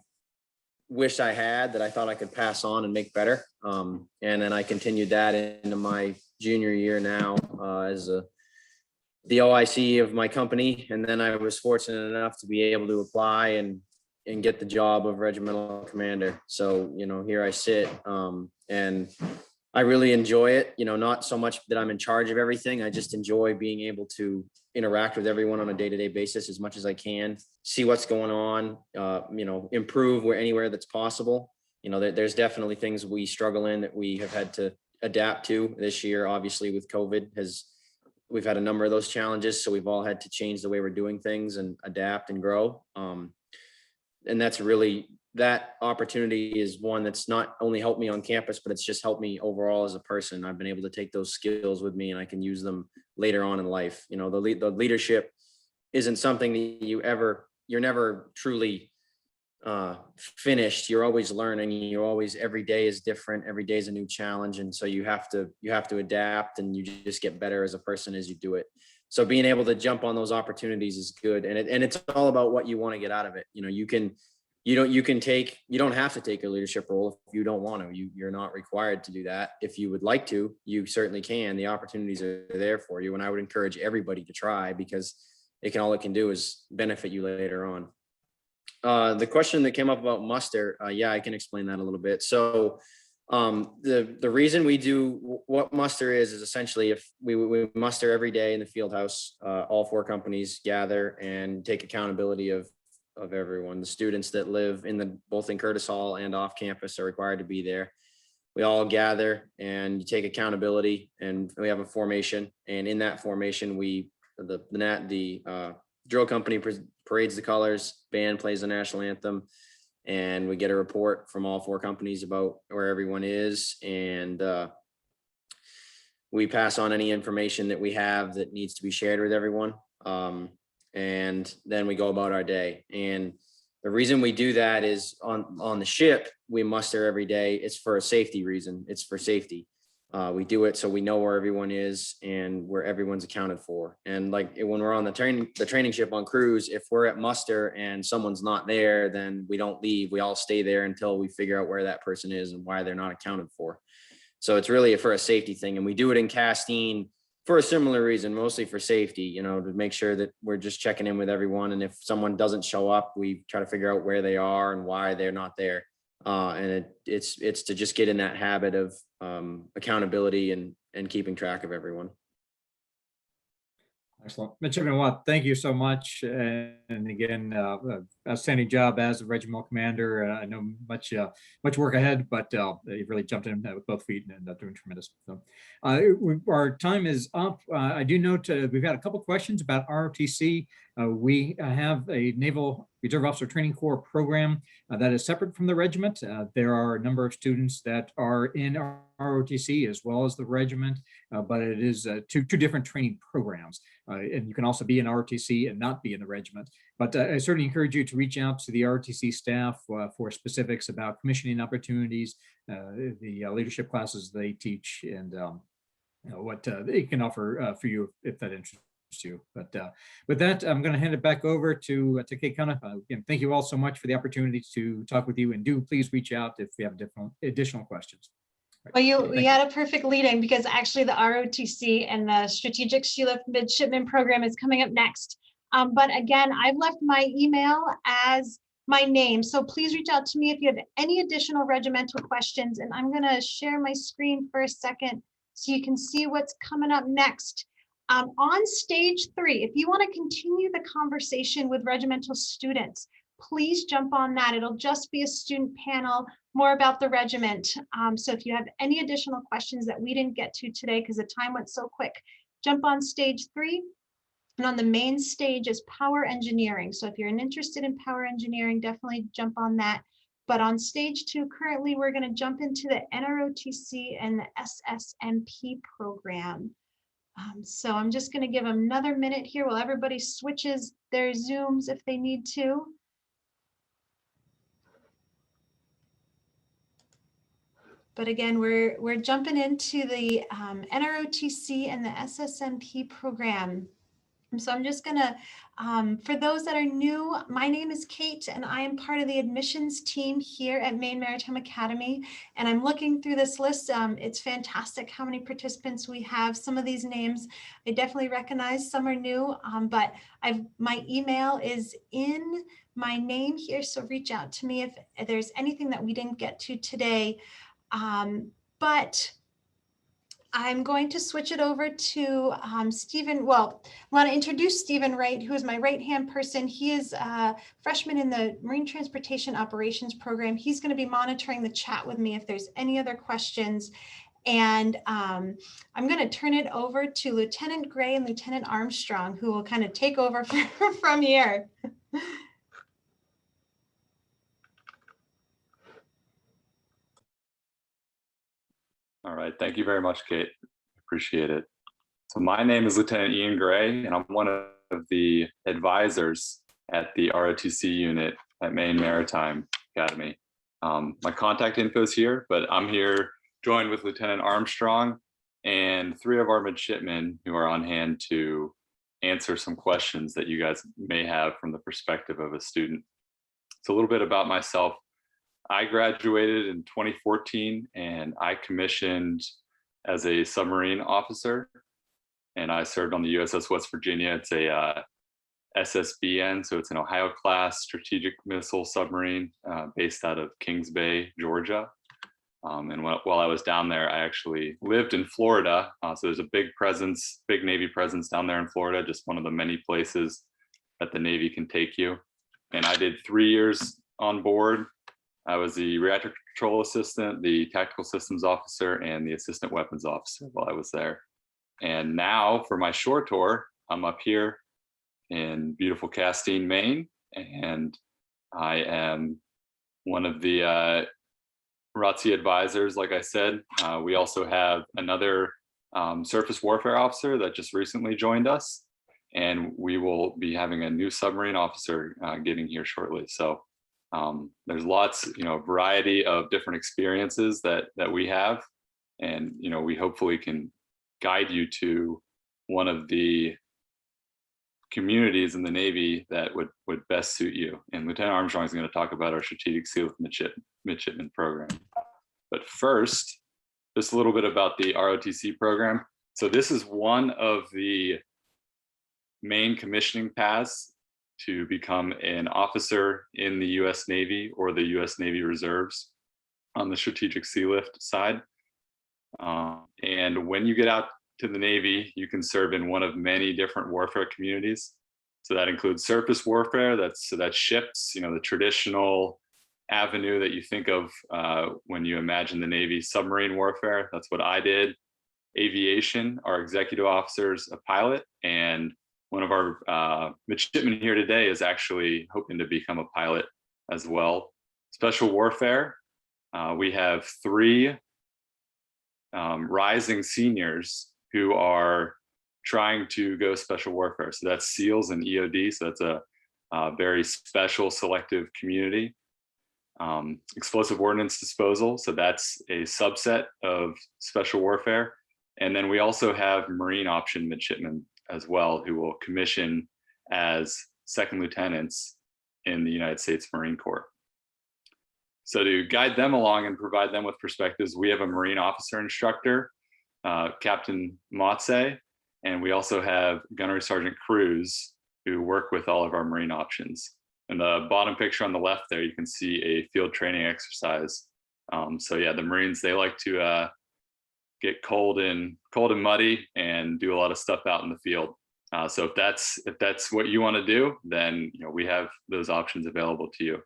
Speaker 10: wish I had, that I thought I could pass on and make better. And then I continued that into my junior year now as the OIC of my company. And then I was fortunate enough to be able to apply and get the job of regimental commander. So, you know, here I sit, and I really enjoy it. You know, not so much that I'm in charge of everything. I just enjoy being able to interact with everyone on a day-to-day basis as much as I can, see what's going on, you know, improve anywhere that's possible. You know, there's definitely things we struggle in that we have had to adapt to this year. Obviously with COVID, we've had a number of those challenges. So we've all had to change the way we're doing things and adapt and grow. And that's really, that opportunity is one that's not only helped me on campus, but it's just helped me overall as a person. I've been able to take those skills with me and I can use them later on in life. You know, the leadership isn't something that you're never truly finished. You're always learning. You're always, every day is different. Every day is a new challenge. And so you have to adapt, and you just get better as a person as you do it. So being able to jump on those opportunities is good. And it's all about what you want to get out of it. You know, you don't have to take a leadership role if you don't want to. You're not required to do that. If you would like to, you certainly can. The opportunities are there for you. And I would encourage everybody to try, because all it can do is benefit you later on. The question that came up about muster, yeah, I can explain that a little bit. So The reason we do what muster is essentially if we muster every day in the field house, all 4 companies gather and take accountability of everyone. The students that live both in Curtis Hall and off campus are required to be there. We all gather and take accountability, and we have a formation. And in that formation, the drill company parades the colors, band plays the national anthem, and we get a report from all 4 companies about where everyone is. And we pass on any information that we have that needs to be shared with everyone. And then we go about our day. And the reason we do that is on the ship, we muster every day. It's for a safety reason. It's for safety. We do it so we know where everyone is and where everyone's accounted for. And like when we're on the training ship on cruise, if we're at muster and someone's not there, then we don't leave. We all stay there until we figure out where that person is and why they're not accounted for. So it's really for a safety thing. And we do it in Castine for a similar reason, mostly for safety, to make sure that we're just checking in with everyone. And if someone doesn't show up, we try to figure out where they are and why they're not there. And it's to just get in that habit of accountability and keeping track of everyone.
Speaker 19: Excellent. Midshipman Watt, thank you so much. And again, outstanding job as a regimental commander. I know much work ahead, but you've really jumped in with both feet and doing tremendous. So, our time is up. I do note we've got a couple questions about ROTC. We have a Naval Reserve Officer Training Corps program that is separate from the regiment. There are a number of students that are in ROTC as well as the regiment, but it is two different training programs. And you can also be in ROTC and not be in the regiment. But I certainly encourage you to reach out to the ROTC staff for specifics about commissioning opportunities, the leadership classes they teach, and what they can offer for you if that interests you. But with that, I'm going to hand it back over to Kate Cunha. Again, thank you all so much for the opportunity to talk with you, and do please reach out if you have additional questions.
Speaker 1: Well, you had a perfect lead in, because actually the ROTC and the Strategic Sealift Midshipman program is coming up next. But again, I've left my email as my name, so please reach out to me if you have any additional regimental questions. And I'm going to share my screen for a second so you can see what's coming up next. On stage 3, if you want to continue the conversation with regimental students, please jump on that. It'll just be a student panel, more about the regiment. So if you have any additional questions that we didn't get to today because the time went so quick, jump on stage 3. And on the main stage is power engineering. So if you're interested in power engineering, definitely jump on that. But on stage 2, currently, we're going to jump into the NROTC and the SSMP program. So I'm just going to give them another minute here while everybody switches their Zooms if they need to. But again, we're jumping into the NROTC and the SSMP program. So I'm just gonna, for those that are new, my name is Kate and I am part of the admissions team here at Maine Maritime Academy. And I'm looking through this list. It's fantastic how many participants we have. Some of these names I definitely recognize, some are new, but my email is in my name here. So reach out to me if there's anything that we didn't get to today. But I'm going to switch it over to Stephen. Well, I want to introduce Stephen Wright, who is my right-hand person. He is a freshman in the Marine Transportation Operations program. He's going to be monitoring the chat with me if there's any other questions. And I'm going to turn it over to Lieutenant Gray and Lieutenant Armstrong, who will kind of take over from here.
Speaker 11: All right, thank you very much, Kate. Appreciate it. So my name is Lieutenant Ian Gray, and I'm one of the advisors at the ROTC unit at Maine Maritime Academy. My contact info is here, but I'm here joined with Lieutenant Armstrong and 3 of our midshipmen who are on hand to answer some questions that you guys may have from the perspective of a student. So a little bit about myself. I graduated in 2014 and I commissioned as a submarine officer, and I served on the USS West Virginia. It's a SSBN, so it's an Ohio class strategic missile submarine based out of Kings Bay, Georgia. And while I was down there, I actually lived in Florida. So there's a big presence, big Navy presence down there in Florida, just one of the many places that the Navy can take you. And I did 3 years on board. I was the reactor control assistant, the tactical systems officer, and the assistant weapons officer while I was there. And now for my shore tour, I'm up here in beautiful Castine, Maine, and I am one of the ROTC advisors. Like I said, we also have another surface warfare officer that just recently joined us, and we will be having a new submarine officer getting here shortly. So there's lots, variety of different experiences that we have, and we hopefully can guide you to one of the communities in the Navy that would best suit you. And Lieutenant Armstrong is going to talk about our Strategic SEAL Midshipman program. But first, just a little bit about the ROTC program. So this is one of the main commissioning paths to become an officer in the US Navy or the US Navy Reserves on the Strategic Sea Lift side. And when you get out to the Navy, you can serve in one of many different warfare communities. So that includes surface warfare, that's ships, the traditional avenue that you think of when you imagine the Navy. Submarine warfare, that's what I did. Aviation, our executive officer's a pilot, and one of our midshipmen here today is actually hoping to become a pilot as well. Special warfare, we have 3 rising seniors who are trying to go special warfare. So that's SEALs and EOD. So that's a very special selective community. Explosive ordnance disposal. So that's a subset of special warfare. And then we also have Marine option midshipmen as well, who will commission as second lieutenants in the United States Marine Corps. So to guide them along and provide them with perspectives, we have a Marine officer instructor, Captain Motse, and we also have Gunnery Sergeant Cruz, who work with all of our Marine options. In the bottom picture on the left there, you can see a field training exercise. So yeah, the Marines, they like to get cold and muddy and do a lot of stuff out in the field. So if that's what you want to do, then we have those options available to you.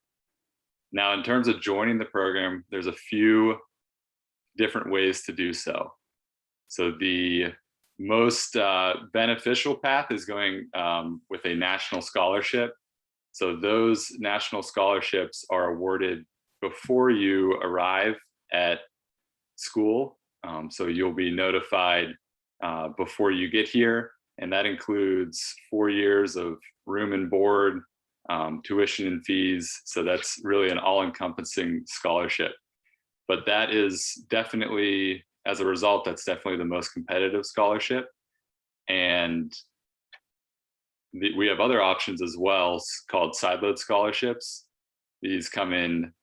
Speaker 11: Now, in terms of joining the program, there's a few different ways to do so. So the most beneficial path is going with a national scholarship. So those national scholarships are awarded before you arrive at school. So you'll be notified before you get here, and that includes 4 years of room and board, tuition and fees. So that's really an all-encompassing scholarship. But that is definitely, as a result, that's definitely the most competitive scholarship. And we have other options as well called sideload scholarships. These come in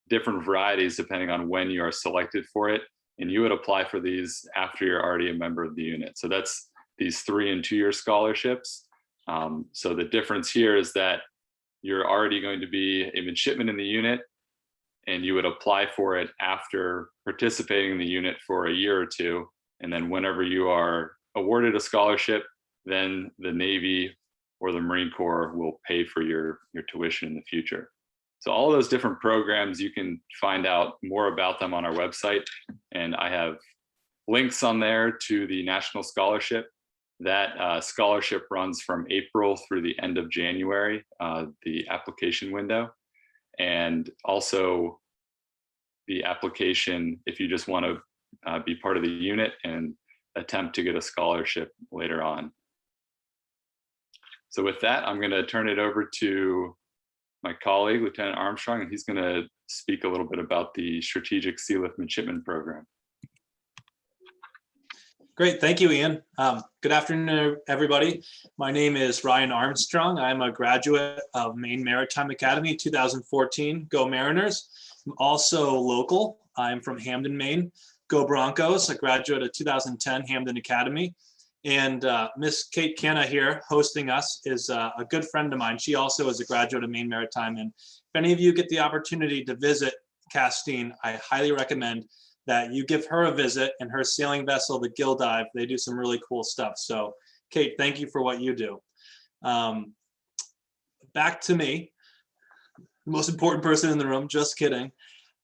Speaker 11: different varieties depending on when you are selected for it. And you would apply for these after you're already a member of the unit. So that's these 3- and 2-year scholarships. So the difference here is that you're already going to be a midshipman in the unit, and you would apply for it after participating in the unit for a year or 2. And then whenever you are awarded a scholarship, then the Navy or the Marine Corps will pay for your tuition in the future. So all those different programs, you can find out more about them on our website. And I have links on there to the National Scholarship. That scholarship runs from April through the end of January, the application window. And also the application if you just want to be part of the unit and attempt to get a scholarship later on. So with that, I'm going to turn it over to my colleague, Lieutenant Armstrong, and he's going to speak a little bit about the Strategic Sea Lift Midshipman program.
Speaker 12: Great, thank you, Ian. Good afternoon, everybody. My name is Ryan Armstrong. I'm a graduate of Maine Maritime Academy 2014. Go Mariners. I'm also local. I'm from Hamden, Maine. Go Broncos, a graduate of 2010 Hamden Academy. And Miss Kate Canna here hosting us is a good friend of mine. She also is a graduate of Maine Maritime. And if any of you get the opportunity to visit Castine, I highly recommend that you give her a visit, and her sailing vessel, the Gill Dive. They do some really cool stuff. So Kate, thank you for what you do. Back to me, the most important person in the room, just kidding.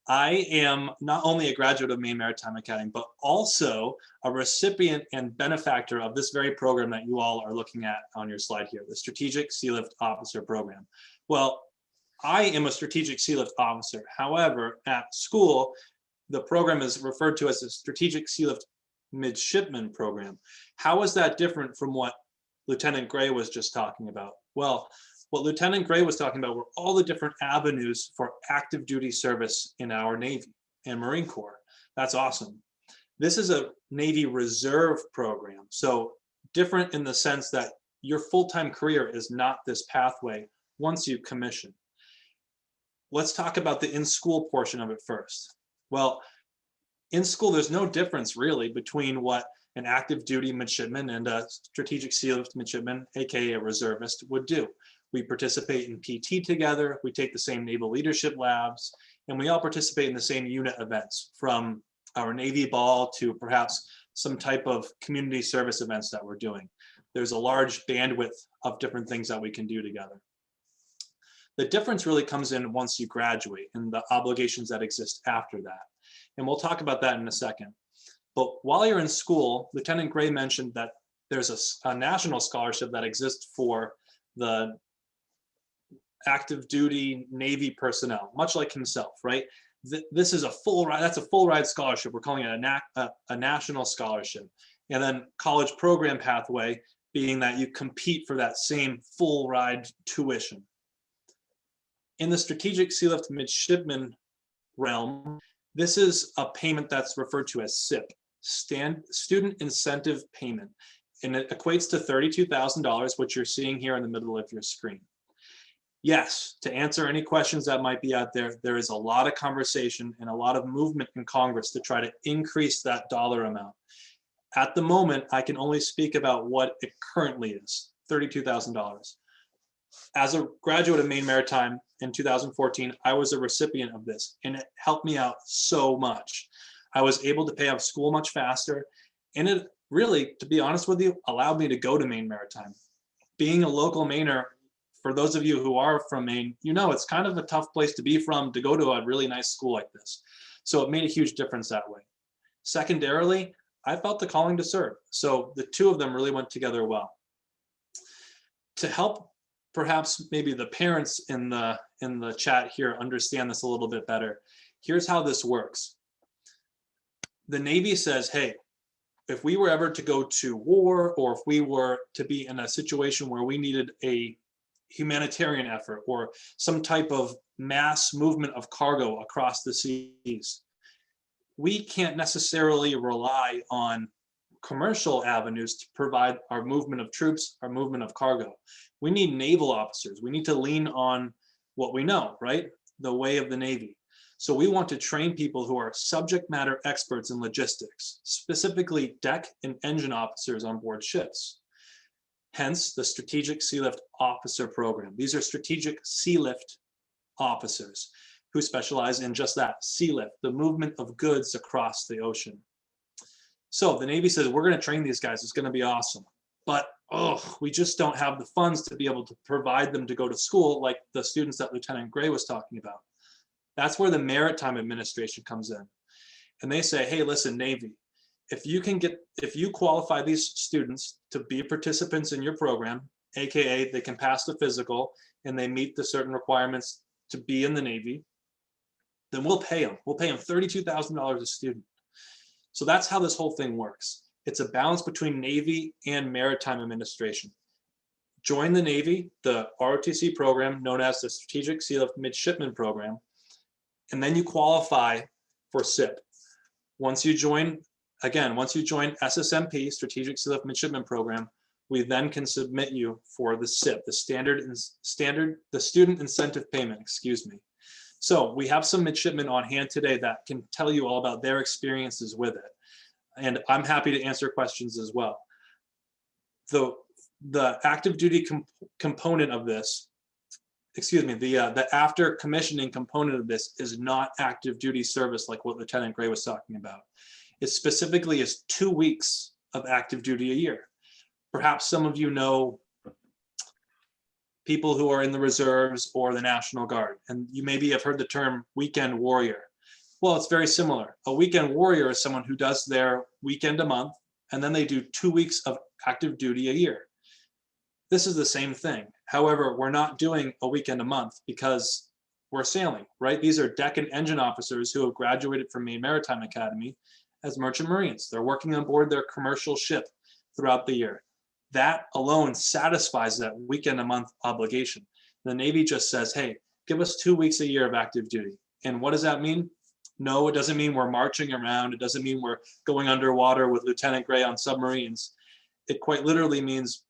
Speaker 12: I am not only a graduate of Maine Maritime Academy, but also a recipient and benefactor of this very program that you all are looking at on your slide here, the Strategic Sea Lift Officer Program. Well, I am a Strategic Sea Lift Officer. However, at school, the program is referred to as the Strategic Sea Lift Midshipmen Program. How is that different from what Lieutenant Gray was just talking about? Well, what Lieutenant Gray was talking about were all the different avenues for active duty service in our Navy and Marine Corps. That's awesome. This is a Navy Reserve program, so different in the sense that your full-time career is not this pathway once you commission. Let's talk about the in-school portion of it first. Well, in school, there's no difference really between what an active duty midshipman and a strategic sea lift midshipman, aka a reservist, would do. We participate in PT together, we take the same naval leadership labs, and we all participate in the same unit events, from our Navy Ball to perhaps some type of community service events that we're doing. There's a large bandwidth of different things that we can do together. The difference really comes in once you graduate and the obligations that exist after that. And we'll talk about that in a second. But while you're in school, Lieutenant Gray mentioned that there's a national scholarship that exists for the active duty Navy personnel, much like himself, right? This is a full ride, that's a full ride scholarship. We're calling it a national scholarship. And then college program pathway being that you compete for that same full ride tuition. In the Strategic Sea Lift Midshipman realm, this is a payment that's referred to as SIP, Student Incentive Payment, and it equates to $32,000, which you're seeing here in the middle of your screen. Yes, to answer any questions that might be out there, there is a lot of conversation and a lot of movement in Congress to try to increase that dollar amount. At the moment, I can only speak about what it currently is, $32,000. As a graduate of Maine Maritime in 2014, I was a recipient of this, and it helped me out so much. I was able to pay off school much faster, and it really, to be honest with you, allowed me to go to Maine Maritime. Being a local Mainer, for those of you who are from Maine, you know it's kind of a tough place to be from to go to a really nice school like this. So it made a huge difference that way. Secondarily, I felt the calling to serve. So the two of them really went together well. To help perhaps maybe the parents in the chat here understand this a little bit better, here's how this works. The Navy says, hey, if we were ever to go to war, or if we were to be in a situation where we needed a humanitarian effort or some type of mass movement of cargo across the seas, we can't necessarily rely on commercial avenues to provide our movement of troops, our movement of cargo. We need naval officers. We need to lean on what we know, right? The way of the Navy. So we want to train people who are subject matter experts in logistics, specifically deck and engine officers on board ships. Hence the Strategic Sea Lift Officer Program. These are strategic sea lift officers who specialize in just that, sea lift, the movement of goods across the ocean. So the Navy says, we're going to train these guys. It's going to be awesome. But we just don't have the funds to be able to provide them to go to school like the students that Lieutenant Gray was talking about. That's where the Maritime Administration comes in. And they say, hey, listen, Navy, if you qualify these students to be participants in your program, AKA they can pass the physical and they meet the certain requirements to be in the Navy, then we'll pay them. We'll pay them $32,000 a student. So that's how this whole thing works. It's a balance between Navy and Maritime Administration. Join the Navy, the ROTC program known as the Strategic Sea Lift Midshipman Program, and then you qualify for SIP. Once you join SSMP, Strategic Sea Lift Midshipman Program, we then can submit you for the SIP, the Student Incentive Payment, excuse me. So we have some midshipmen on hand today that can tell you all about their experiences with it. And I'm happy to answer questions as well. The active duty component of this the after commissioning component of this is not active duty service like what Lieutenant Gray was talking about. It specifically is 2 weeks of active duty a year. Perhaps some of you know people who are in the reserves or the National Guard, and you maybe have heard the term weekend warrior. Well, it's very similar. A weekend warrior is someone who does their weekend a month, and then they do 2 weeks of active duty a year. This is the same thing. However, we're not doing a weekend a month because we're sailing, right? These are deck and engine officers who have graduated from Maine Maritime Academy as merchant marines. They're working on board their commercial ship throughout the year. That alone satisfies that weekend a month obligation. The Navy just says, hey, give us 2 weeks a year of active duty. And what does that mean? No, it doesn't mean we're marching around. It doesn't mean we're going underwater with Lieutenant Gray on submarines. It quite literally means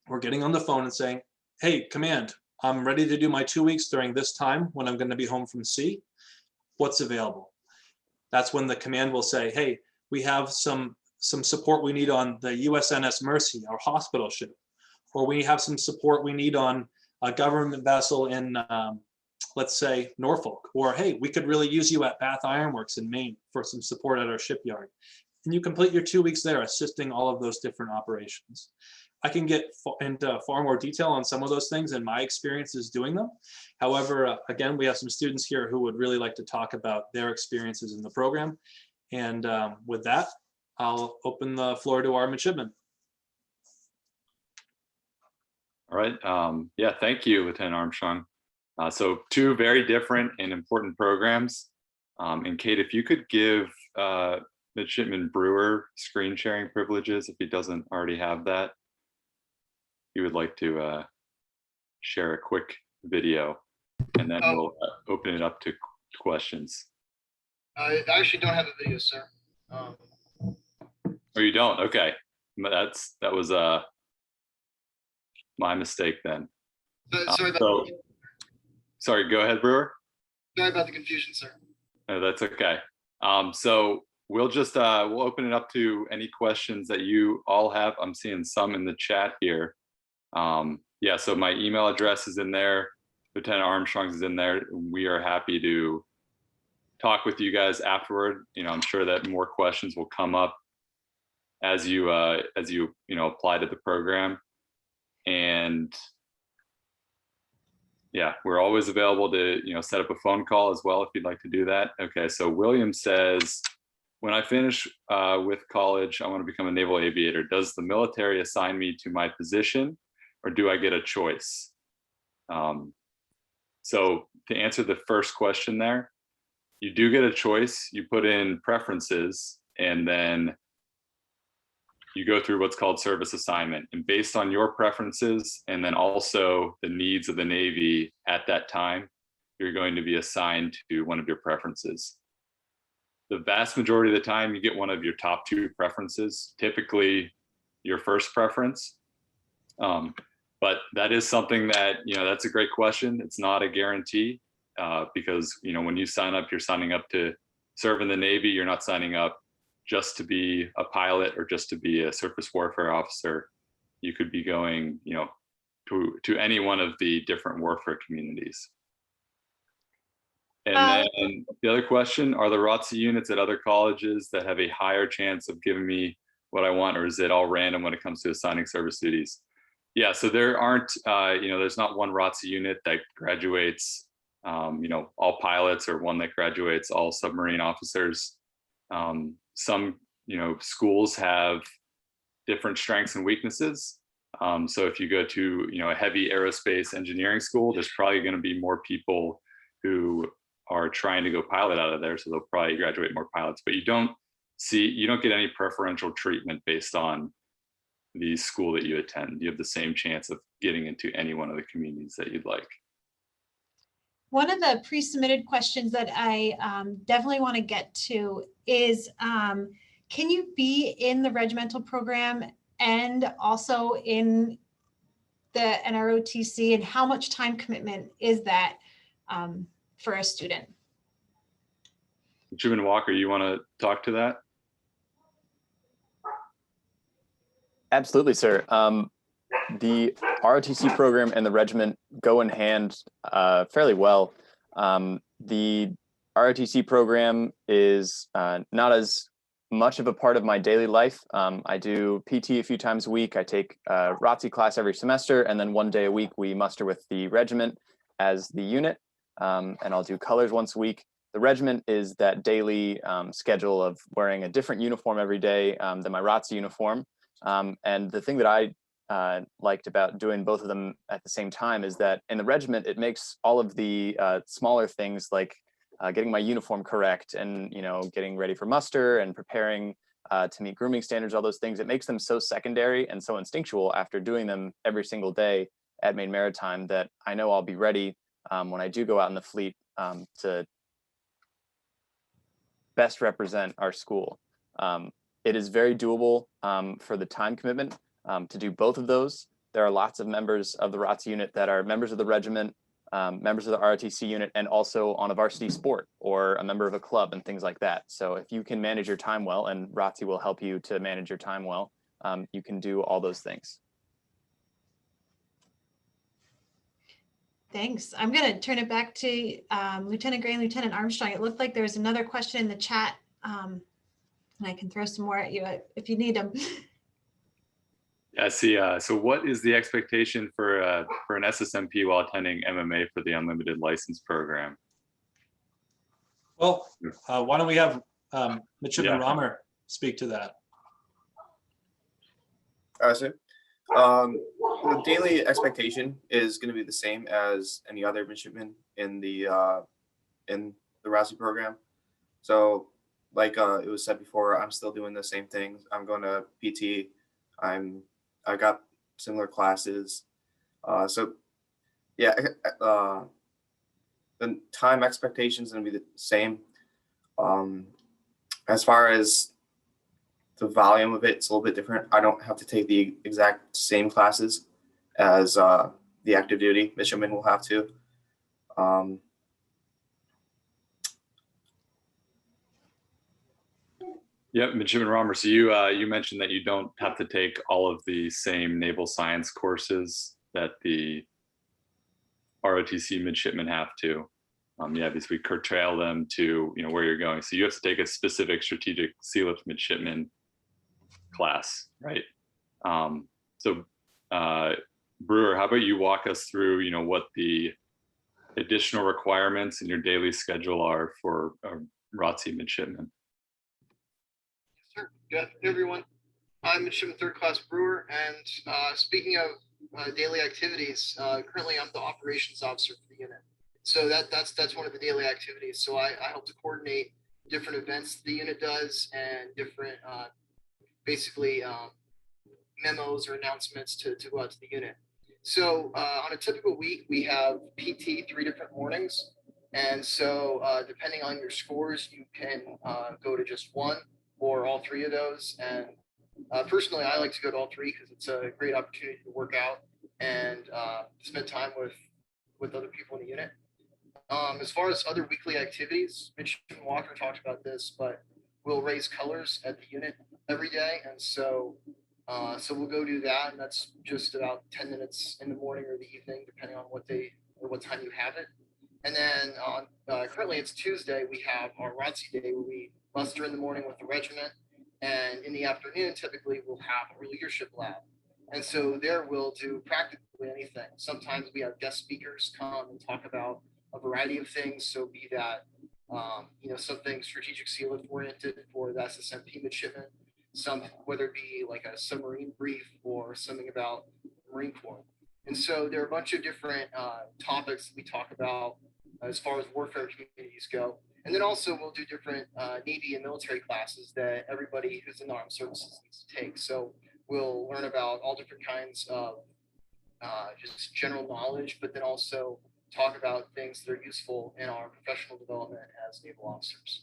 Speaker 12: we're getting on the phone and saying, hey, command, I'm ready to do my 2 weeks during this time when I'm going to be home from sea. What's available? That's when the command will say, hey, we have some support we need on the USNS Mercy, our hospital ship, or we have some support we need on a government vessel in, let's say, Norfolk, or hey, we could really use you at Bath Iron Works in Maine for some support at our shipyard. And you complete your 2 weeks there assisting all of those different operations. I can get into far more detail on some of those things and my experiences doing them. However, again, we have some students here who would really like to talk about their experiences in the program. And with that, I'll open the floor to our midshipmen.
Speaker 11: All right. Yeah, thank you, Lieutenant Armstrong. So 2 very different and important programs. And Kate, if you could give Midshipman Brewer screen sharing privileges, if he doesn't already have that. He would like to share a quick video, and then we'll open it up to questions.
Speaker 15: I actually don't have a video, sir.
Speaker 11: Oh, you don't? Okay. That was my mistake then. Sorry, go ahead, Brewer.
Speaker 15: Sorry about the confusion, sir.
Speaker 11: No, that's okay. So we'll just we'll open it up to any questions that you all have. I'm seeing some in the chat here. Yeah, so my email address is in there. Lieutenant Armstrong's is in there. We are happy to talk with you guys afterward. You know, I'm sure that more questions will come up as you apply to the program. And yeah, we're always available to set up a phone call as well if you'd like to do that. Okay, so William says, when I finish with college, I want to become a naval aviator. Does the military assign me to my position, or do I get a choice? So to answer the first question there, you do get a choice. You put in preferences, and then you go through what's called service assignment. And based on your preferences, and then also the needs of the Navy at that time, you're going to be assigned to one of your preferences. The vast majority of the time, you get one of your top 2 preferences, typically your first preference. But that is something that, that's a great question. It's not a guarantee because, when you sign up, you're signing up to serve in the Navy. You're not signing up just to be a pilot or just to be a surface warfare officer. You could be going, to any one of the different warfare communities. And then the other question, are the ROTC units at other colleges that have a higher chance of giving me what I want, or is it all random when it comes to assigning service duties? Yeah, so there aren't, there's not one ROTC unit that graduates, all pilots, or one that graduates all submarine officers. Some, schools have different strengths and weaknesses. So if you go to, a heavy aerospace engineering school, there's probably going to be more people who are trying to go pilot out of there. So they'll probably graduate more pilots, but you don't get any preferential treatment based on the school that you attend. You have the same chance of getting into any one of the communities that you'd like.
Speaker 1: One of the pre-submitted questions that I definitely want to get to is, can you be in the regimental program and also in the NROTC, and how much time commitment is that for a student?
Speaker 11: Midshipman Walker, you want to talk to that?
Speaker 5: Absolutely, sir. The ROTC program and the regiment go in hand fairly well. The ROTC program is not as much of a part of my daily life. I do PT a few times a week. I take a ROTC class every semester, and then one day a week we muster with the regiment as the unit, and I'll do colors once a week. The regiment is that daily schedule of wearing a different uniform every day than my ROTC uniform. And the thing that I liked about doing both of them at the same time is that in the regiment, it makes all of the smaller things like getting my uniform correct and, you know, getting ready for muster and preparing to meet grooming standards, all those things, it makes them so secondary and so instinctual after doing them every single day at Maine Maritime that I know I'll be ready when I do go out in the fleet to best represent our school. It is very doable for the time commitment to do both of those. There are lots of members of the ROTC unit that are members of the regiment, members of the ROTC unit, and also on a varsity sport or a member of a club and things like that. So if you can manage your time well, and ROTC will help you to manage your time well, you can do all those things.
Speaker 1: Thanks. I'm going to turn it back to Lieutenant Gray and Lieutenant Armstrong. It looked like there was another question in the chat, and I can throw some more at you if you need them.
Speaker 11: Yeah, I see. So what is the expectation for an SSMP while attending MMA for the Unlimited License Program?
Speaker 12: Well, why don't we have Midshipman Romer speak to that?
Speaker 13: The daily expectation is going to be the same as any other midshipman in the ROTC program. So, like it was said before, I'm still doing the same things. I'm going to PT. I got similar classes. So, yeah, the time expectations going to be the same. As far as the volume of it's a little bit different. I don't have to take the exact same classes as the active duty midshipmen will have to.
Speaker 11: Yep, Midshipman Romer. So you mentioned that you don't have to take all of the same naval science courses that the ROTC midshipmen have to. Yeah, because we curtail them to where you're going. So you have to take a specific strategic sea lift midshipman class, right? So Brewer, how about you walk us through what the additional requirements in your daily schedule are for ROTC midshipmen?
Speaker 14: Sure. Good afternoon, everyone. I'm Midshipman Third Class Brewer, and speaking of daily activities, currently I'm the operations officer for the unit. So that's one of the daily activities. So I help to coordinate different events the unit does and different basically memos or announcements to go out to the unit. So on a typical week, we have PT 3 different mornings. And so depending on your scores, you can go to just one or all 3 of those. And personally, I like to go to all 3 because it's a great opportunity to work out and spend time with other people in the unit. As far as other weekly activities, Midshipman Walker talked about this, but we'll raise colors at the unit every day. And so we'll go do that. And that's just about 10 minutes in the morning or the evening, depending on what day or what time you have it. And then on currently it's Tuesday, we have our ROTC day where we muster in the morning with the regiment. And in the afternoon, typically we'll have a leadership lab. And so there we'll do practically anything. Sometimes we have guest speakers come and talk about a variety of things. So be that, something strategic sea lift oriented for the SSMP midshipmen, whether it be like a submarine brief or something about the Marine Corps. And so there are a bunch of different topics we talk about as far as warfare communities go. And then also we'll do different Navy and military classes that everybody who's in the armed services needs to take. So we'll learn about all different kinds of just general knowledge, but then also talk about things that are useful in our professional development as naval officers.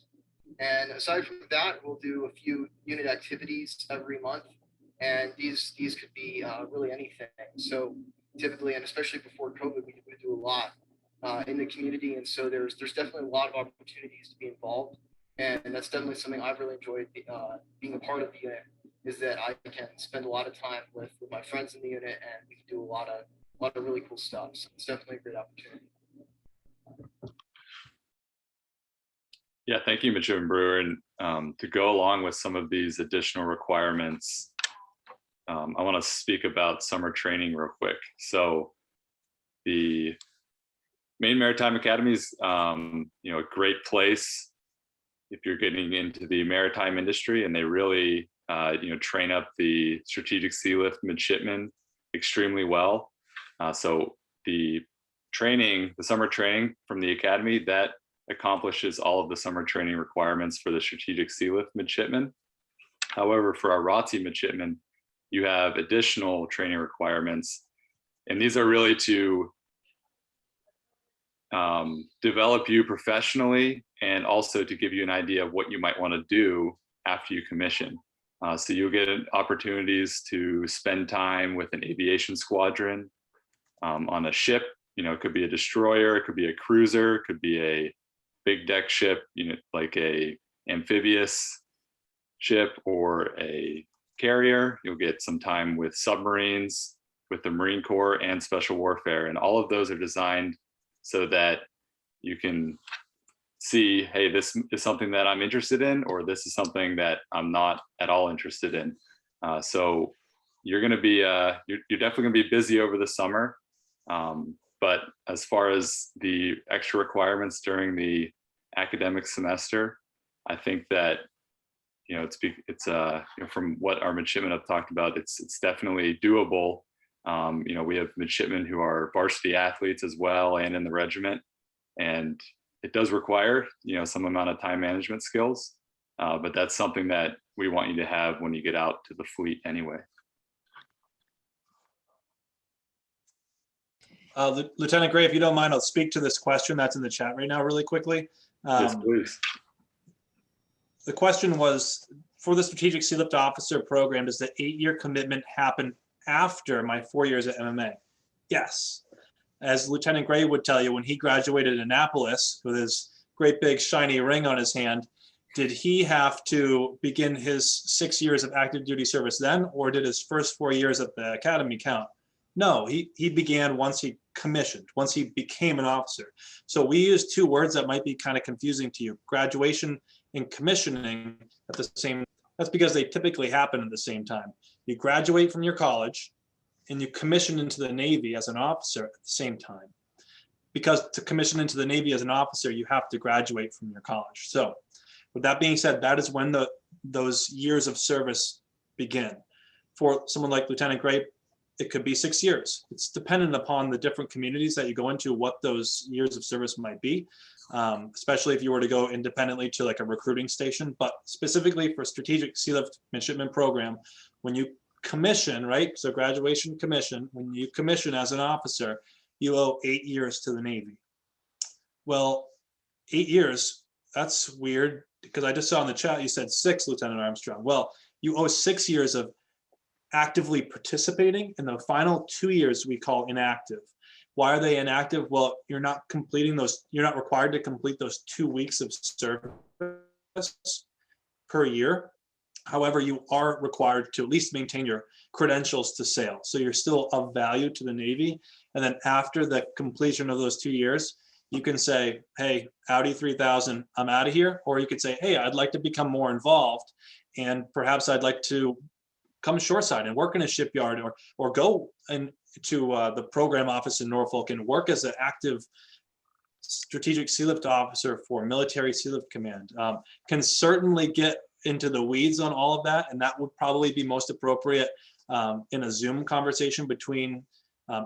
Speaker 14: And aside from that, we'll do a few unit activities every month. And these could be really anything. So typically, and especially before COVID, we do a lot in the community. And so there's definitely a lot of opportunities to be involved. And that's definitely something I've really enjoyed being a part of the unit. is that I can spend a lot of time with my friends in the unit, and we can do a lot of really cool stuff. So it's definitely a great opportunity.
Speaker 11: Yeah, thank you, Midshipman Brewer. And to go along with some of these additional requirements, I want to speak about summer training real quick. So the Maine Maritime Academy is, a great place if you're getting into the maritime industry, and they really, train up the strategic sea lift midshipmen extremely well. So the summer training from the academy, that accomplishes all of the summer training requirements for the strategic sea lift midshipmen. However, for our ROTC midshipmen, you have additional training requirements, and these are really to develop you professionally and also to give you an idea of what you might want to do after you commission. So you'll get opportunities to spend time with an aviation squadron on a ship. It could be a destroyer, it could be a cruiser, it could be a big deck ship, like a amphibious ship or a carrier. You'll get some time with submarines, with the Marine Corps and Special Warfare, and all of those are designed so that you can see, hey, this is something that I'm interested in, or this is something that I'm not at all interested in. So you're going to be, you're definitely going to be busy over the summer. But as far as the extra requirements during the academic semester, I think that, from what our midshipmen have talked about, it's definitely doable. We have midshipmen who are varsity athletes as well and in the regiment, and it does require, some amount of time management skills, but that's something that we want you to have when you get out to the fleet anyway.
Speaker 12: Lieutenant Gray, if you don't mind, I'll speak to this question that's in the chat right now really quickly.
Speaker 11: Yes, please.
Speaker 12: The question was, for the Strategic Sea Lift Officer program, does the 8-year commitment happen after my 4 years at MMA? Yes. As Lieutenant Gray would tell you, when he graduated in Annapolis with his great big shiny ring on his hand, did he have to begin his 6 years of active duty service then, or did his first 4 years at the academy count? No, he began once he commissioned, once he became an officer. So we use two words that might be kind of confusing to you: graduation and commissioning at the same. That's because they typically happen at the same time. You graduate from your college and you commission into the Navy as an officer at the same time. Because to commission into the Navy as an officer, you have to graduate from your college. So with that being said, that is when those years of service begin. For someone like Lieutenant Gray, it could be 6 years. It's dependent upon the different communities that you go into, what those years of service might be, especially if you were to go independently to like a recruiting station. But specifically for Strategic Sea Lift Midshipman program, when you commission, right? So graduation commission, when you commission as an officer, you owe 8 years to the Navy. Well, 8 years, that's weird, because I just saw in the chat you said 6, Lieutenant Armstrong. Well, you owe 6 years of actively participating, and the final 2 years we call inactive. Why are they inactive? Well, you're not required to complete those 2 weeks of service per year. However, you are required to at least maintain your credentials to sail. So you're still of value to the Navy. And then after the completion of those 2 years, you can say, hey, Audi 3000, I'm out of here. Or you could say, hey, I'd like to become more involved, and perhaps I'd like to come shoreside and work in a shipyard, or go to the program office in Norfolk and work as an active strategic sea lift officer for Military Sea Lift Command. Can certainly get into the weeds on all of that, and that would probably be most appropriate in a Zoom conversation between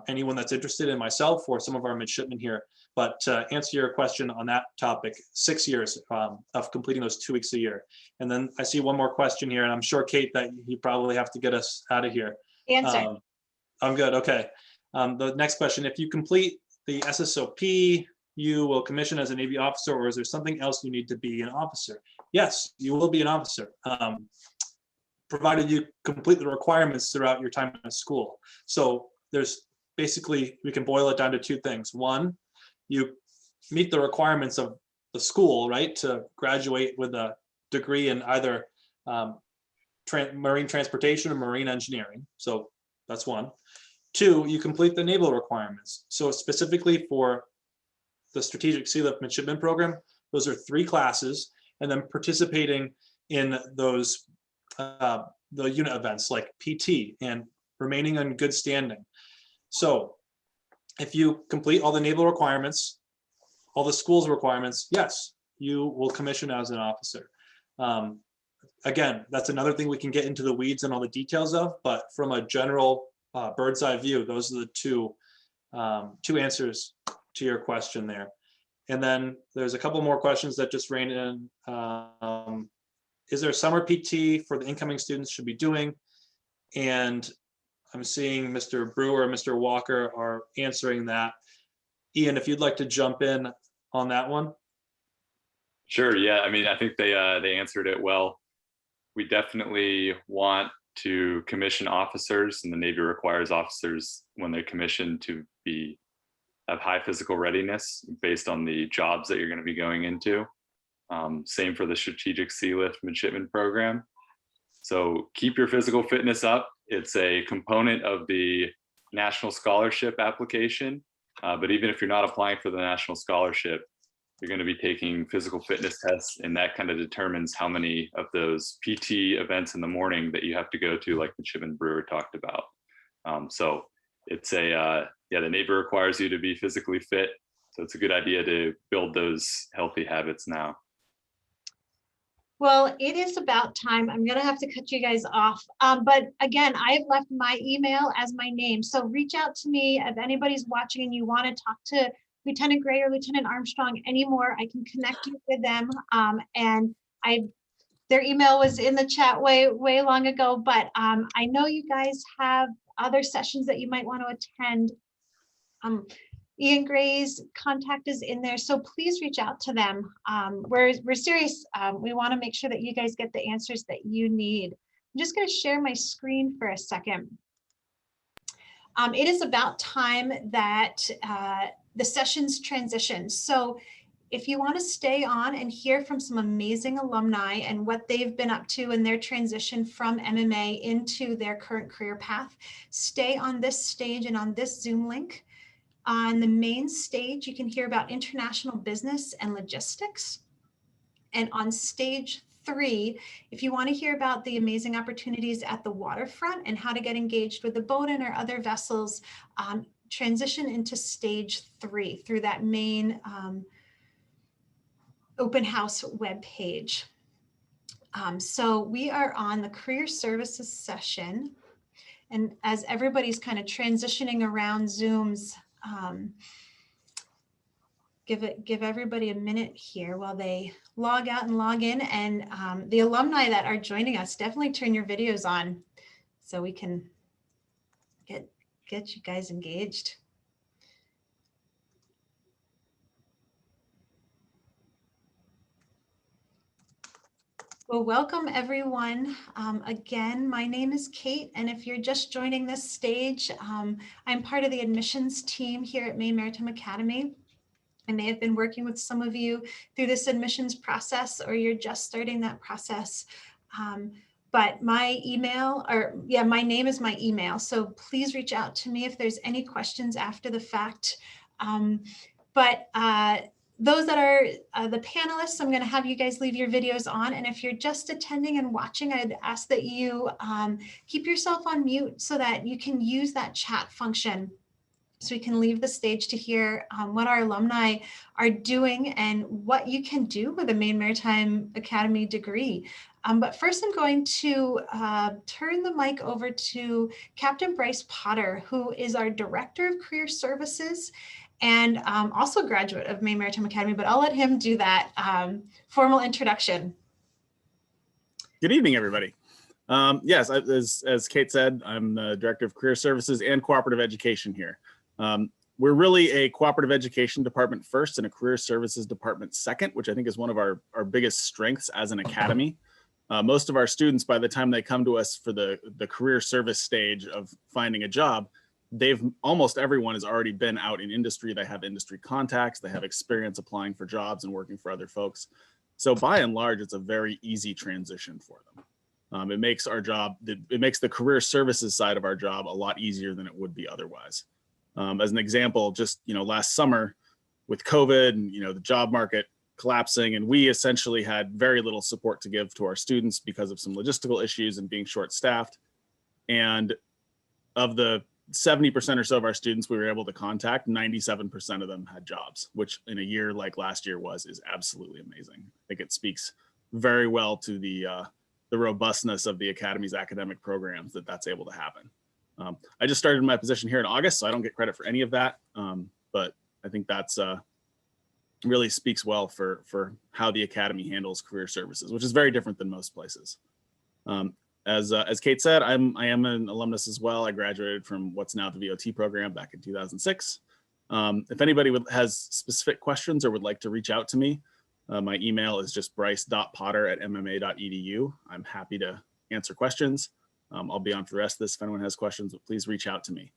Speaker 12: anyone that's interested in myself or some of our midshipmen here. But to answer your question on that topic, 6 years of completing those 2 weeks a year. And then I see one more question here, and I'm sure, Kate, that you probably have to get us out of here.
Speaker 1: Answer.
Speaker 12: I'm good, okay. The next question: if you complete the SSOP, you will commission as a Navy officer, or is there something else you need to be an officer? Yes, you will be an officer, provided you complete the requirements throughout your time at school. So there's basically, we can boil it down to two things. One, you meet the requirements of the school, right, to graduate with a degree in either marine transportation or marine engineering. So that's one. Two, you complete the naval requirements. So specifically for the Strategic Sea Lift Midshipman program, those are 3 classes, and then participating in those the unit events like PT and remaining in good standing. So if you complete all the naval requirements, all the school's requirements, yes, you will commission as an officer. Again, that's another thing we can get into the weeds and all the details of, but from a general bird's eye view, those are the two answers to your question there. And then there's a couple more questions that just rained in. Is there summer PT for the incoming students should be doing? And I'm seeing Mr. Brewer and Mr. Walker are answering that. Ian, if you'd like to jump in on that one.
Speaker 11: Sure, yeah, I mean, I think they answered it well. We definitely want to commission officers, and the Navy requires officers when they're commissioned to have high physical readiness based on the jobs that you're going to be going into. Same for the Strategic Sea Lift Midshipman program. So keep your physical fitness up. It's a component of the National Scholarship application. But even if you're not applying for the National Scholarship, you're going to be taking physical fitness tests, and that kind of determines how many of those PT events in the morning that you have to go to, like Midshipman Brewer talked about. So it's the Navy requires you to be physically fit. So it's a good idea to build those healthy habits now.
Speaker 1: Well, it is about time. I'm going to have to cut you guys off. But again, I've left my email as my name. So reach out to me if anybody's watching and you want to talk to Lieutenant Gray or Lieutenant Armstrong anymore. I can connect you with them. And their email was in the chat way long ago. But I know you guys have other sessions that you might want to attend. Ian Gray's contact is in there, so please reach out to them. We're serious. We want to make sure that you guys get the answers that you need. I'm just going to share my screen for a second. It is about time that the sessions transition. So if you want to stay on and hear from some amazing alumni and what they've been up to in their transition from MMA into their current career path, stay on this stage and on this Zoom link. On the main stage, you can hear about international business and logistics. And on stage 3, if you want to hear about the amazing opportunities at the waterfront and how to get engaged with the boating or other vessels, transition into stage 3 through that main open house webpage. So we are on the career services session. And as everybody's kind of transitioning around Zooms, give everybody a minute here while they log out and log in. And the alumni that are joining us, definitely turn your videos on so we can get you guys engaged. Well, welcome everyone. Again, my name is Kate, and if you're just joining this stage, I'm part of the admissions team here at Maine Maritime Academy. I may have been working with some of you through this admissions process, or you're just starting that process. But my email, my name is my email. So please reach out to me if there's any questions after the fact. Those that are the panelists, I'm going to have you guys leave your videos on. And if you're just attending and watching, I'd ask that you keep yourself on mute so that you can use that chat function. So we can leave the stage to hear what our alumni are doing and what you can do with a Maine Maritime Academy degree. But first I'm going to turn the mic over to Captain Bryce Potter, who is our Director of Career Services and also a graduate of Maine Maritime Academy, but I'll let him do that formal introduction.
Speaker 6: Good evening, everybody. Yes, as Kate said, I'm the Director of Career Services and Cooperative Education here. We're really a cooperative education department first and a career services department second, which I think is one of our biggest strengths as an academy. Most of our students, by the time they come to us for the career service stage of finding a job, almost everyone has already been out in industry. They have industry contacts, they have experience applying for jobs and working for other folks. So by and large, it's a very easy transition for them. It makes our job, it makes the career services side of our job a lot easier than it would be otherwise. As an example, just last summer with COVID and the job market collapsing, and we essentially had very little support to give to our students because of some logistical issues and being short-staffed. And of the 70% or so of our students we were able to contact, 97% of them had jobs, which in a year like last year is absolutely amazing. I think it speaks very well to the robustness of the Academy's academic programs that's able to happen. I just started my position here in August, so I don't get credit for any of that. But I think that's really speaks well for how the Academy handles career services, which is very different than most places. As Kate said, I am an alumnus as well. I graduated from what's now the VOT program back in 2006. If anybody has specific questions or would like to reach out to me, my email is just bryce.potter@mma.edu. I'm happy to answer questions. I'll be on for the rest of this if anyone has questions, but please reach out to me.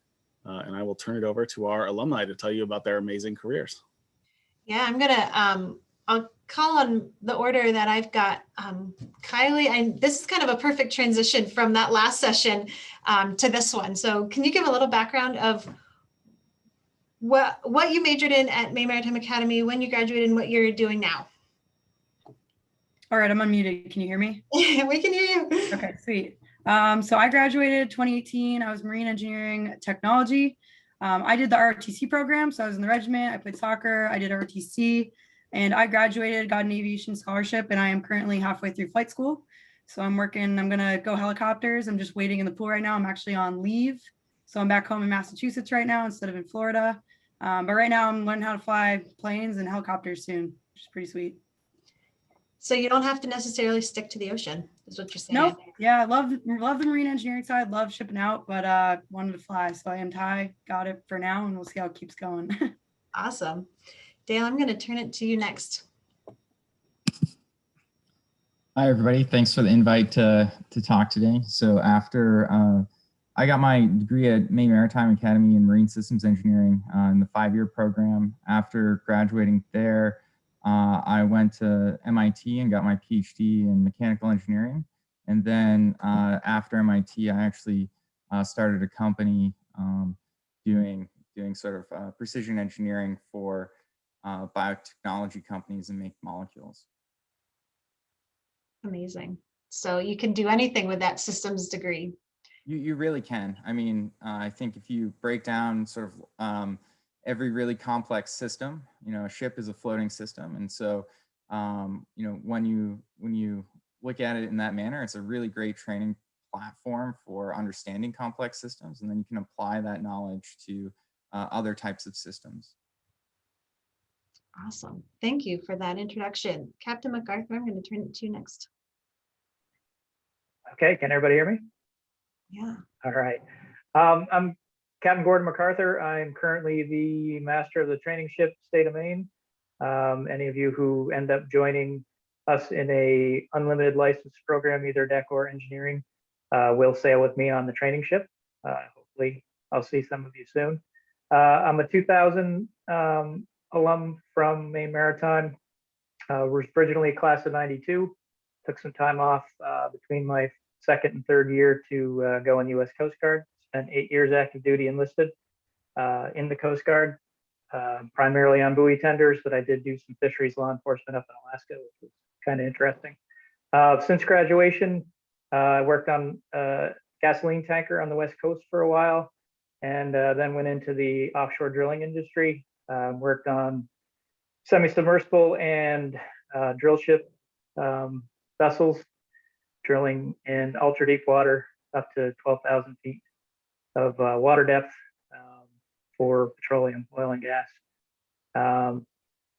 Speaker 6: And I will turn it over to our alumni to tell you about their amazing careers.
Speaker 1: Yeah, I'm gonna, I'll call on the order that I've got. Kylie, this is kind of a perfect transition from that last session to this one. So can you give a little background of what you majored in at Maine Maritime Academy, when you graduated, and what you're doing now?
Speaker 7: All right, I'm unmuted. Can you hear me?
Speaker 1: We can hear you.
Speaker 7: Okay, sweet. So I graduated 2018. I was marine engineering technology. I did the ROTC program. So I was in the regiment. I played soccer. I did ROTC, and I graduated, got an aviation scholarship, and I am currently halfway through flight school. So I'm working, I'm gonna go helicopters. I'm just waiting in the pool right now. I'm actually on leave. So I'm back home in Massachusetts right now instead of in Florida. But right now I'm learning how to fly planes and helicopters soon, which is pretty sweet.
Speaker 1: So you don't have to necessarily stick to the ocean, is what you're saying.
Speaker 7: Nope. Yeah, I love the marine engineering side, love shipping out, but wanted to fly. So I am Thai, got it for now, and we'll see how it keeps going.
Speaker 1: Awesome. Dale, I'm going to turn it to you next.
Speaker 8: Hi, everybody. Thanks for the invite to talk today. So after I got my degree at Maine Maritime Academy in Marine Systems Engineering in the 5-year program. After graduating there, I went to MIT and got my PhD in mechanical engineering. And then after MIT, I actually started a company doing sort of precision engineering for biotechnology companies and make molecules.
Speaker 1: Amazing. So you can do anything with that systems degree.
Speaker 8: You really can. I mean, I think if you break down sort of every really complex system, a ship is a floating system. And so, when you look at it in that manner, it's a really great training platform for understanding complex systems. And then you can apply that knowledge to other types of systems.
Speaker 1: Awesome. Thank you for that introduction. Captain MacArthur, I'm going to turn it to you next.
Speaker 23: Okay, can everybody hear me?
Speaker 1: Yeah.
Speaker 23: All right. I'm Captain Gordon MacArthur. I'm currently the master of the training ship, State of Maine. Any of you who end up joining us in a unlimited license program, either deck or engineering, will sail with me on the training ship. Hopefully I'll see some of you soon. I'm a 2000 alum from Maine Maritime. Was originally a class of 92. Took some time off between my second and third year to go in U.S. Coast Guard. Spent 8 years active duty enlisted in the Coast Guard, primarily on buoy tenders, but I did do some fisheries law enforcement up in Alaska, which was kind of interesting. Since graduation, I worked on a gasoline tanker on the West Coast for a while, and then went into the offshore drilling industry. Worked on semi-submersible and drill ship vessels, drilling in ultra deep water up to 12,000 feet of water depth for petroleum, oil and gas.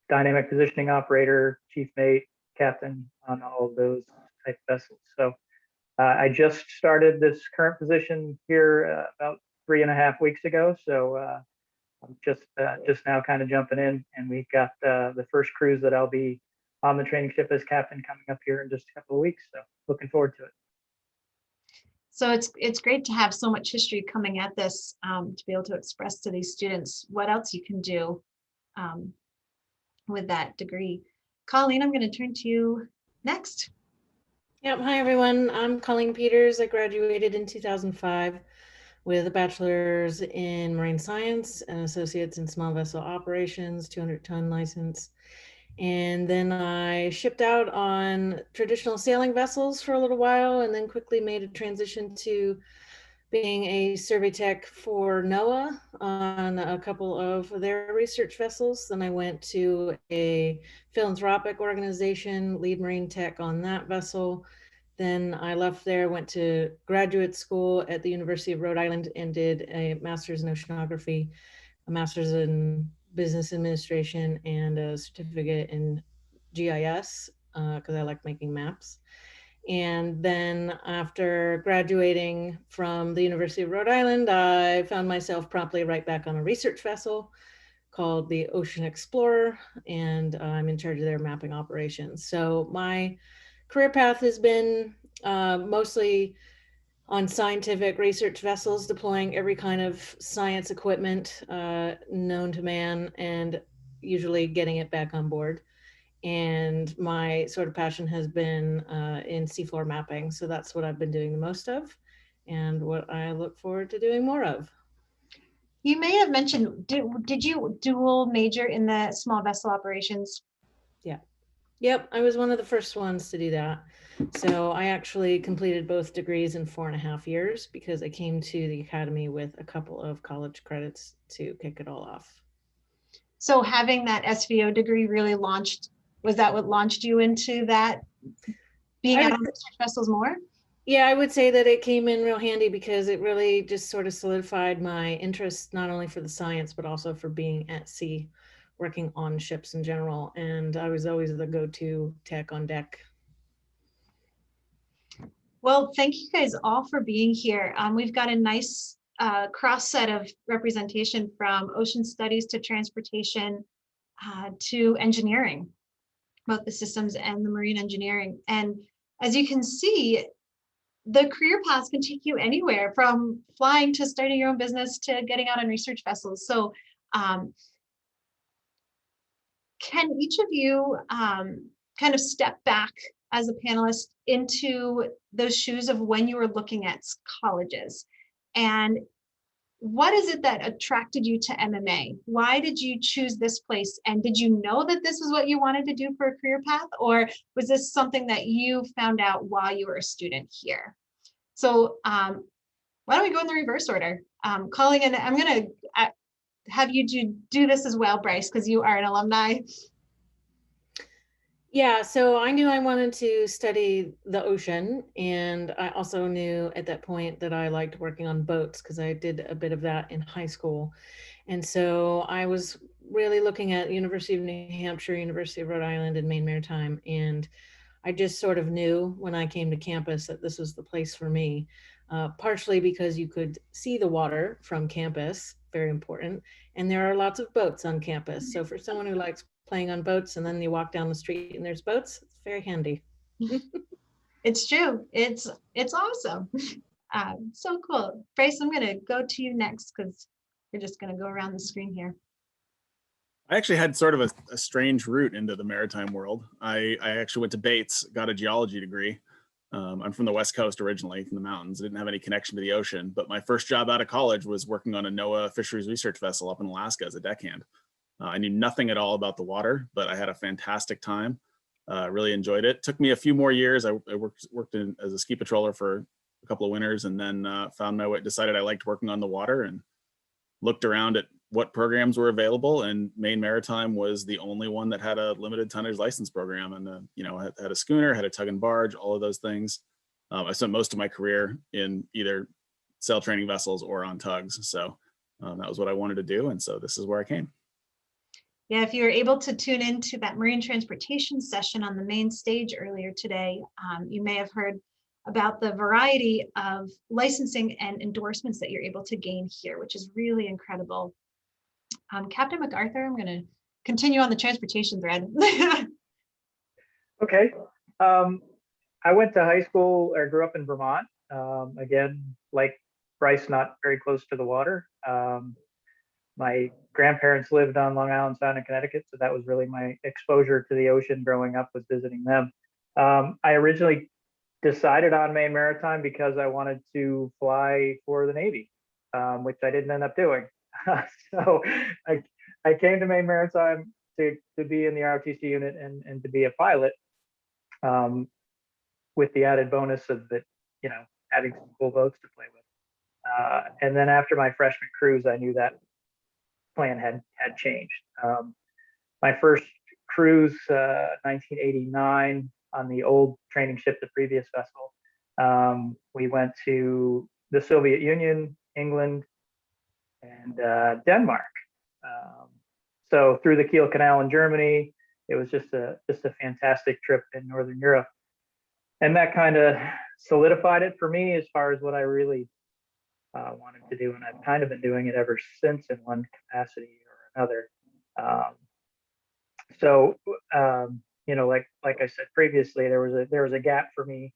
Speaker 23: Dynamic positioning operator, chief mate, captain on all of those type vessels. So I just started this current position here about 3.5 weeks ago. So I'm just now kind of jumping in, and we've got the first cruise that I'll be on the training ship as captain coming up here in just a couple of weeks. So looking forward to it.
Speaker 1: So it's great to have so much history coming at this, to be able to express to these students what else you can do with that degree. Colleen, I'm going to turn to you next.
Speaker 4: Yep. Hi, everyone. I'm Colleen Peters. I graduated in 2005 with a bachelor's in marine science and associates in small vessel operations, 200-ton license. And then I shipped out on traditional sailing vessels for a little while and then quickly made a transition to being a survey tech for NOAA on a couple of their research vessels. Then I went to a philanthropic organization, lead marine tech on that vessel. Then I left there, went to graduate school at the University of Rhode Island and did a master's in oceanography, a master's in business administration, and a certificate in GIS because I like making maps. And then after graduating from the University of Rhode Island, I found myself promptly right back on a research vessel called the Ocean Explorer, and I'm in charge of their mapping operations. So my career path has been mostly on scientific research vessels, deploying every kind of science equipment known to man and usually getting it back on board. And my sort of passion has been in seafloor mapping. So that's what I've been doing the most of and what I look forward to doing more of.
Speaker 1: You may have mentioned, did you dual major in the small vessel operations?
Speaker 4: Yeah. Yep, I was one of the first ones to do that. So I actually completed both degrees in 4.5 years because I came to the academy with a couple of college credits to kick it all off.
Speaker 1: So having that SVO degree really launched, was that what launched you into that, being out on research vessels more?
Speaker 4: Yeah, I would say that it came in real handy because it really just sort of solidified my interest, not only for the science, but also for being at sea, working on ships in general. And I was always the go-to tech on deck.
Speaker 1: Well, thank you guys all for being here. We've got a nice cross set of representation from ocean studies to transportation to engineering, both the systems and the marine engineering. And as you can see, the career paths can take you anywhere from flying to starting your own business to getting out on research vessels. So can each of you kind of step back as a panelist into those shoes of when you were looking at colleges? And what is it that attracted you to MMA? Why did you choose this place? And did you know that this was what you wanted to do for a career path? Or was this something that you found out while you were a student here? So why don't we go in the reverse order? Calling in, I'm gonna have you do this as well, Bryce, because you are an alumni.
Speaker 4: Yeah, so I knew I wanted to study the ocean, and I also knew at that point that I liked working on boats because I did a bit of that in high school. And so I was really looking at University of New Hampshire, University of Rhode Island, and Maine Maritime, and I just sort of knew when I came to campus that this was the place for me, partially because you could see the water from campus, very important, and there are lots of boats on campus. So for someone who likes playing on boats and then you walk down the street and there's boats, it's very handy.
Speaker 1: It's true. It's awesome. So cool. Bryce, I'm going to go to you next because we're just going to go around the screen here.
Speaker 6: I actually had sort of a strange route into the maritime world. I actually went to Bates, got a geology degree. I'm from the West Coast originally, from the mountains. I didn't have any connection to the ocean, but my first job out of college was working on a NOAA fisheries research vessel up in Alaska as a deckhand. I knew nothing at all about the water, but I had a fantastic time. Really enjoyed it. Took me a few more years. I worked as a ski patroller for a couple of winters, and then found my way. Decided I liked working on the water, and looked around at what programs were available. And Maine Maritime was the only one that had a limited tonnage license program, and had a schooner, had a tug and barge, all of those things. I spent most of my career in either sail training vessels or on tugs, so that was what I wanted to do, and so this is where I came.
Speaker 1: Yeah, if you were able to tune into that marine transportation session on the main stage earlier today, you may have heard about the variety of licensing and endorsements that you're able to gain here, which is really incredible. Captain MacArthur, I'm going to continue on the transportation thread.
Speaker 23: Okay. I went to high school or grew up in Vermont. Again, like Bryce, not very close to the water. My grandparents lived on Long Island Sound in Connecticut, so that was really my exposure to the ocean growing up, was visiting them. I originally decided on Maine Maritime because I wanted to fly for the Navy, which I didn't end up doing. So I came to Maine Maritime to be in the ROTC unit and to be a pilot, with the added bonus of that, you know, having some cool boats to play with. And then after my freshman cruise, I knew that plan had changed. My first cruise, 1989, on the old training ship, the previous vessel, we went to the Soviet Union, England, and Denmark. So through the Kiel Canal in Germany, it was just a fantastic trip in Northern Europe. And that kind of solidified it for me as far as what I really wanted to do. And I've kind of been doing it ever since in one capacity or another. You know, like I said previously, there was a gap for me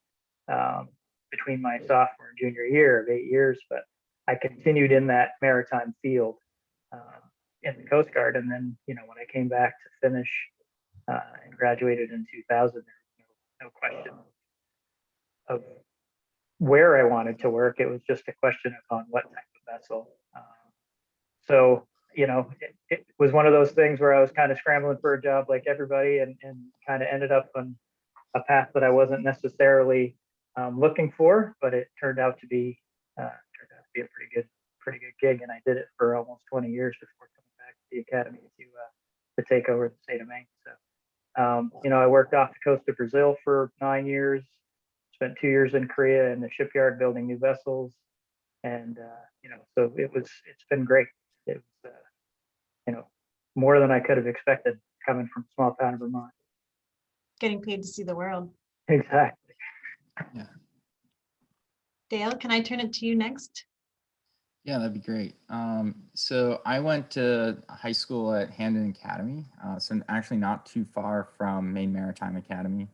Speaker 23: between my sophomore and junior year of 8 years, but I continued in that maritime field in the Coast Guard. And then, you know, when I came back to finish and graduated in 2000, there was no question of where I wanted to work. It was just a question of on what type of vessel. So, you know, it was one of those things where I was kind of scrambling for a job like everybody, and kind of ended up on a path that I wasn't necessarily looking for, but it turned out to be a pretty good gig, and I did it for almost 20 years before coming back to the academy to take over the state of Maine. So, you know, I worked off the coast of Brazil for 9 years, spent 2 years in Korea in the shipyard building new vessels, and you know, so it's been great. It was you know, more than I could have expected coming from a small town in Vermont.
Speaker 1: Getting paid to see the world.
Speaker 23: Exactly.
Speaker 8: Yeah.
Speaker 1: Dale, can I turn it to you next?
Speaker 8: Yeah, that'd be great. So I went to high school at Handon Academy, so actually not too far from Maine Maritime Academy.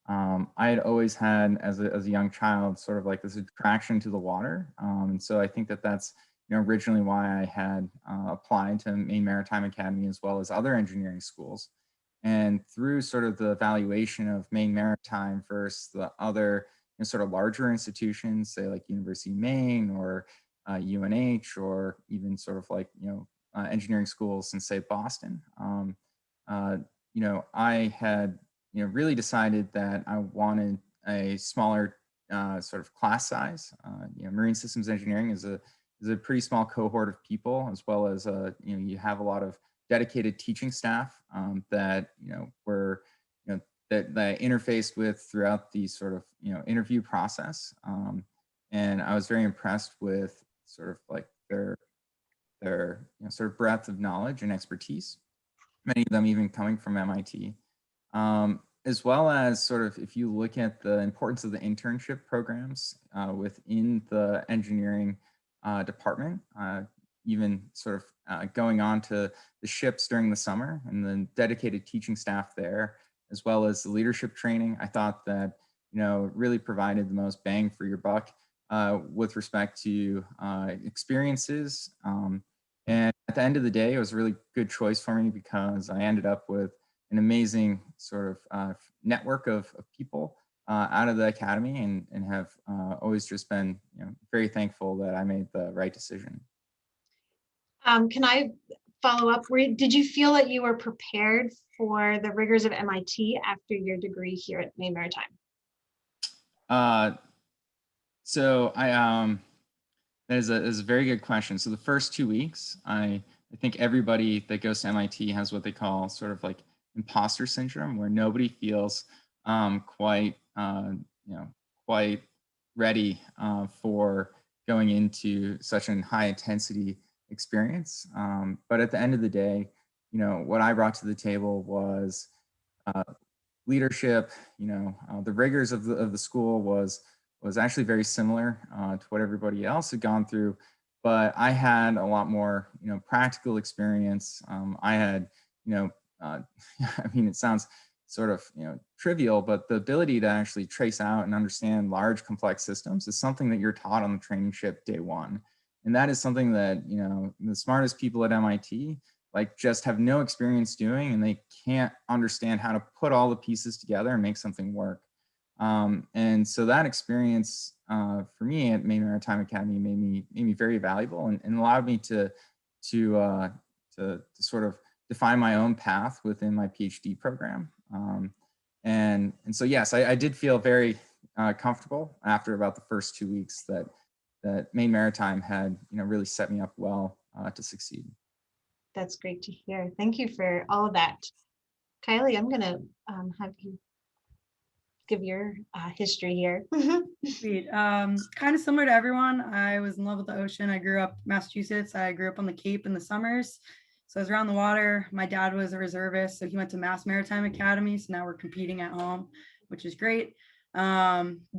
Speaker 8: I had always had, as a young child, sort of like this attraction to the water. And so I think that's, you know, originally why I had applied to Maine Maritime Academy as well as other engineering schools. And through sort of the evaluation of Maine Maritime versus the other, you know, sort of larger institutions, say like University of Maine or UNH, or even sort of like, you know, engineering schools in, say, Boston, you know, I had, you know, really decided that I wanted a smaller sort of class size. You know, marine systems engineering is a pretty small cohort of people, as well as you know, you have a lot of dedicated teaching staff that, you know, were, you know, that I interfaced with throughout the sort of, you know, interview process. And I was very impressed with sort of like their you know, sort of breadth of knowledge and expertise, many of them even coming from MIT. As well as sort of, if you look at the importance of the internship programs within the engineering department, even sort of going on to the ships during the summer, and then dedicated teaching staff there, as well as the leadership training, I thought that, you know, it really provided the most bang for your buck with respect to experiences. And at the end of the day, it was a really good choice for me because I ended up with an amazing sort of network of people out of the academy, and have always just been, you know, very thankful that I made the right decision.
Speaker 1: Can I follow up? Did you feel that you were prepared for the rigors of MIT after your degree here at Maine Maritime?
Speaker 8: So that is a very good question. So the first 2 weeks, I think everybody that goes to MIT has what they call sort of like imposter syndrome, where nobody feels quite ready for going into such a high intensity experience. But at the end of the day, you know, what I brought to the table was leadership. You know, the rigors of the school was actually very similar to what everybody else had gone through, but I had a lot more, you know, practical experience. I had, you know, I mean, it sounds sort of, you know, trivial, but the ability to actually trace out and understand large complex systems is something that you're taught on the training ship day one. And that is something that, you know, the smartest people at MIT like just have no experience doing, and they can't understand how to put all the pieces together and make something work. And so that experience for me at Maine Maritime Academy made me very valuable and allowed me to sort of define my own path within my PhD program. And so, yes, I did feel very comfortable after about the first 2 weeks that Maine Maritime had, really set me up well to succeed.
Speaker 1: That's great to hear. Thank you for all of that. Kylie, I'm going to have you give your history here.
Speaker 7: Sweet. Kind of similar to everyone. I was in love with the ocean. I grew up in Massachusetts. I grew up on the Cape in the summers. So I was around the water. My dad was a reservist, so he went to Mass Maritime Academy. So now we're competing at home, which is great. But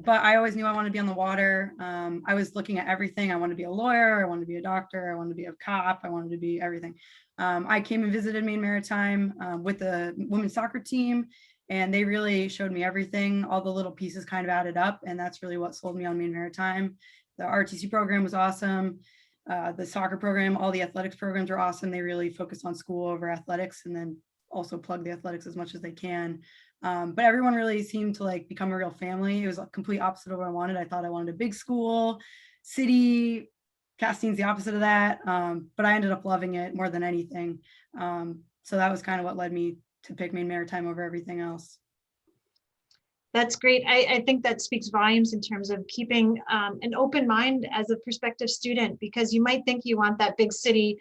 Speaker 7: I always knew I wanted to be on the water. I was looking at everything. I wanted to be a lawyer. I wanted to be a doctor. I wanted to be a cop. I wanted to be everything. I came and visited Maine Maritime with the women's soccer team, and they really showed me everything. All the little pieces kind of added up, and that's really what sold me on Maine Maritime. The ROTC program was awesome. The soccer program, all the athletics programs are awesome. They really focus on school over athletics, and then also plug the athletics as much as they can. But everyone really seemed to like become a real family. It was a complete opposite of what I wanted. I thought I wanted a big school, city. Castine's the opposite of that. But I ended up loving it more than anything. So that was kind of what led me to pick Maine Maritime over everything else.
Speaker 1: That's great. I think that speaks volumes in terms of keeping an open mind as a prospective student, because you might think you want that big city,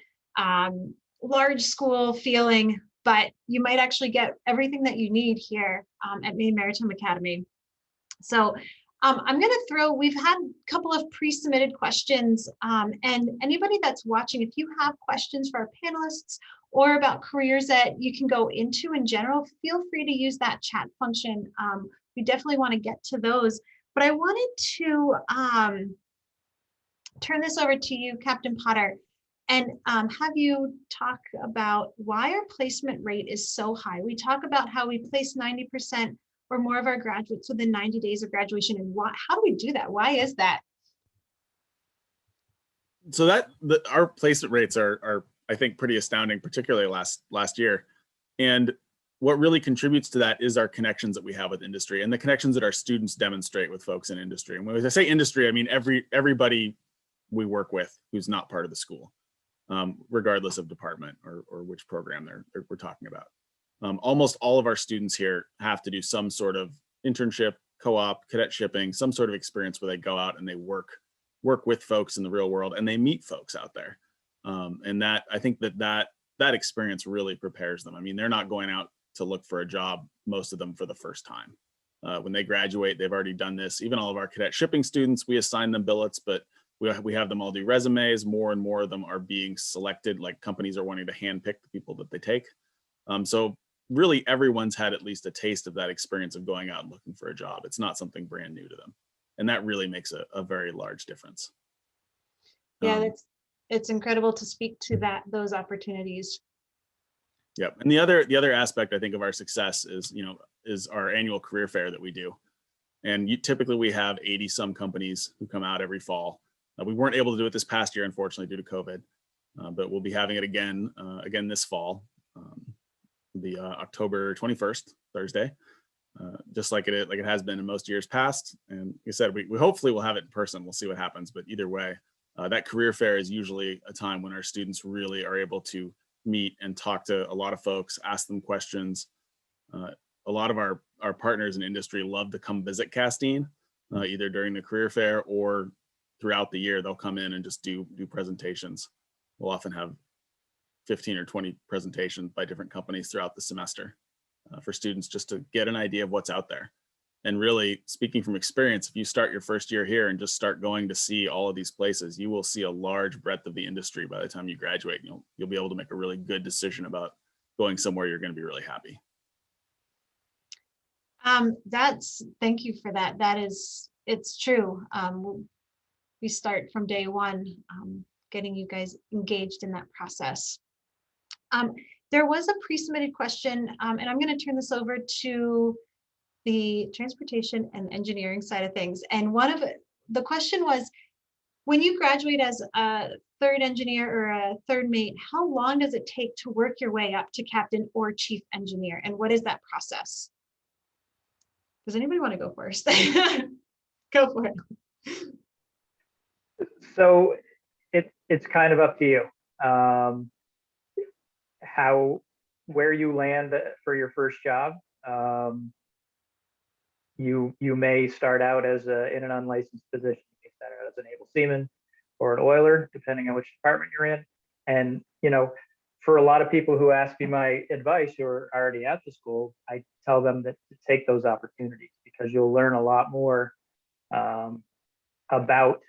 Speaker 1: large school feeling, but you might actually get everything that you need here at Maine Maritime Academy. So I'm going to we've had a couple of pre-submitted questions, and anybody that's watching, if you have questions for our panelists or about careers that you can go into in general, feel free to use that chat function. We definitely want to get to those, but I wanted to turn this over to you, Captain Potter, and have you talk about why our placement rate is so high. We talk about how we place 90% or more of our graduates within 90 days of graduation, and how do we do that? Why is that?
Speaker 6: So our placement rates are I think pretty astounding, particularly last year. And what really contributes to that is our connections that we have with industry and the connections that our students demonstrate with folks in industry. And when I say industry, I mean everybody we work with who's not part of the school, regardless of department or which program we're talking about. Almost all of our students here have to do some sort of internship, co-op, cadetshipping, some sort of experience where they go out and they work with folks in the real world and they meet folks out there. And that I think that experience really prepares them. I mean, they're not going out to look for a job, most of them, for the first time. When they graduate, they've already done this. Even all of our cadet shipping students, we assign them billets, but we have them all do resumes. More and more of them are being selected, like companies are wanting to handpick the people that they take. So really everyone's had at least a taste of that experience of going out and looking for a job. It's not something brand new to them. And that really makes a very large difference.
Speaker 1: Yeah, it's incredible to speak to those opportunities.
Speaker 6: Yep. And the other aspect I think of our success is our annual career fair that we do. And typically we have 80 some companies who come out every fall. We weren't able to do it this past year, unfortunately, due to COVID, but we'll be having it again this fall, the October 21st, Thursday, just like it has been in most years past. And like I said, we hopefully will have it in person. We'll see what happens, but either way, that career fair is usually a time when our students really are able to meet and talk to a lot of folks, ask them questions. A lot of our partners in industry love to come visit Castine, either during the career fair or throughout the year. They'll come in and just do presentations. We'll often have 15 or 20 presentations by different companies throughout the semester for students just to get an idea of what's out there. And really, speaking from experience, if you start your first year here and just start going to see all of these places, you will see a large breadth of the industry by the time you graduate. You'll be able to make a really good decision about going somewhere you're going to be really happy.
Speaker 1: Thank you for that. It's true. We start from day one, getting you guys engaged in that process. There was a pre-submitted question, and I'm going to turn this over to the transportation and engineering side of things. And the question was, when you graduate as a third engineer or a third mate, how long does it take to work your way up to captain or chief engineer? And what is that process? Does anybody want to go first? Go for it.
Speaker 23: So it's kind of up to you. Where you land for your first job. You may start out in an unlicensed position. You may start out as a naval seaman or an oiler, depending on which department you're in. And for a lot of people who ask me my advice who are already at the school, I tell them that to take those opportunities because you'll learn a lot more about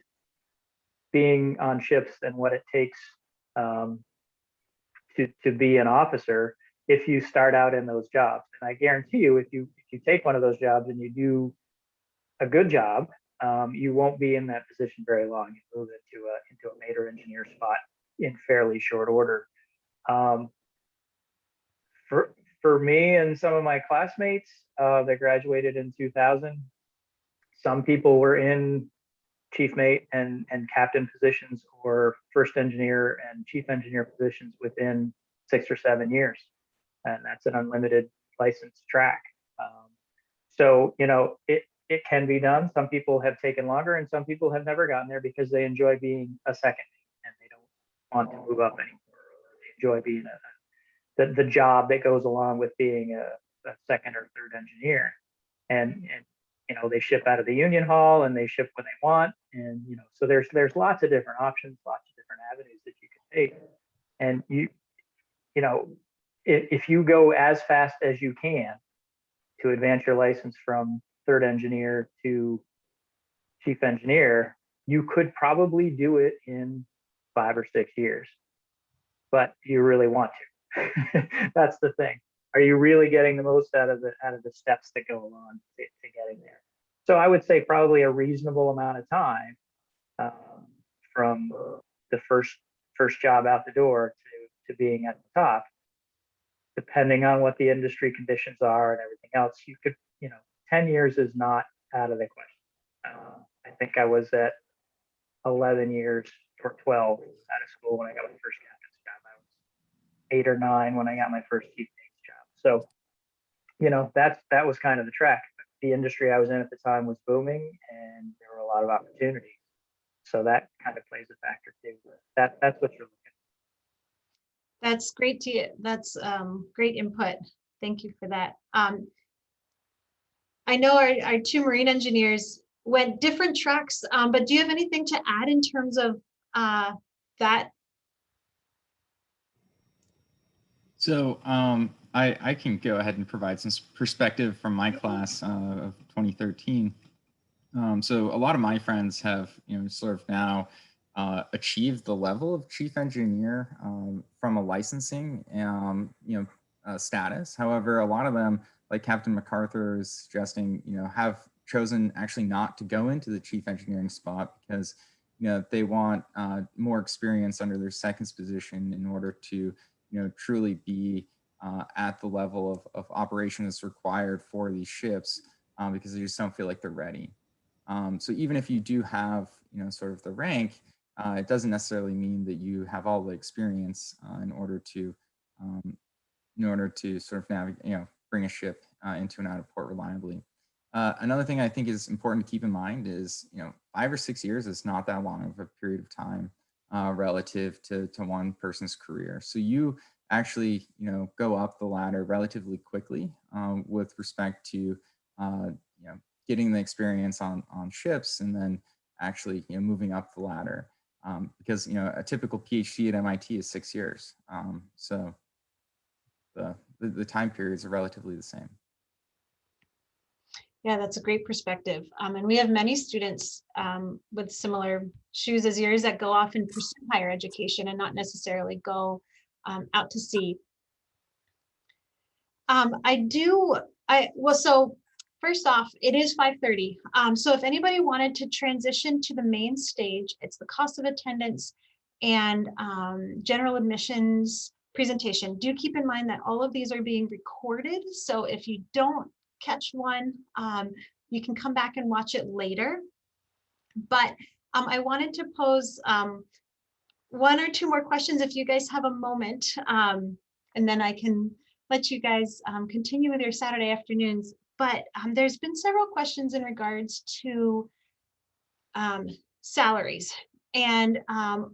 Speaker 23: being on ships and what it takes to be an officer if you start out in those jobs. And I guarantee you, if you take one of those jobs and you do a good job, you won't be in that position very long. You move into a major engineer spot in fairly short order. For me and some of my classmates that graduated in 2000, some people were in chief mate and captain positions or first engineer and chief engineer positions within 6 or 7 years. And that's an unlimited licensed track. So, it can be done. Some people have taken longer and some people have never gotten there because they enjoy being a second and they don't want to move up anymore. They enjoy being the job that goes along with being a second or third engineer. And they ship out of the union hall and they ship when they want. And, so there's lots of different options, lots of different avenues that you can take. And if you go as fast as you can to advance your license from third engineer to chief engineer, you could probably do it in 5 or 6 years. But do you really want to? That's the thing. Are you really getting the most out of the steps that go along to getting there? So I would say probably a reasonable amount of time from the first job out the door to being at the top, depending on what the industry conditions are and everything else. You could, 10 years is not out of the question. I think I was at 11 years or 12 out of school when I got my first captain's job. I was 8 or 9 when I got my first chief mate's job. So, that was kind of the track. The industry I was in at the time was booming and there were a lot of opportunities. So that kind of plays a factor too. That's what you're looking at.
Speaker 1: That's great that's great input. Thank you for that. I know our 2 marine engineers went different tracks, but do you have anything to add in terms of that?
Speaker 8: So I can go ahead and provide some perspective from my class of 2013. So a lot of my friends have, sort of now achieved the level of chief engineer from a licensing, status. However, a lot of them, like Captain MacArthur is suggesting, have chosen actually not to go into the chief engineering spot because, they want more experience under their second's position in order to, truly be at the level of operation that's required for these ships because they just don't feel like they're ready. So even if you do have, sort of the rank, it doesn't necessarily mean that you have all the experience in order to sort of navigate, bring a ship into and out of port reliably. Another thing I think is important to keep in mind is, 5 or 6 years is not that long of a period of time relative to one person's career. So you actually, go up the ladder relatively quickly with respect to, getting the experience on ships and then actually, moving up the ladder because, a typical PhD at MIT is 6 years. So the time periods are relatively the same.
Speaker 1: Yeah, that's a great perspective. And we have many students with similar shoes as yours that go off and pursue higher education and not necessarily go out to sea. So first off, it is 5:30. So if anybody wanted to transition to the main stage, it's the cost of attendance and general admissions presentation. Do keep in mind that all of these are being recorded. So if you don't catch one, you can come back and watch it later. But I wanted to pose 1 or 2 more questions if you guys have a moment, and then I can let you guys continue with your Saturday afternoons. but there's been several questions in regards to salaries and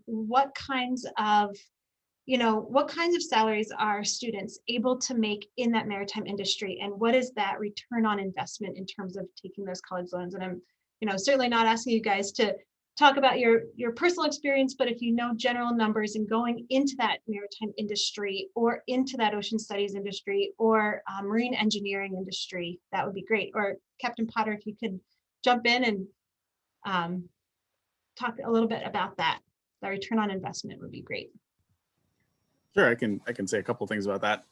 Speaker 1: what kinds of salaries are students able to make in that maritime industry, and what is that return on investment in terms of taking those college loans? And I'm, certainly not asking you guys to talk about your personal experience, but if you know general numbers and going into that maritime industry or into that ocean studies industry or marine engineering industry, that would be great. Or Captain Potter, if you could jump in and talk a little bit about that. The return on investment would be great.
Speaker 6: Sure, I can say a couple things about that.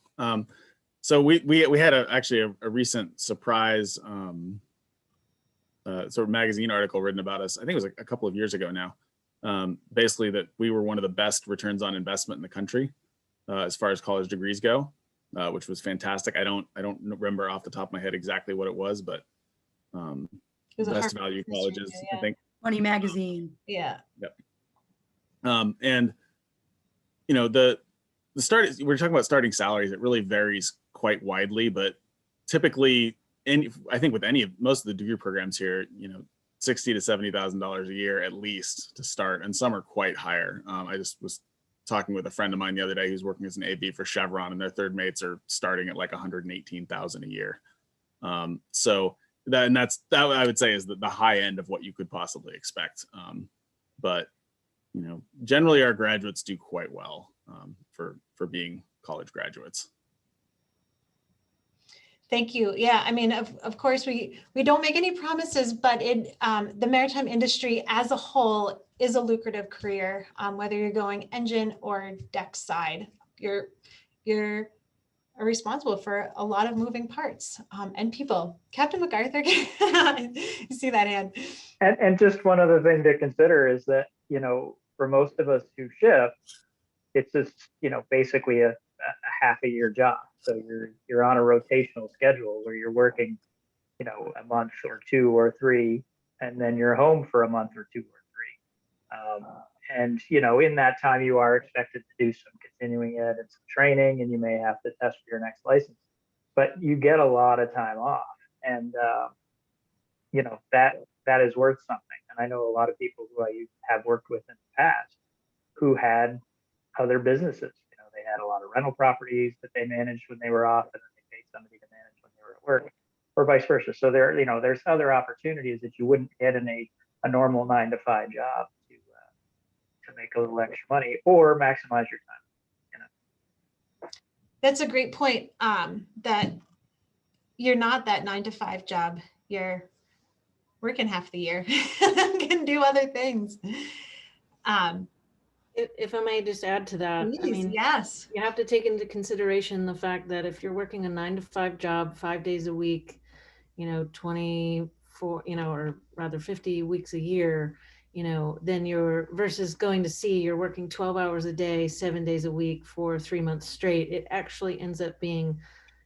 Speaker 6: So we had actually a recent surprise sort of magazine article written about us. I think it was like a couple of years ago now. Basically, that we were one of the best returns on investment in the country as far as college degrees go, which was fantastic. I don't remember off the top of my head exactly what it was, but best value colleges,
Speaker 1: yeah.
Speaker 6: I think.
Speaker 7: Money Magazine.
Speaker 1: Yeah.
Speaker 6: Yep. And the start, we're talking about starting salaries. It really varies quite widely, but typically, I think with most of the degree programs here, $60,000 to $70,000 a year at least to start, and some are quite higher. I just was talking with a friend of mine the other day who's working as an AB for Chevron, and their third mates are starting at like $118,000 a year. So that I would say is the high end of what you could possibly expect. But generally our graduates do quite well for being college graduates.
Speaker 1: Thank you. Yeah, I mean, of course, we don't make any promises, but the maritime industry as a whole is a lucrative career, whether you're going engine or deck side. You're responsible for a lot of moving parts and people. Captain MacArthur, you see that hand.
Speaker 23: And just one other thing to consider is that, for most of us who ship, it's just, basically a half a year job. So you're on a rotational schedule where you're working, a month or two or three, and then you're home for a month or two or three. And, in that time, you are expected to do some continuing ed and some training, and you may have to test for your next license. But you get a lot of time off, and, that is worth something. And I know a lot of people who I have worked with in the past who had other businesses. They had a lot of rental properties that they managed when they were off, and then they paid somebody to manage when they were at work, or vice versa. So there's other opportunities that you wouldn't get in a normal 9-to-5 job to make a little extra money or maximize your time.
Speaker 1: That's a great point. That you're not that 9-to-5 job. You're working half the year, can do other things.
Speaker 4: If I may just add to that,
Speaker 1: Please,
Speaker 4: I mean,
Speaker 1: yes,
Speaker 4: you have to take into consideration the fact that if you're working a 9-to-5 job 5 days a week, 24, or rather 50 weeks a year, then you're versus going to sea, you're working 12 hours a day, 7 days a week for 3 months straight. It actually ends up being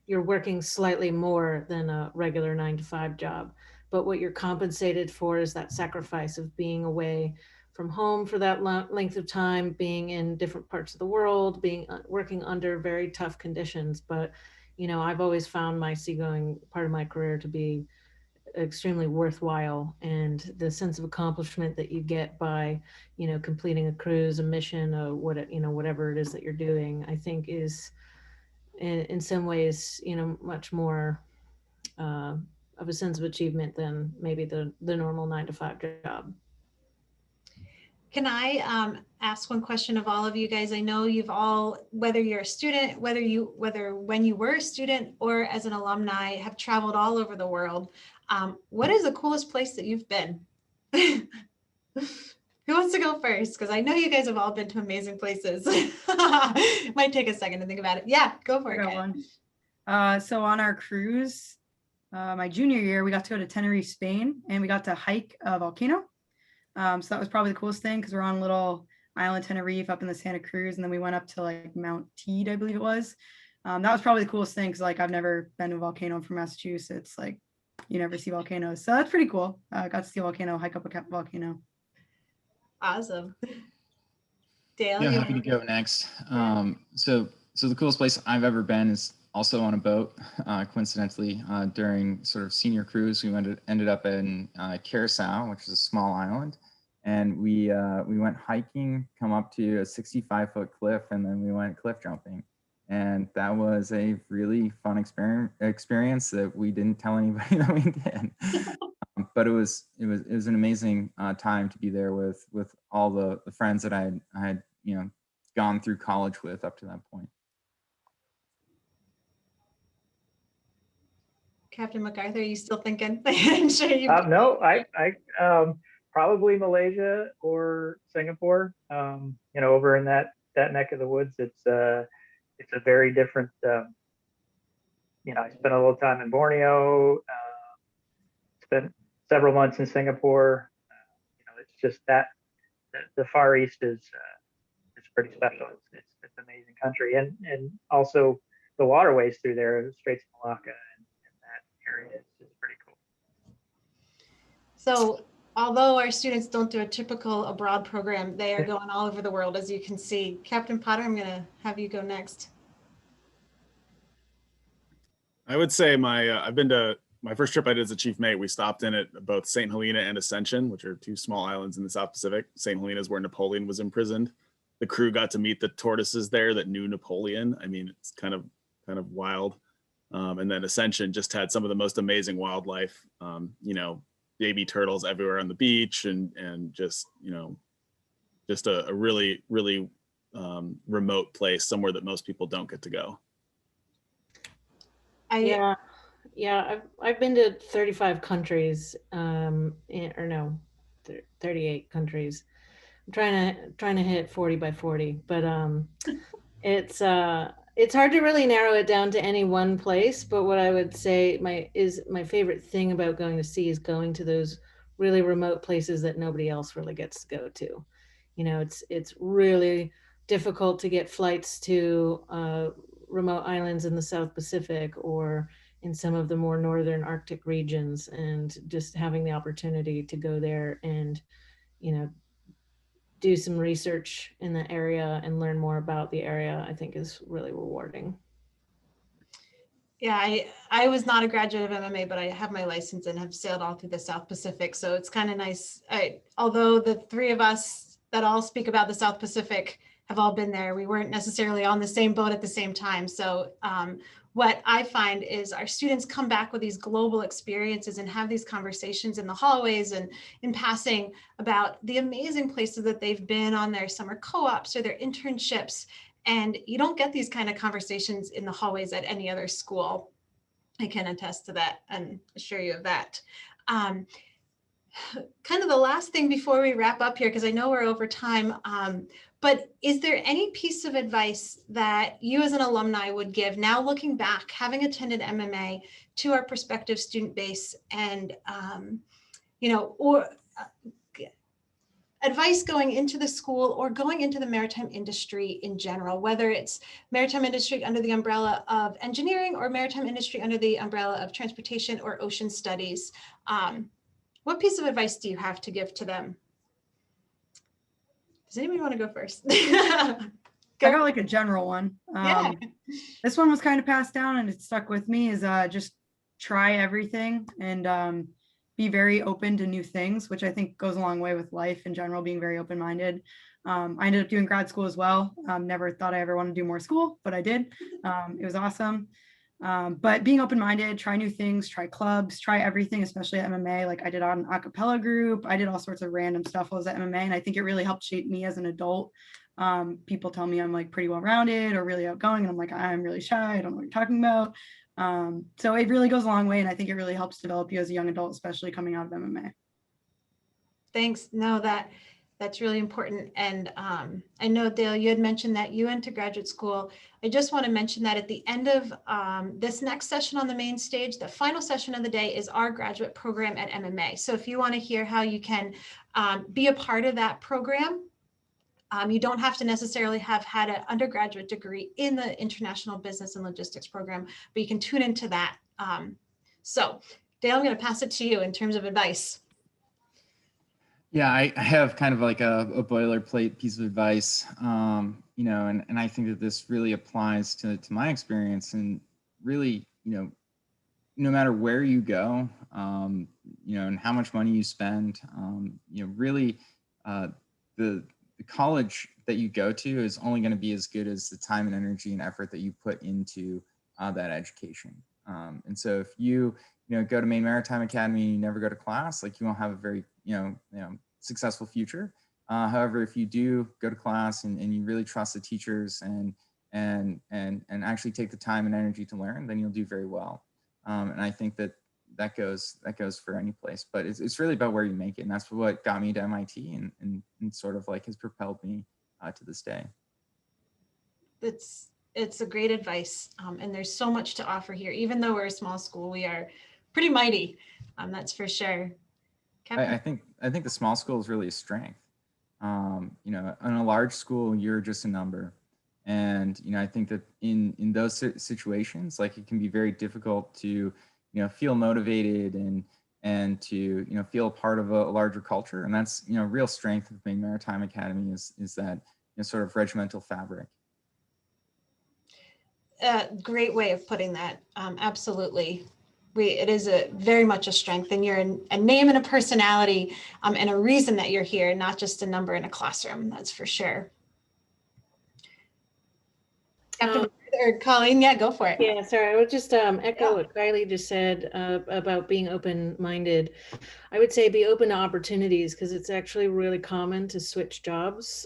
Speaker 4: you're working slightly more than a regular 9-to-5 job. But what you're compensated for is that sacrifice of being away from home for that length of time, being in different parts of the world, working under very tough conditions. But, I've always found my seagoing part of my career to be extremely worthwhile, and the sense of accomplishment that you get by, completing a cruise, a mission, whatever it is that you're doing, I think is in some ways, much more of a sense of achievement than maybe the normal 9-to-5 job.
Speaker 1: Can I ask one question of all of you guys? I know you've all, whether you're a student, whether when you were a student or as an alumni, have traveled all over the world. What is the coolest place that you've been? Who wants to go first? Because I know you guys have all been to amazing places. Might take a second to think about it. Yeah, go for it.
Speaker 7: So on our cruise, my junior year, we got to go to Tenerife, Spain, and we got to hike a volcano. So that was probably the coolest thing because we're on a little island Tenerife up in the Santa Cruz, and then we went up to like Mount Teed, I believe it was. That was probably the coolest thing because I've never been to a volcano from Massachusetts. You never see volcanoes, so that's pretty cool. Got to see a volcano, hike up a volcano.
Speaker 1: Awesome. Dale,
Speaker 8: Yeah, happy to go next. So the coolest place I've ever been is also on a boat, coincidentally, during sort of senior cruise. We ended up in Curacao, which is a small island. And we went hiking, come up to a 65-foot cliff, and then we went cliff jumping. And that was a really fun experience that we didn't tell anybody that we did. But it was an amazing time to be there with all the friends that I had gone through college with up to that point.
Speaker 1: Captain MacArthur, are you still thinking? I'm sure you.
Speaker 23: No, I probably Malaysia or Singapore. Over in that neck of the woods, it's a very different. I spent a little time in Borneo. Spent several months in Singapore. It's just that the Far East is pretty special. It's an amazing country, and also the waterways through there, the Straits of Malacca and that area is pretty cool.
Speaker 1: So although our students don't do a typical abroad program, they are going all over the world, as you can see. Captain Potter, I'm going to have you go next.
Speaker 6: I would say I've been to my first trip I did as a chief mate. We stopped in at both St. Helena and Ascension, which are two small islands in the South Pacific. St. Helena is where Napoleon was imprisoned. The crew got to meet the tortoises there that knew Napoleon. I mean, it's kind of wild. And then Ascension just had some of the most amazing wildlife. Baby turtles everywhere on the beach, and just a really remote place, somewhere that most people don't get to go.
Speaker 4: I've been to 35 countries, 38 countries. I'm trying to hit 40 by 40, but it's hard to really narrow it down to any one place. But what I would say my favorite thing about going to sea is going to those really remote places that nobody else really gets to go to. It's really difficult to get flights to remote islands in the South Pacific or in some of the more northern Arctic regions, and just having the opportunity to go there and do some research in the area and learn more about the area, I think is really rewarding.
Speaker 1: Yeah, I was not a graduate of MMA, but I have my license and have sailed all through the South Pacific. So it's kind of nice. Although the three of us that all speak about the South Pacific have all been there, we weren't necessarily on the same boat at the same time. So what I find is our students come back with these global experiences and have these conversations in the hallways and in passing about the amazing places that they've been on their summer co-ops or their internships. And you don't get these kind of conversations in the hallways at any other school. I can attest to that and assure you of that. Kind of the last thing before we wrap up here, because I know we're over time, but is there any piece of advice that you as an alumni would give now looking back, having attended MMA, to our prospective student base, and advice going into the school or going into the maritime industry in general, whether it's maritime industry under the umbrella of engineering or maritime industry under the umbrella of transportation or ocean studies? What piece of advice do you have to give to them? Does anybody want to go first?
Speaker 7: I got like a general one.
Speaker 1: Yeah.
Speaker 7: This one was kind of passed down and it stuck with me, is just try everything and be very open to new things, which I think goes a long way with life in general, being very open-minded. I ended up doing grad school as well. Never thought I ever wanted to do more school, but I did. It was awesome. But being open-minded, try new things, try clubs, try everything, especially at MMA. Like I did on a cappella group. I did all sorts of random stuff while I was at MMA. And I think it really helped shape me as an adult. People tell me I'm like pretty well-rounded or really outgoing. And I'm like, I'm really shy. I don't know what you're talking about. So it really goes a long way. And I think it really helps develop you as a young adult, especially coming out of MMA.
Speaker 1: Thanks. No, that's really important. And I know, Dale, you had mentioned that you went to graduate school. I just want to mention that at the end of this next session on the main stage, the final session of the day is our graduate program at MMA. So if you want to hear how you can be a part of that program, you don't have to necessarily have had an undergraduate degree in the International Business and Logistics program, but you can tune into that. So Dale, I'm going to pass it to you in terms of advice.
Speaker 8: Yeah, I have kind of like a boilerplate piece of advice, and I think that this really applies to my experience. And really, no matter where you go, and how much money you spend, really the college that you go to is only going to be as good as the time and energy and effort that you put into that education. And so if you, go to Maine Maritime Academy and you never go to class, like you won't have a very, successful future. However, if you do go to class and you really trust the teachers and actually take the time and energy to learn, then you'll do very well. And I think that goes for any place, but it's really about where you make it. And that's what got me to MIT and sort of like has propelled me to this day.
Speaker 1: It's a great advice. And there's so much to offer here. Even though we're a small school, we are pretty mighty. That's for sure.
Speaker 8: I think the small school is really a strength. In a large school, you're just a number. And, I think that in those situations, like it can be very difficult to, feel motivated and to, feel a part of a larger culture. And that's, real strength of Maine Maritime Academy is that sort of regimental fabric.
Speaker 1: Great way of putting that. Absolutely. It is very much a strength, and you're a name and a personality and a reason that you're here, not just a number in a classroom. That's for sure. Or Colleen, yeah, go for it.
Speaker 4: Yeah, sorry, I would just echo what Kylie just said about being open-minded. I would say be open to opportunities, because it's actually really common to switch jobs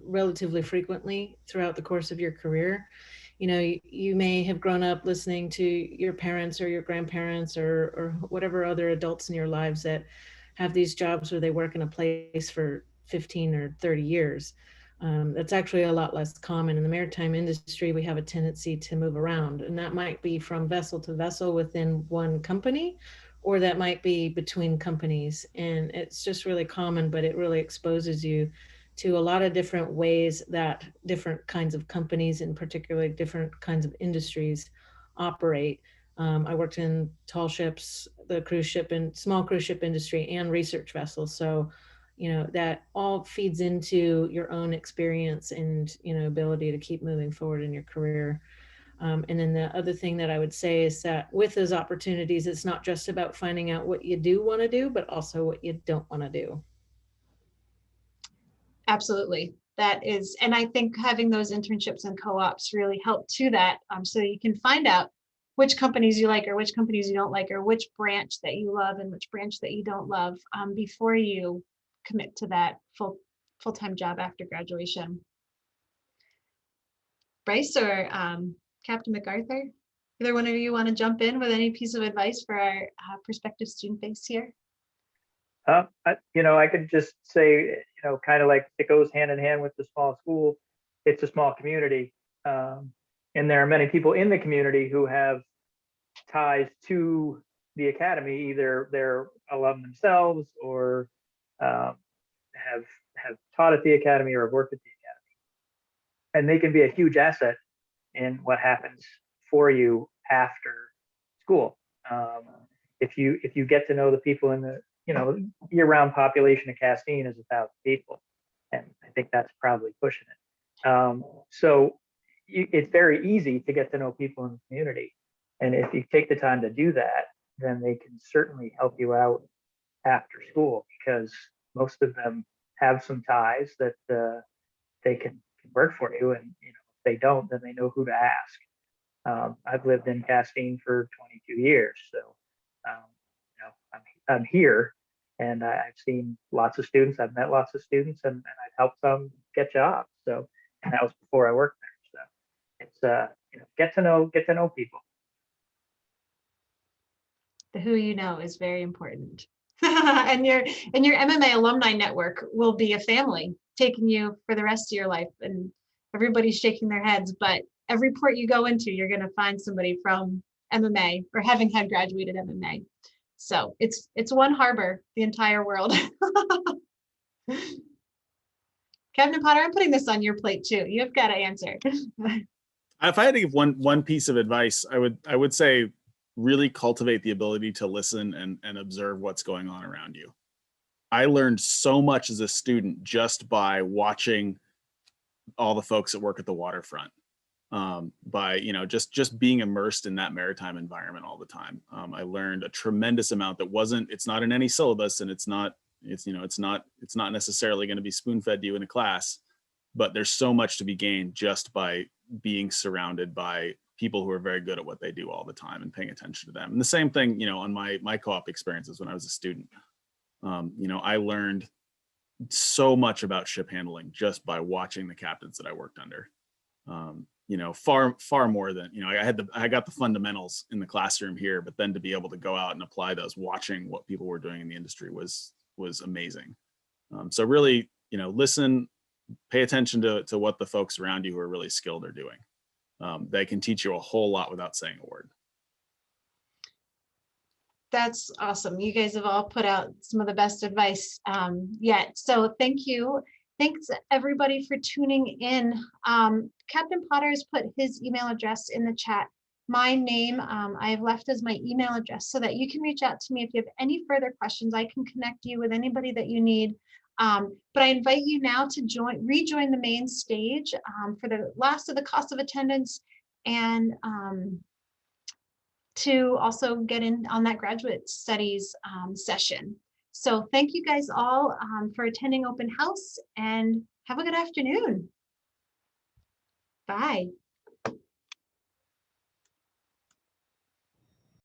Speaker 4: relatively frequently throughout the course of your career. You may have grown up listening to your parents or your grandparents or whatever other adults in your lives that have these jobs where they work in a place for 15 or 30 years. That's actually a lot less common. In the maritime industry, we have a tendency to move around, and that might be from vessel to vessel within one company, or that might be between companies. And it's just really common, but it really exposes you to a lot of different ways that different kinds of companies, and particularly different kinds of industries, operate. I worked in tall ships, the cruise ship and small cruise ship industry, and research vessels. So, that all feeds into your own experience and, ability to keep moving forward in your career. And then the other thing that I would say is that with those opportunities, it's not just about finding out what you do want to do, but also what you don't want to do.
Speaker 1: Absolutely. That is, and I think having those internships and co-ops really help to that, so you can find out which companies you like or which companies you don't like, or which branch that you love and which branch that you don't love, before you commit to that full-time job after graduation. Bryce or Captain MacArthur, either one of you want to jump in with any piece of advice for our prospective student base here?
Speaker 23: I could just say, kind of like it goes hand in hand with the small school. It's a small community. And there are many people in the community who have ties to the academy, either they're alum themselves or have taught at the academy or have worked at the academy. And they can be a huge asset in what happens for you after school. If you get to know the people in the year-round population of Castine is 1,000 people, and I think that's probably pushing it. So it's very easy to get to know people in the community, and if you take the time to do that, then they can certainly help you out after school, because most of them have some ties that they can work for you, and if they don't, then they know who to ask. I've lived in Castine for 22 years, so I'm here. And I've seen lots of students, I've met lots of students, and I've helped some get jobs. So, and that was before I worked there. So it's get to know people.
Speaker 1: The who you know is very important. and your MMA alumni network will be a family taking you for the rest of your life, and everybody's shaking their heads, but every port you go into, you're going to find somebody from MMA or having had graduated MMA. So it's one harbor, the entire world. Captain Potter, I'm putting this on your plate too. You've got to answer.
Speaker 6: If I had to give one piece of advice, I would say really cultivate the ability to listen and observe what's going on around you. I learned so much as a student just by watching all the folks that work at the waterfront. by, you know, just being immersed in that maritime environment all the time. I learned a tremendous amount that it's not in any syllabus, and it's not necessarily going to be spoon fed to you in a class, but there's so much to be gained just by being surrounded by people who are very good at what they do all the time and paying attention to them. And the same thing, you know, on my co-op experiences when I was a student. You know, I learned so much about ship handling just by watching the captains that I worked under. You know, far more than, you know, I got the fundamentals in the classroom here, but then to be able to go out and apply those, watching what people were doing in the industry was amazing. So really, you know, listen, pay attention to what the folks around you who are really skilled are doing. They can teach you a whole lot without saying a word.
Speaker 1: That's awesome. You guys have all put out some of the best advice yet. So thank you. Thanks everybody for tuning in. Captain Potter has put his email address in the chat. My name I have left as my email address so that you can reach out to me if you have any further questions. I can connect you with anybody that you need. But I invite you now to rejoin the main stage for the last of the cost of attendance, and to also get in on that graduate studies session. So thank you guys all for attending open house, and have a good afternoon. Bye.